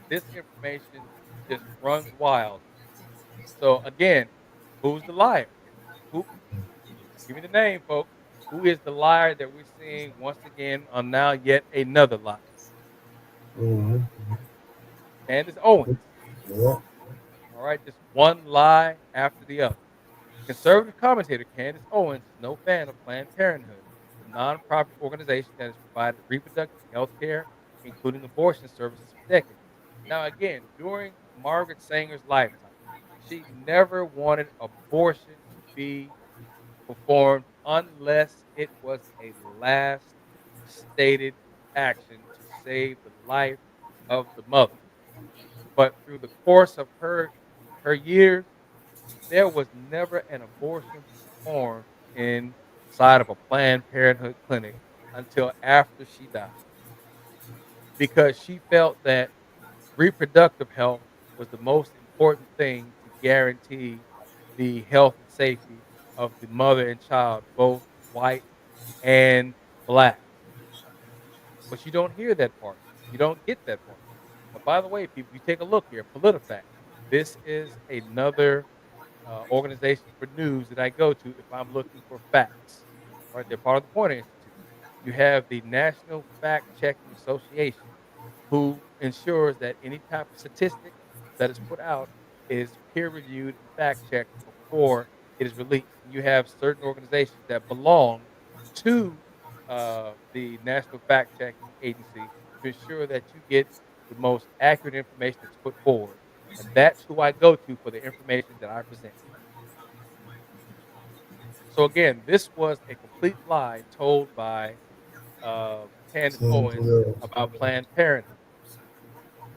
This information just runs wild. So, again, who's the liar? Who? Give me the name, folks. Who is the liar that we're seeing once again on now yet another lie?
Hmm.
Candace Owens.
Yeah.
All right, just one lie after the other. Conservative commentator Candace Owens is no fan of Planned Parenthood, the nonprofit organization that has provided reproductive health care, including abortion services for decades. Now, again, during Margaret Sanger's lifetime, she never wanted abortion to be performed unless it was a last stated action to save the life of the mother. But through the course of her years, there was never an abortion performed inside of a Planned Parenthood clinic until after she died because she felt that reproductive health was the most important thing to guarantee the health and safety of the mother and child, both white and black. But you don't hear that part. You don't get that part. But by the way, people, you take a look here, PolitiFact. This is another organization for news that I go to if I'm looking for facts. Right, they're part of the Poynter Institute. You have the National Fact Checking Association, who ensures that any type of statistic that is put out is peer reviewed and fact checked before it is released. And you have certain organizations that belong to the National Fact Checking Agency to ensure that you get the most accurate information that's put forward. And that's who I go to for the information that I present. So again, this was a complete lie told by Candace Owens about Planned Parenthood.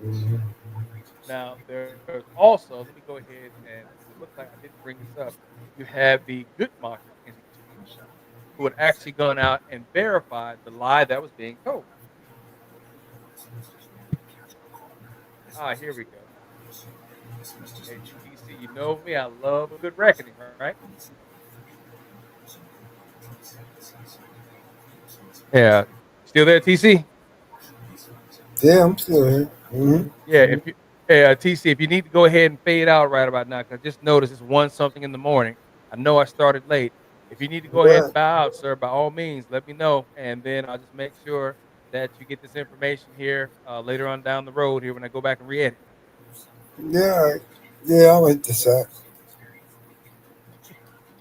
Hmm.
Now, there's also, let me go ahead and, because it looks like I didn't bring this up, you have the Guttmacher Institute, who had actually gone out and verified the lie that was being told. Ah, here we go. Hey, TC, you know me. I love a good reckoning, right? Yeah. Still there, TC?
Yeah, I'm still here. Hmm.
Yeah. Hey, TC, if you need to go ahead and fade out right about now, because I just noticed it's one something in the morning. I know I started late. If you need to go ahead
Right.
and bow out, sir, by all means, let me know, and then I'll just make sure that you get this information here later on down the road here when I go back and re-edit.
Yeah, all right. Yeah, I'll hit the sack.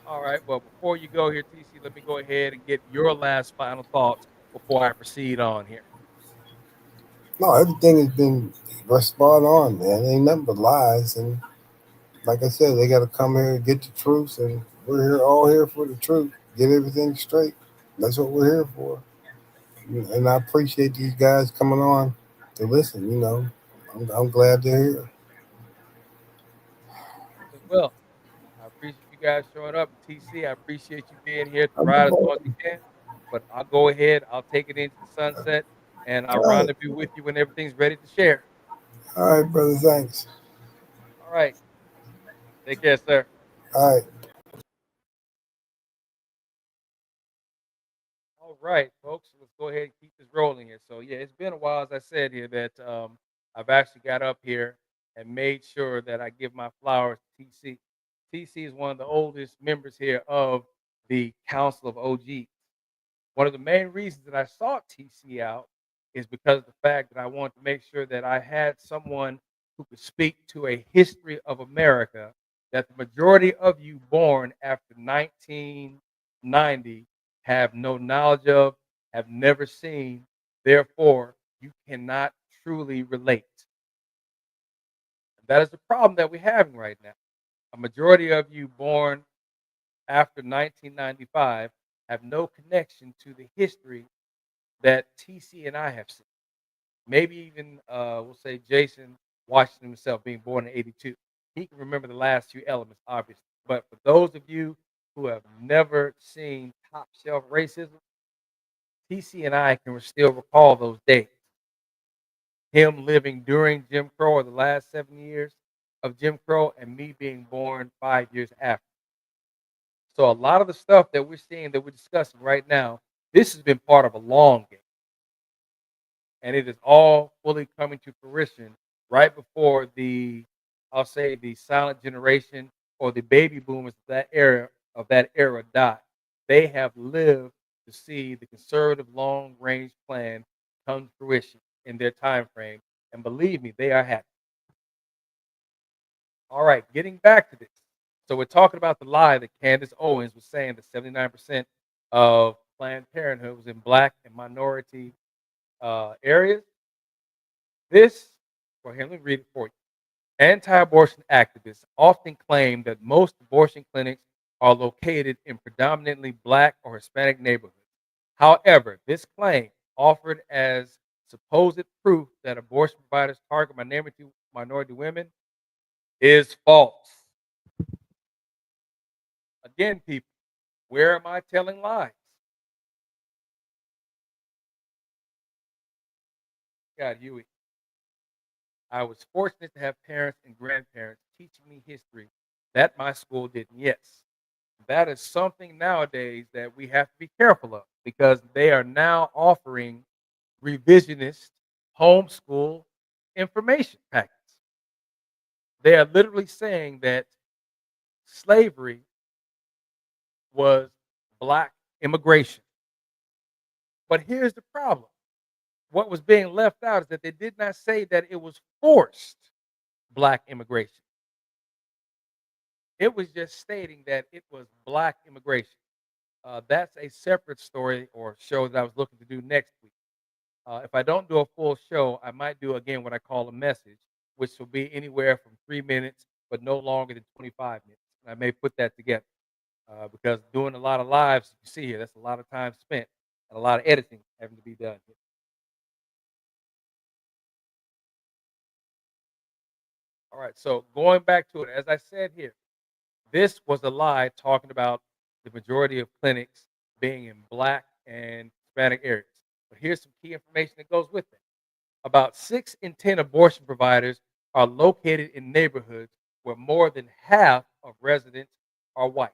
All right. Well, before you go here, TC, let me go ahead and get your last final thoughts before I proceed on here.
No, everything has been spot on, man. Ain't nothing but lies. And like I said, they got to come here and get the truth. And we're here, all here for the truth. Get everything straight. That's what we're here for. And I appreciate these guys coming on to listen. I'm glad they're here.
All is well. I appreciate you guys showing up. And TC, I appreciate you being here to
I'm
ride as long as
all
you can. But I'll go ahead, I'll take it into the sunset, and I'll
right.
rendezvous with you when everything's ready to share.
All right, brother. Thanks.
All right. Take care, sir.
All right.
All right, folks. Let's go ahead and keep this rolling here. So, yeah, it's been a while, as I said here, that I've actually got up here and made sure that I give my flowers to TC. TC is one of the oldest members here of the Council of OGs. One of the main reasons that I sought TC out is because of the fact that I wanted to make sure that I had someone who could speak to a history of America that the majority of you born after 1990 have no knowledge of, have never seen. Therefore, you cannot truly relate. That is the problem that we're having right now. A majority of you born after 1995 have no connection to the history that TC and I have seen. Maybe even we'll say Jason Washington himself being born in '82. He can remember the last few elements, obviously. But for those of you who have never seen top shelf racism, TC and I can still recall those days. Him living during Jim Crow or the last 7 years of Jim Crow, and me being born 5 years after. So a lot of the stuff that we're seeing, that we're discussing right now, this has been part of a long game. And it is all fully coming to fruition right before I'll say the silent generation or the baby boomers of that era die. They have lived to see the conservative long range plan come to fruition in their time frame, and believe me, they are happy. All right, getting back to this. So we're talking about the lie that Candace Owens was saying that 79% of Planned Parenthood was in black and minority areas. This, well, here, let me read it for you. Anti-abortion activists often claim that most abortion clinics are located in predominantly black or Hispanic neighborhoods. However, this claim, offered as supposed proof that abortion providers target minority women, is false. Again, people, where am I telling lies? God, Huey. I was fortunate to have parents and grandparents teaching me history that my school didn't. Yes, that is something nowadays that we have to be careful of, because they are now offering revisionist homeschool information packets. They are literally saying that slavery was black immigration. But here's the problem. What was being left out is that they did not say that it was forced black immigration. It was just stating that it was black immigration. That's a separate story or show that I was looking to do next week. If I don't do a full show, I might do again what I call a message, which will be anywhere from 3 minutes, but no longer than 25 minutes. And I may put that together because doing a lot of lives, you see here, that's a lot of time spent and a lot of editing having to be done here. All right, so going back to it, as I said here, this was a lie talking about the majority of clinics being in black and Hispanic areas. But here's some key information that goes with it. About 6 in 10 abortion providers are located in neighborhoods where more than half of residents are white.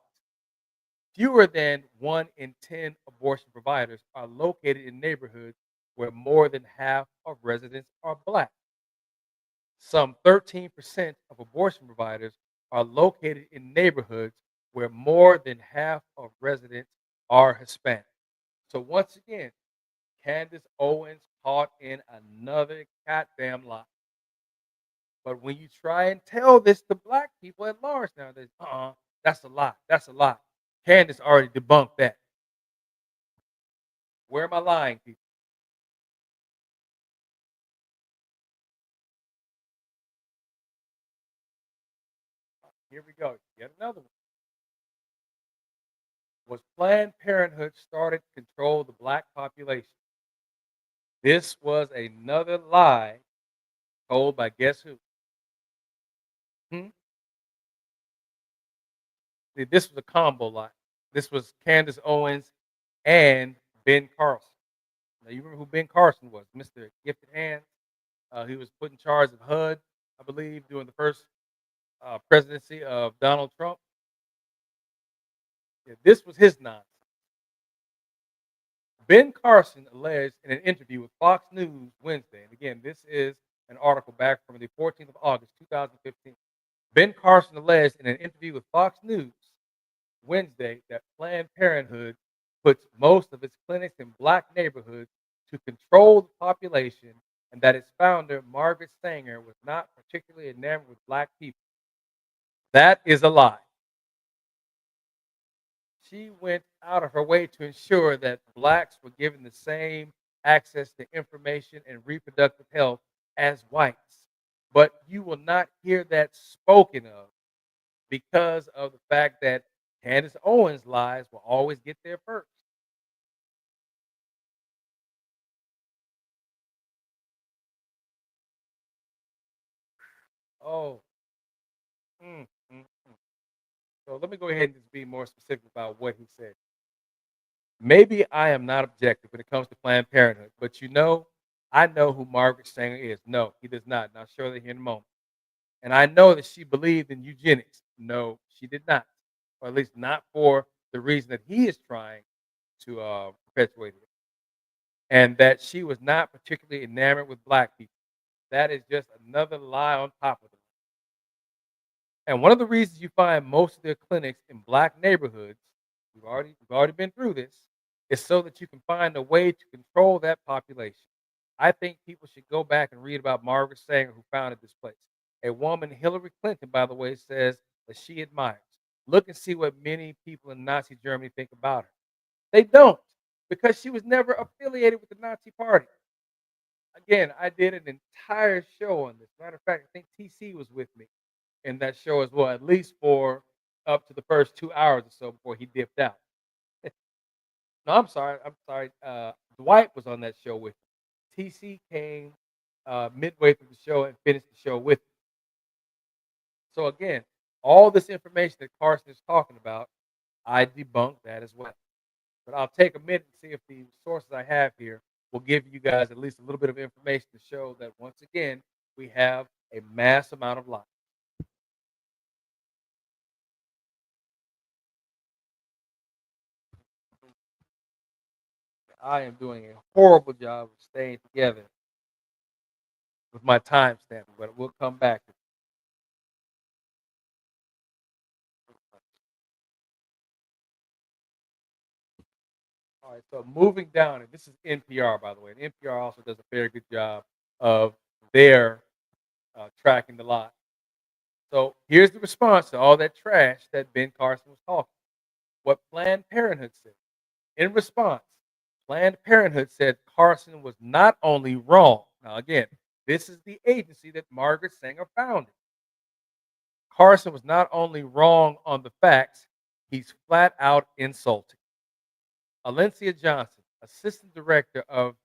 Fewer than 1 in 10 abortion providers are located in neighborhoods where more than half of residents are black. Some 13% of abortion providers are located in neighborhoods where more than half of residents are Hispanic. So once again, Candace Owens caught in another goddamn lie. But when you try and tell this to black people at large nowadays, that's a lie. That's a lie. Candace already debunked that. Where am I lying, people? Here we go. Yet another one. Was Planned Parenthood started to control the black population? This was another lie told by guess who? Hmm? See, this was a combo lie. This was Candace Owens and Ben Carson. Now you remember who Ben Carson was, Mr. Gifted Hands. He was put in charge of HUD, I believe, during the first presidency of Donald Trump. Yeah, this was his nonsense. Ben Carson alleged in an interview with Fox News Wednesday, and again, this is an article back from the 14th of August, 2015. Ben Carson alleged in an interview with Fox News Wednesday that Planned Parenthood puts most of its clinics in black neighborhoods to control the population and that its founder, Margaret Sanger, was not particularly enamored with black people. That is a lie. She went out of her way to ensure that blacks were given the same access to information and reproductive health as whites. But you will not hear that spoken of because of the fact that Candace Owens' lies will always get there first. Oh, mm, mm, mm. So let me go ahead and just be more specific about what he said. Maybe I am not objective when it comes to Planned Parenthood, but I know who Margaret Sanger is. No, he does not. And I'll show that here in a moment. And I know that she believed in eugenics. No, she did not, or at least not for the reason that he is trying to perpetuate it. And that she was not particularly enamored with black people. That is just another lie on top of it. And one of the reasons you find most of their clinics in black neighborhoods, we've already been through this, is so that you can find a way to control that population. I think people should go back and read about Margaret Sanger, who founded this place. A woman, Hillary Clinton, by the way, says that she admires. Look and see what many people in Nazi Germany think about her. They don't, because she was never affiliated with the Nazi Party. Again, I did an entire show on this. Matter of fact, I think TC was with me in that show as well, at least for up to the first 2 hours or so before he dipped out. No, I'm sorry. I'm sorry. Dwight was on that show with me. TC came midway through the show and finished the show with me. So again, all this information that Carson is talking about, I debunked that as well. But I'll take a minute and see if the sources I have here will give you guys at least a little bit of information to show that once again we have a mass amount of lies. I am doing a horrible job of staying together with my time stamp, but we'll come back. All right, so moving down, and this is NPR, by the way. And NPR also does a very good job of their tracking the lie. So here's the response to all that trash that Ben Carson was talking. What Planned Parenthood said. In response, Planned Parenthood said Carson was not only wrong. Now, again, this is the agency that Margaret Sanger founded. Carson was not only wrong on the facts, he's flat out insulting. Alencia Johnson, assistant director of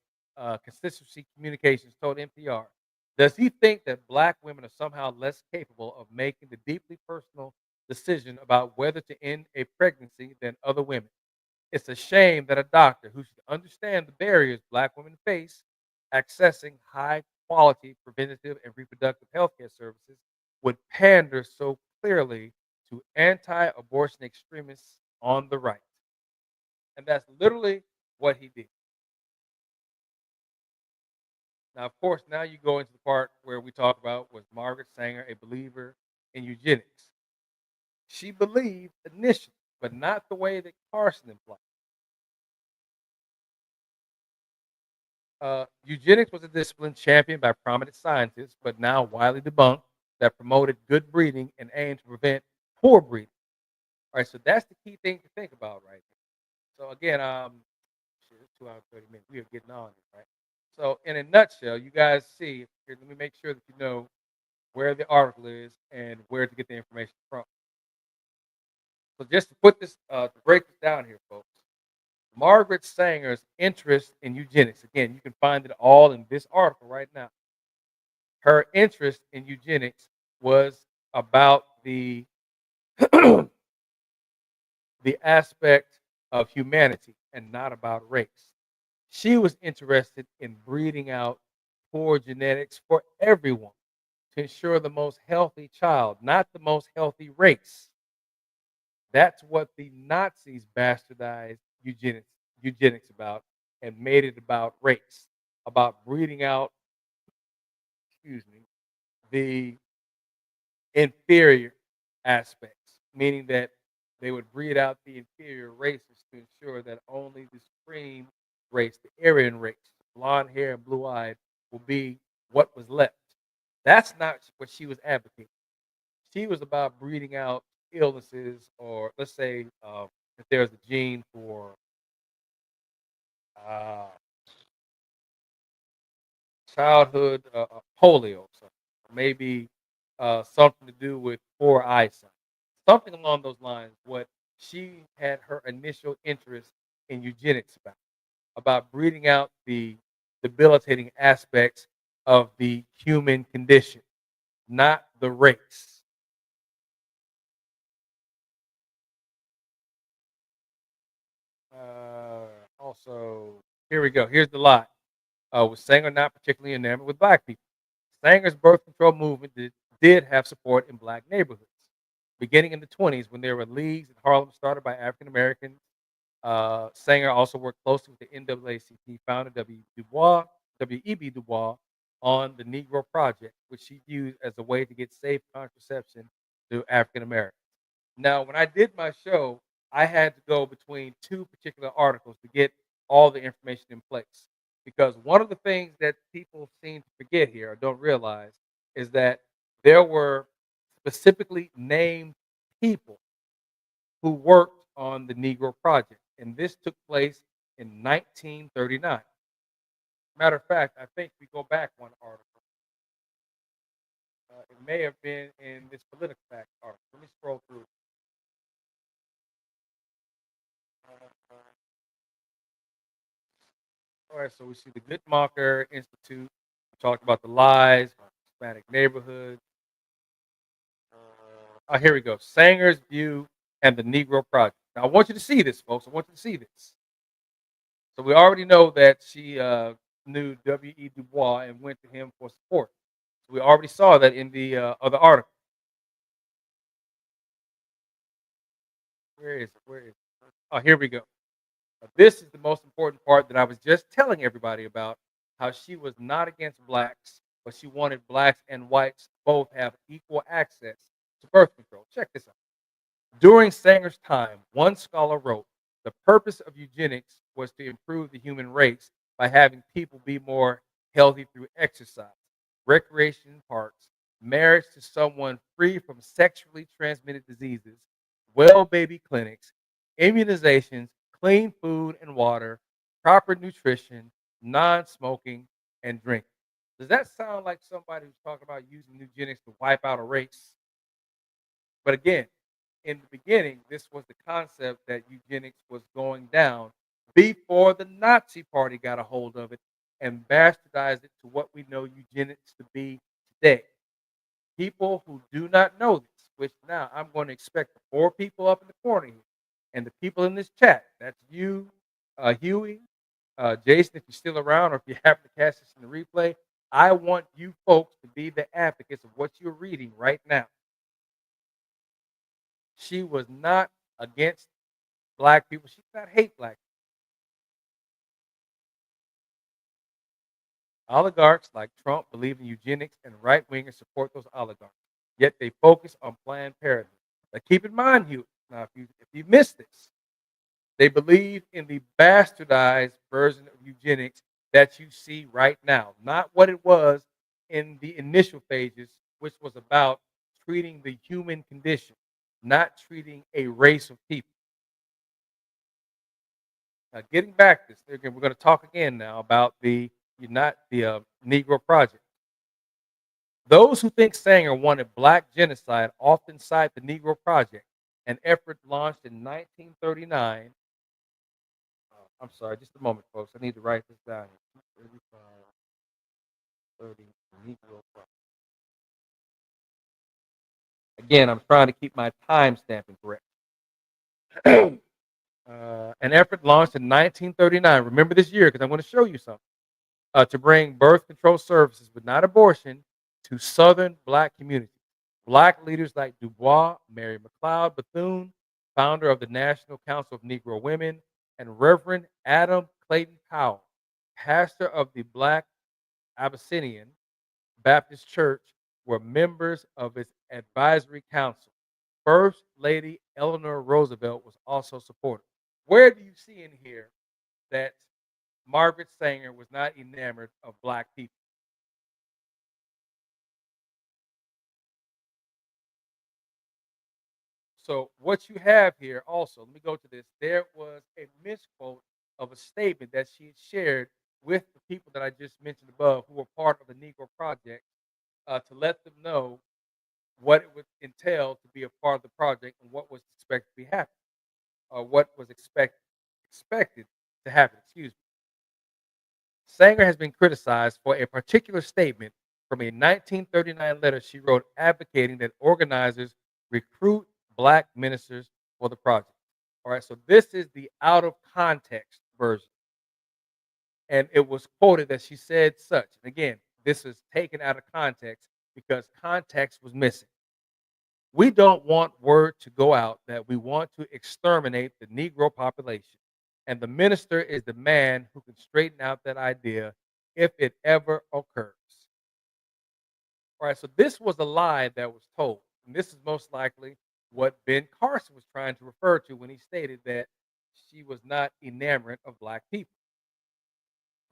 constituency communications, told NPR, does he think that black women are somehow less capable of making the deeply personal decision about whether to end a pregnancy than other women? It's a shame that a doctor who should understand the barriers black women face accessing high quality preventative and reproductive health care services would pander so clearly to anti abortion extremists on the right. And that's literally what he did. Now, of course, now you go into the part where we talk about, was Margaret Sanger a believer in eugenics? She believed initially, but not the way that Carson implied. Eugenics was a discipline championed by prominent scientists, but now widely debunked, that promoted good breeding and aimed to prevent poor breeding. All right, so that's the key thing to think about right here. So again, shit, it's 2 hours 30 minutes. We are getting on here, right? So in a nutshell, you guys see here. Let me make sure that you know where the article is and where to get the information from. So just to put this, to break this down here, folks. Margaret Sanger's interest in eugenics. Again, you can find it all in this article right now. Her interest in eugenics was about the the aspect of humanity and not about race. She was interested in breeding out poor genetics for everyone to ensure the most healthy child, not the most healthy race. That's what the Nazis bastardized eugenics about and made it about race, about breeding out, excuse me, the inferior aspects, meaning that they would breed out the inferior races to ensure that only the supreme race, the Aryan race, blonde hair and blue eyed, will be what was left. That's not what she was advocating. She was about breeding out illnesses, or let's say if there's a gene for uh, childhood polio, or maybe something to do with poor eyesight, something along those lines. What she had her initial interest in eugenics about breeding out the debilitating aspects of the human condition, not the race. Also, here we go. Here's the lie. Was Sanger not particularly enamored with black people? Sanger's birth control movement did have support in black neighborhoods. Beginning in the 20s, when there were leagues in Harlem started by African Americans, Sanger also worked closely with the NAACP founder W.E.B. Du Bois, on the Negro Project, which she viewed as a way to get safe contraception to African Americans. Now, when I did my show, I had to go between two particular articles to get all the information in place. Because one of the things that people seem to forget here or don't realize is that there were specifically named people who worked on the Negro Project. And this took place in 1939. Matter of fact, I think we go back one article. It may have been in this political fact article. Let me scroll through. Uh, All right, so we see the Guttmacher Institute. We talked about the lies, Hispanic neighborhoods. Here we go. Sanger's View and the Negro Project. Now, I want you to see this, folks. I want you to see this. So we already know that she knew W.E. Du Bois and went to him for support. So we already saw that in the other article. Where is it? Where is it? Oh, here we go. This is the most important part that I was just telling everybody about, how she was not against blacks, but she wanted blacks and whites to both have equal access to birth control. Check this out. During Sanger's time, one scholar wrote, the purpose of eugenics was to improve the human race by having people be more healthy through exercise, recreation in parks, marriage to someone free from sexually transmitted diseases, well baby clinics, immunizations, clean food and water, proper nutrition, non smoking, and drinking. Does that sound like somebody who's talking about using eugenics to wipe out a race? But again, in the beginning, this was the concept that eugenics was going down before the Nazi Party got a hold of it and bastardized it to what we know eugenics to be today. People who do not know this, which now I'm going to expect the 4 people up in the corner here and the people in this chat. That's you, Huey, Jason, if you're still around, or if you happen to catch this in the replay. I want you folks to be the advocates of what you're reading right now. She was not against black people. She did not hate black Oligarchs like Trump believe in eugenics, and right wingers support those oligarchs. Yet they focus on Planned Parenthood. Now, keep in mind, Hugh. Now, if you missed this, they believe in the bastardized version of eugenics that you see right now, not what it was in the initial phases, which was about treating the human condition, not treating a race of people. Now, getting back to this, again, we're going to talk again now about the Negro Project. Those who think Sanger wanted black genocide often cite the Negro Project, an effort launched in 1939. I'm sorry, just a moment, folks. I need to write this down here. 35, 30, Negro Project. Again, I'm trying to keep my time stamping correct. An effort launched in 1939. Remember this year because I'm going to show you something. To bring birth control services, but not abortion, to Southern black communities. Black leaders like Du Bois, Mary McLeod Bethune, founder of the National Council of Negro Women, and Reverend Adam Clayton Powell, pastor of the Black Abyssinian Baptist Church, were members of its advisory council. First Lady Eleanor Roosevelt was also supportive. Where do you see in here that Margaret Sanger was not enamored of black people? So what you have here also, let me go to this. There was a misquote of a statement that she had shared with the people that I just mentioned above who were part of the Negro Project to let them know what it would entail to be a part of the project and what was expected to be happening, or what was expected to happen. Excuse me. Sanger has been criticized for a particular statement from a 1939 letter she wrote advocating that organizers recruit black ministers for the project. All right, so this is the out of context version. And it was quoted that she said such. And again, this is taken out of context because context was missing. We don't want word to go out that we want to exterminate the Negro population. And the minister is the man who can straighten out that idea if it ever occurs. All right, so this was a lie that was told. And this is most likely what Ben Carson was trying to refer to when he stated that she was not enamored of black people.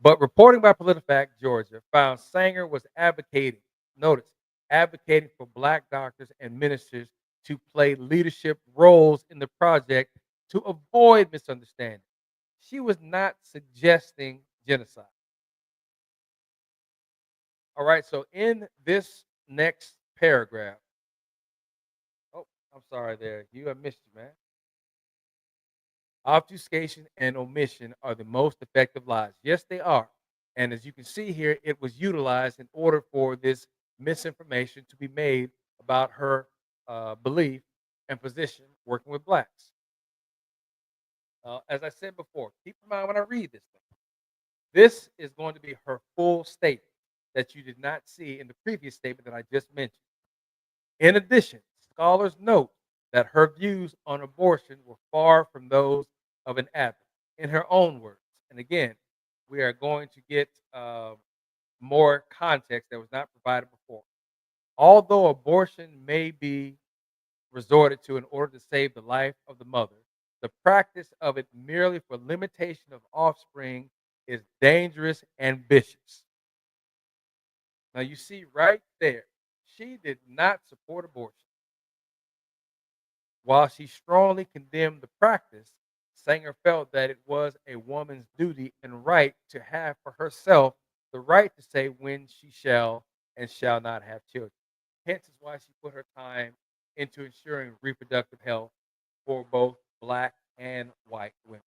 But reporting by PolitiFact Georgia found Sanger was advocating, notice, advocating for black doctors and ministers to play leadership roles in the project to avoid misunderstanding. She was not suggesting genocide. All right, so in this next paragraph, oh, I'm sorry there, I missed you, man. Obfuscation and omission are the most effective lies. Yes, they are. And as you can see here, it was utilized in order for this misinformation to be made about her belief and position working with blacks. As I said before, keep in mind when I read this thing, this is going to be her full statement that you did not see in the previous statement that I just mentioned. In addition, scholars note that her views on abortion were far from those of an advocate, in her own words. And again, we are going to get more context that was not provided before. Although abortion may be resorted to in order to save the life of the mother, the practice of it merely for limitation of offspring is dangerous and vicious. Now, you see right there, she did not support abortion. While she strongly condemned the practice, Sanger felt that it was a woman's duty and right to have for herself the right to say when she shall and shall not have children. Hence is why she put her time into ensuring reproductive health for both black and white women.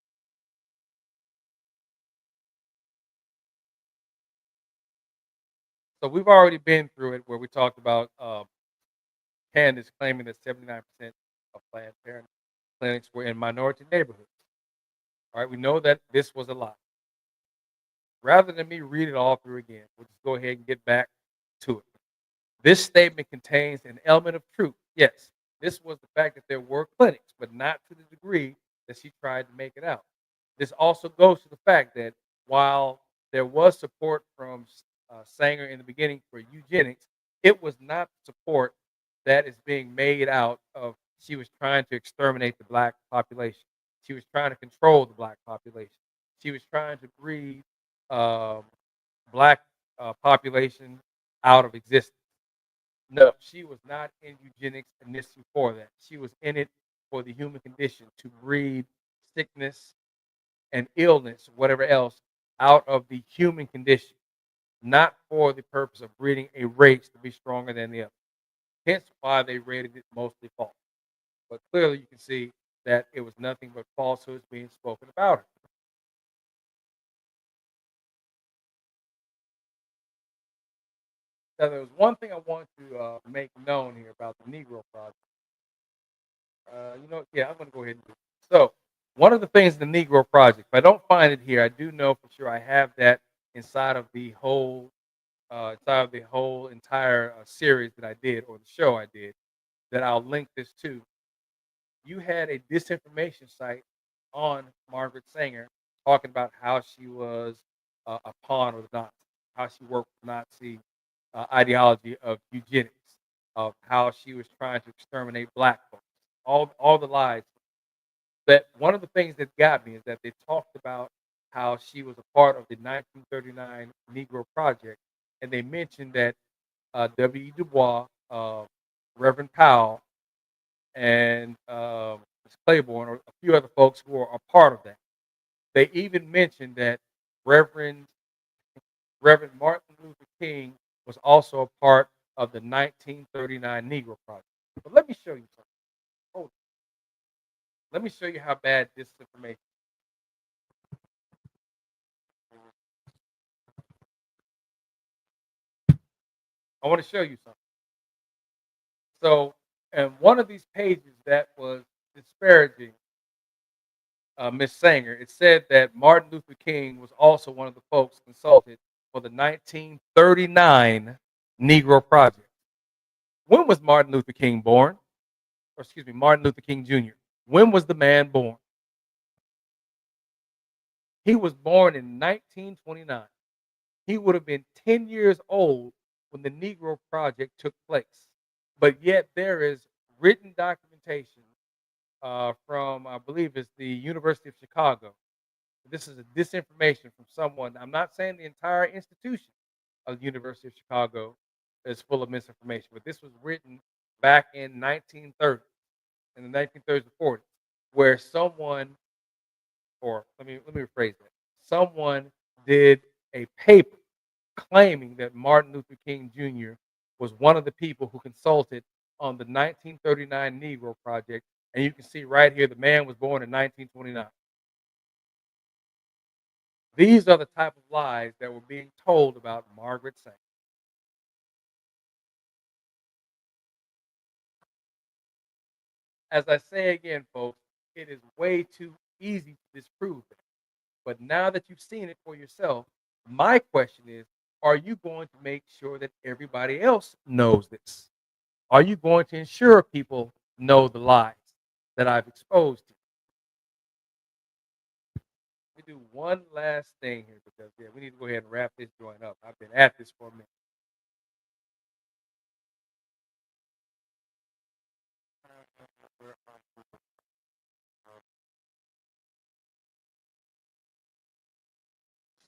So we've already been through it where we talked about Candace claiming that 79% of Planned Parenthood clinics were in minority neighborhoods. All right, we know that this was a lie. Rather than me read it all through again, we'll just go ahead and get back to it. This statement contains an element of truth. Yes, this was the fact that there were clinics, but not to the degree that she tried to make it out. This also goes to the fact that while there was support from Sanger in the beginning for eugenics, it was not support that is being made out of she was trying to exterminate the black population. She was trying to control the black population. She was trying to breed um, black population out of existence. No, she was not in eugenics initially for that. She was in it for the human condition to breed sickness and illness, whatever else, out of the human condition, not for the purpose of breeding a race to be stronger than the other. Hence why they rated it mostly false. But clearly you can see that it was nothing but falsehoods being spoken about her. Now, there was one thing I want to make known here about the Negro Project. Yeah, I'm going to go ahead and do it. So, one of the things in the Negro Project, if I don't find it here, I do know for sure I have that inside of the whole entire series that I did or the show I did that I'll link this to. You had a disinformation site on Margaret Sanger talking about how she was a pawn of the Nazis, how she worked with Nazi ideology of eugenics, of how she was trying to exterminate black folks, all the lies. But one of the things that got me is that they talked about how she was a part of the 1939 Negro Project, and they mentioned that W. E. Du Bois, Reverend Powell, and Ms. Claiborne, or a few other folks who are a part of that. They even mentioned that Reverend Reverend Martin Luther King was also a part of the 1939 Negro Project. But let me show you something. Hold on. Let me show you how bad this information. I want to show you something. So, and one of these pages that was disparaging Miss Sanger, it said that Martin Luther King was also one of the folks consulted for the 1939 Negro Project. When was Martin Luther King born? Or excuse me, Martin Luther King Jr. When was the man born? He was born in 1929. He would have been 10 years old when the Negro Project took place. But yet there is written documentation from, I believe it's the University of Chicago. This is a disinformation from someone. I'm not saying the entire institution of the University of Chicago is full of misinformation, but this was written back in 1930, in the 1930s and 40s, where someone, or let me rephrase that, someone did a paper claiming that Martin Luther King Jr. was one of the people who consulted on the 1939 Negro Project, and you can see right here the man was born in 1929. These are the type of lies that were being told about Margaret Sanger. As I say again, folks, it is way too easy to disprove that. But now that you've seen it for yourself, my question is, are you going to make sure that everybody else knows this? Are you going to ensure people know the lies that I've exposed to you? Let me do one last thing here because we need to go ahead and wrap this joint up. I've been at this for a minute.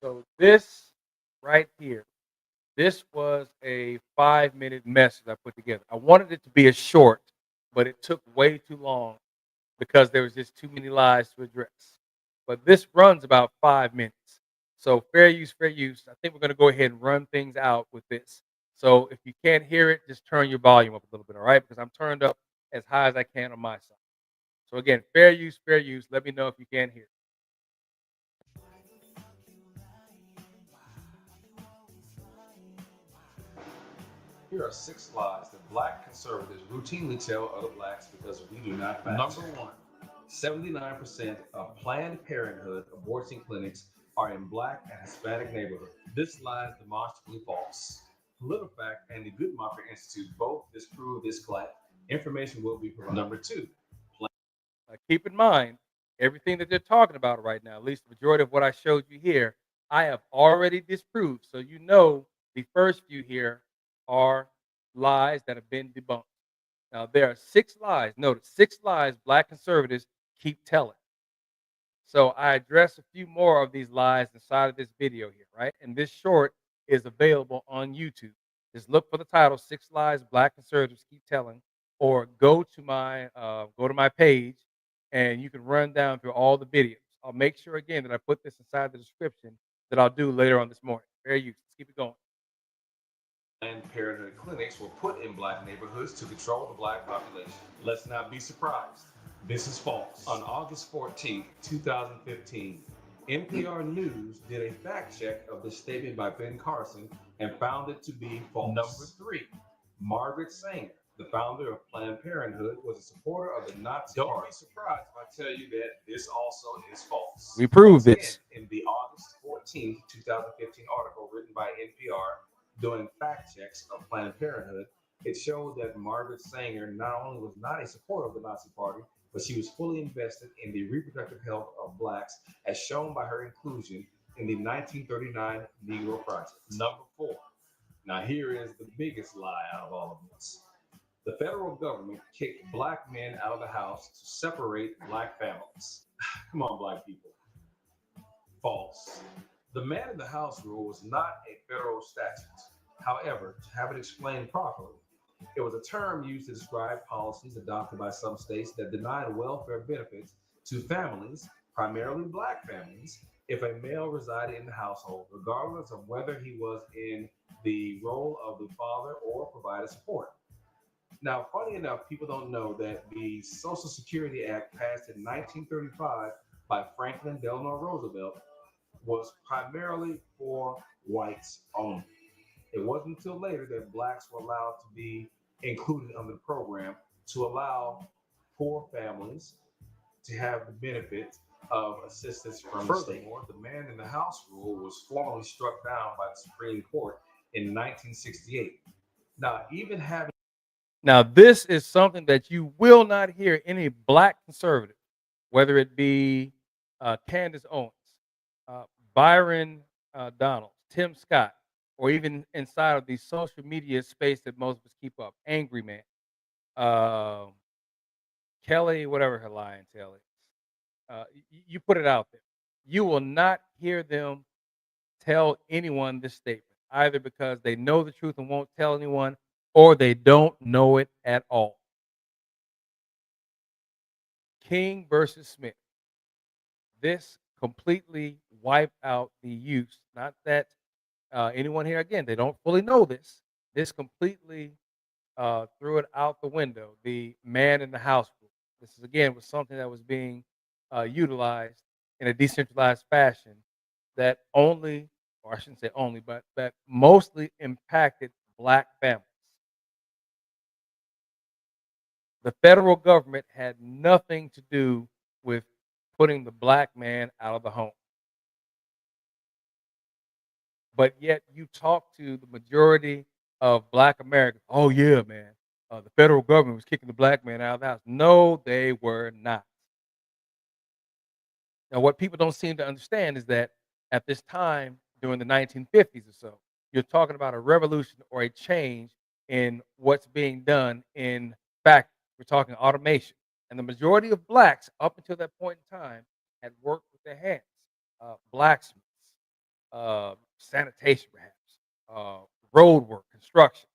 So this right here, this was a 5-minute message I put together. I wanted it to be a short, but it took way too long because there was just too many lies to address. But this runs about 5 minutes. So fair use, fair use. I think we're going to go ahead and run things out with this. So if you can't hear it, just turn your volume up a little bit, all right? Because I'm turned up as high as I can on my side. So again, fair use, fair use. Let me know if you can't hear. Here are 6 lies that black conservatives routinely tell other blacks because we do not fact. Number 1, 79% of Planned Parenthood abortion clinics are in black and Hispanic neighborhoods. This lie is demonstrably false. PolitiFact and the Guttmacher Institute both disprove this claim. Information will be provided. Number 2. Keep in mind, everything that they're talking about right now, at least the majority of what I showed you here, I have already disproved. So you know The first few here are lies that have been debunked. Now, there are 6 lies. Notice 6 lies black conservatives keep telling. So I address a few more of these lies inside of this video here, right? And this short is available on YouTube. Just look for the title, 6 Lies Black Conservatives Keep Telling, or go to my page and you can run down through all the videos. I'll make sure again that I put this inside the description that I'll do later on this morning. Very useful. Let's keep it going. Planned Parenthood clinics were put in black neighborhoods to control the black population. Let's not be surprised. This is false. On August 14th, 2015, NPR News did a fact check of the statement by Ben Carson and found it to be false. Number 3, Margaret Sanger, the founder of Planned Parenthood, was a supporter of the Nazi Party. Don't be surprised if I tell you that this also is false. We proved this. In the August 14th, 2015 article written by NPR, doing fact checks of Planned Parenthood, it showed that Margaret Sanger not only was not a supporter of the Nazi Party, but she was fully invested in the reproductive health of blacks, as shown by her inclusion in the 1939 Negro Project. Number 4. Now here is the biggest lie out of all of this. The federal government kicked black men out of the house to separate black families. Come on, black people. False. The man in the house rule was not a federal statute. However, to have it explained properly, it was a term used to describe policies adopted by some states that denied welfare benefits to families, primarily black families, if a male resided in the household, regardless of whether he was in the role of the father or provider support. Now, funny enough, people don't know that the Social Security Act passed in 1935 by Franklin Delano Roosevelt was primarily for whites only. It wasn't until later that blacks were allowed to be included under the program to allow poor families to have the benefit of assistance from the state. Furthermore, the man in the house rule was formally struck down by the Supreme Court in 1968. Now, this is something that you will not hear any black conservative, whether it be Candace Owens, uh, Byron Donalds, Tim Scott, or even inside of the social media space that most of us keep up, Angry Man, Kelly, whatever her lion tail is. You put it out there. You will not hear them tell anyone this statement, either because they know the truth and won't tell anyone, or they don't know it at all. King versus Smith. This completely wiped out the use. Not that anyone here, again, they don't fully know this. This completely threw it out the window. The man in the house rule. This is, again, was something that was being utilized in a decentralized fashion that only, or I shouldn't say only, but that mostly impacted black families. The federal government had nothing to do with putting the black man out of the home. But yet you talk to the majority of black Americans, oh yeah, man, the federal government was kicking the black man out of the house. No, they were not. Now, what people don't seem to understand is that at this time, during the 1950s or so, you're talking about a revolution or a change in what's being done in factories. We're talking automation. And the majority of blacks, up until that point in time, had worked with their hands. Blacksmiths, sanitation perhaps, road work, construction.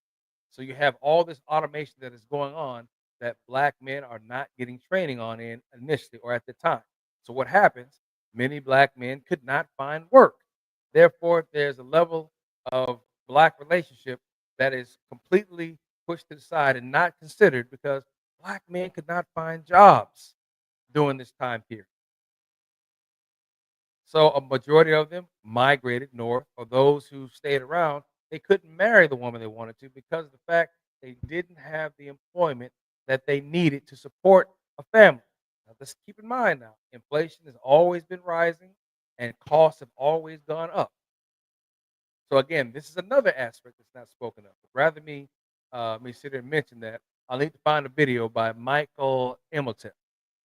So you have all this automation that is going on that black men are not getting training on in initially or at the time. So what happens? Many black men could not find work. Therefore, there's a level of black relationship that is completely pushed to the side and not considered because black men could not find jobs during this time period. So a majority of them migrated north, or those who stayed around, they couldn't marry the woman they wanted to because of the fact they didn't have the employment that they needed to support a family. Now, let's keep in mind now, inflation has always been rising and costs have always gone up. So again, this is another aspect that's not spoken of. Rather me sit here and mention that, I'll need to find a video by Michael Imhotep,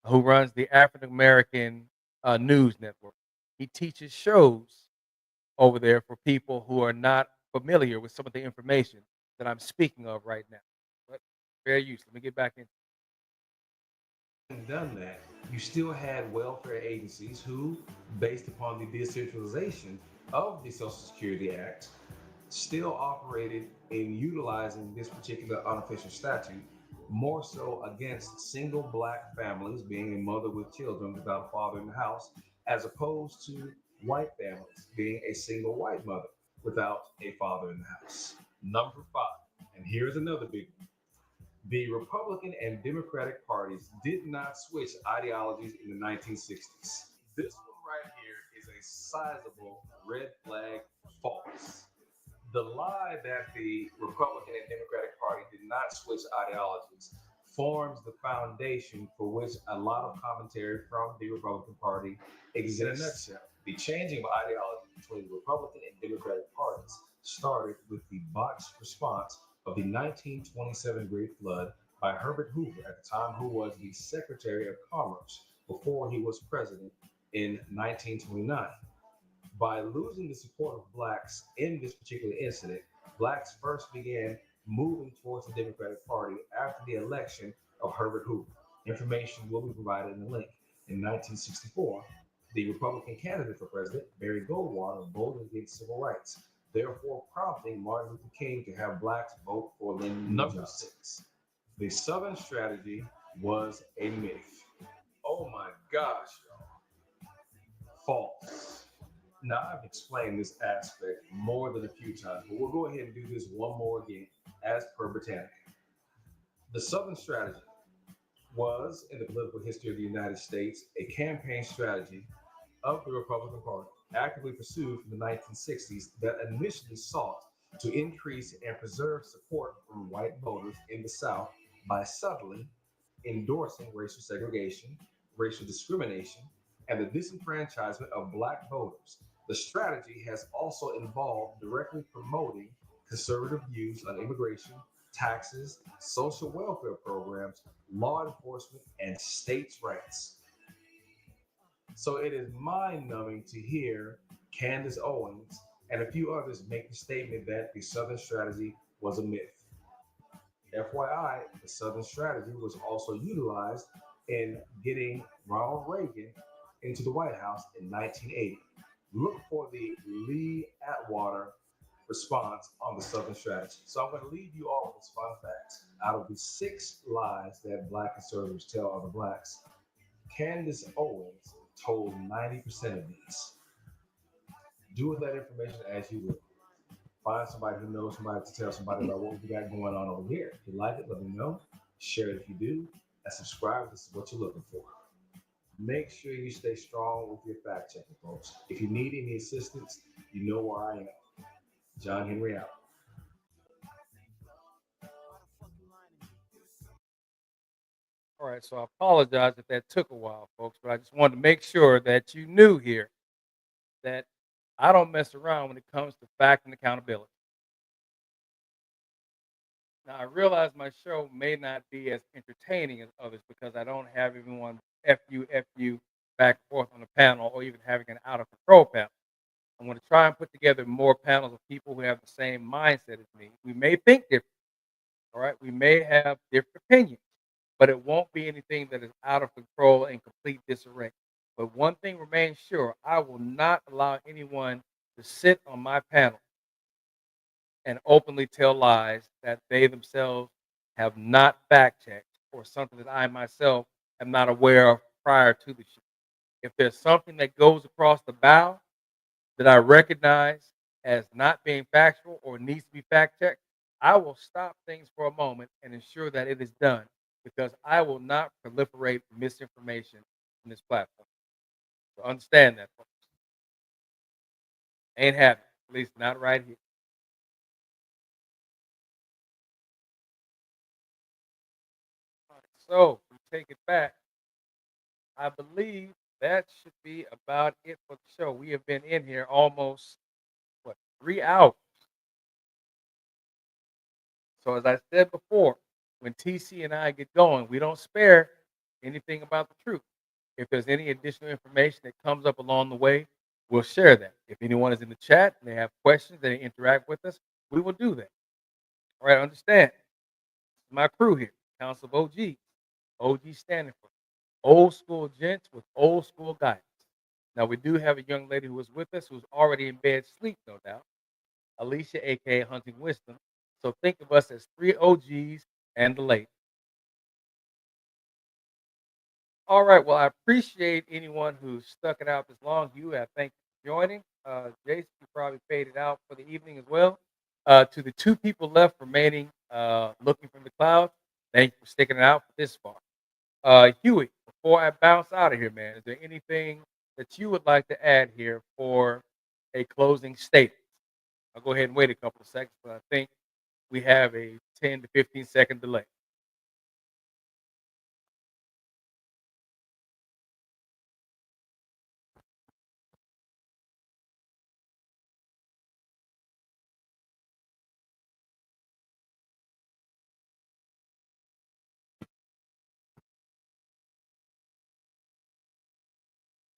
who runs the African American News Network. He teaches shows over there for people who are not familiar with some of the information that I'm speaking of right now. But fair use. Let me get back in.
Done that, you still had welfare agencies who, based upon the decentralization of the Social Security Act, still operated in utilizing this particular unofficial statute more so against single black families, being a mother with children without a father in the house, as opposed to white families, being a single white mother without a father in the house. Number five, and here's another big one. The Republican and Democratic parties did not switch ideologies in the 1960s. This one right here is a sizable red flag false. The lie that the Republican and Democratic Party did not switch ideologies forms the foundation for which a lot of commentary from the Republican Party exists. In a nutshell, the changing of ideology between the Republican and Democratic parties started with the botched response of the 1927 Great Flood by Herbert Hoover, at the time who was the Secretary of Commerce before he was president in 1929. By losing the support of blacks in this particular incident, blacks first began moving towards the Democratic Party after the election of Herbert Hoover. Information will be provided in the link. In 1964, the Republican candidate for president, Barry Goldwater, voted against civil rights, therefore prompting Martin Luther King to have blacks vote for Lyndon Number Johnson. 6. The Southern strategy was a myth. Oh my gosh, false. Now, I've explained this aspect more than a few times, but we'll go ahead and do this one more again as per Britannica. The Southern strategy was, in the political history of the United States, a campaign strategy of the Republican Party, actively pursued from the 1960s, that initially sought to increase and preserve support from white voters in the South by subtly endorsing racial segregation, racial discrimination, and the disenfranchisement of black voters. The strategy has also involved directly promoting conservative views on immigration, taxes, social welfare programs, law enforcement, and states' rights. So it is mind numbing to hear Candace Owens and a few others make the statement that the Southern strategy was a myth. FYI, the Southern strategy was also utilized in getting Ronald Reagan into the White House in 1980. Look for the Lee Atwater response on the Southern strategy. So I'm going to leave you all with this fun fact. Out of the 6 lies that black conservatives tell other blacks, Candace Owens told 90% of these. Do with that information as you will. Find somebody who knows somebody to tell somebody about what we got going on over here. If you like it, let me know. Share it if you do. And subscribe. This is what you're looking for. Make sure you stay strong with your fact checking, folks. If you need any assistance, you know where I am. John Henry out.
All right, so I apologize if that took a while, folks, but I just wanted to make sure that you knew here that I don't mess around when it comes to fact and accountability. Now, I realize my show may not be as entertaining as others because I don't have everyone FU back and forth on the panel or even having an out of control panel. I'm going to try and put together more panels of people who have the same mindset as me. We may think different, all right? We may have different opinions, but it won't be anything that is out of control and complete disarray. But one thing remains sure, I will not allow anyone to sit on my panel and openly tell lies that they themselves have not fact checked or something that I myself am not aware of prior to the show. If there's something that goes across the bow that I recognize as not being factual or needs to be fact checked, I will stop things for a moment and ensure that it is done because I will not proliferate misinformation on this platform. So understand that, folks. Ain't happening, at least not right here. All right, so we take it back. I believe that should be about it for the show. We have been in here almost, what, 3 hours. So as I said before, when TC and I get going, we don't spare anything about the truth. If there's any additional information that comes up along the way, we'll share that. If anyone is in the chat and they have questions, they interact with us, we will do that. All right, understand. My crew here, Council of OGs. OG standing for old school gents with old school guidance. Now, we do have a young lady who is with us who's already in bed sleep, no doubt. Alicia, aka Hunting Wisdom. So think of us as three OGs and the lady. All right. Well, I appreciate anyone who stuck it out this long. You, I thank you for joining. Jason, you probably faded out for the evening as well. To the two people left remaining, looking from the clouds, thank you for sticking it out for this far. Huey, before I bounce out of here, man, is there anything that you would like to add here for a closing statement? I'll go ahead and wait a couple of seconds, but I think we have a 10 to 15-second delay.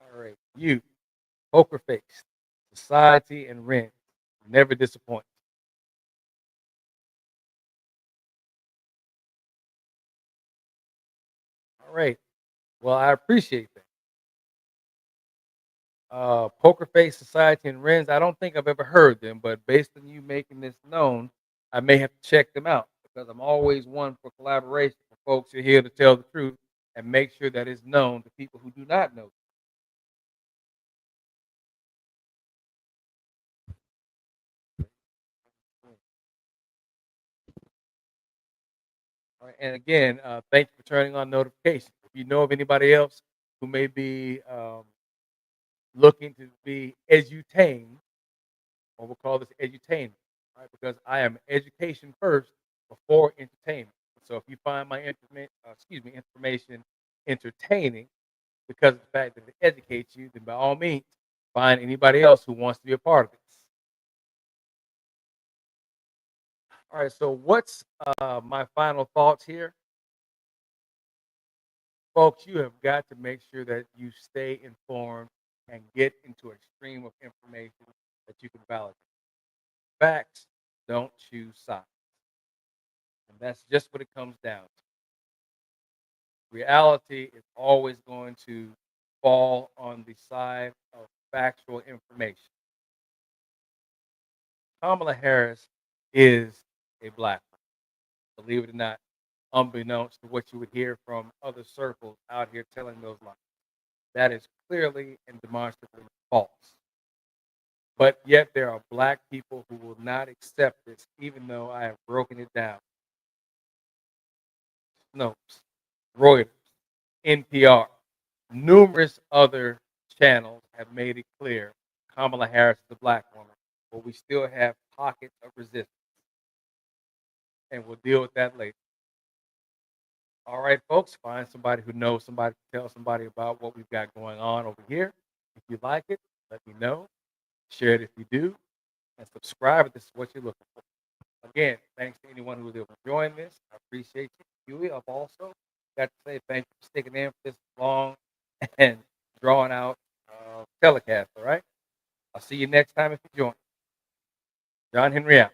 All right. You, poker face, society, and rent never disappoint. All right. Well, I appreciate that. Poker Face Society and Renz, I don't think I've ever heard them, but based on you making this known, I may have to check them out because I'm always one for collaboration for folks who are here to tell the truth and make sure that it's known to people who do not know. All right, and again, thank you for turning on notifications. If you know of anybody else who may be looking to be edutained, or we'll call this edutainment, right? Because I am education first before entertainment. So if you find my information entertaining because of the fact that it educates you, then by all means, find anybody else who wants to be a part of this. All right. So what's my final thoughts here, folks? You have got to make sure that you stay informed and get into a stream of information that you can validate. Facts don't choose sides. And that's just what it comes down to. Reality is always going to fall on the side of factual information. Kamala Harris is a black woman, believe it or not, unbeknownst to what you would hear from other circles out here telling those lies. That is clearly and demonstrably false. But yet there are black people who will not accept this, even though I have broken it down. Snopes, Reuters, NPR, numerous other channels have made it clear Kamala Harris is a black woman, but we still have pockets of resistance. And we'll deal with that later. All right, folks, find somebody who knows somebody to tell somebody about what we've got going on over here. If you like it, let me know. Share it if you do. And subscribe if this is what you're looking for. Again, thanks to anyone who was able to join this. I appreciate you. Huey, I've also got to say thank you for sticking in for this long and drawn out telecast, all right? I'll see you next time if you join. John Henry out.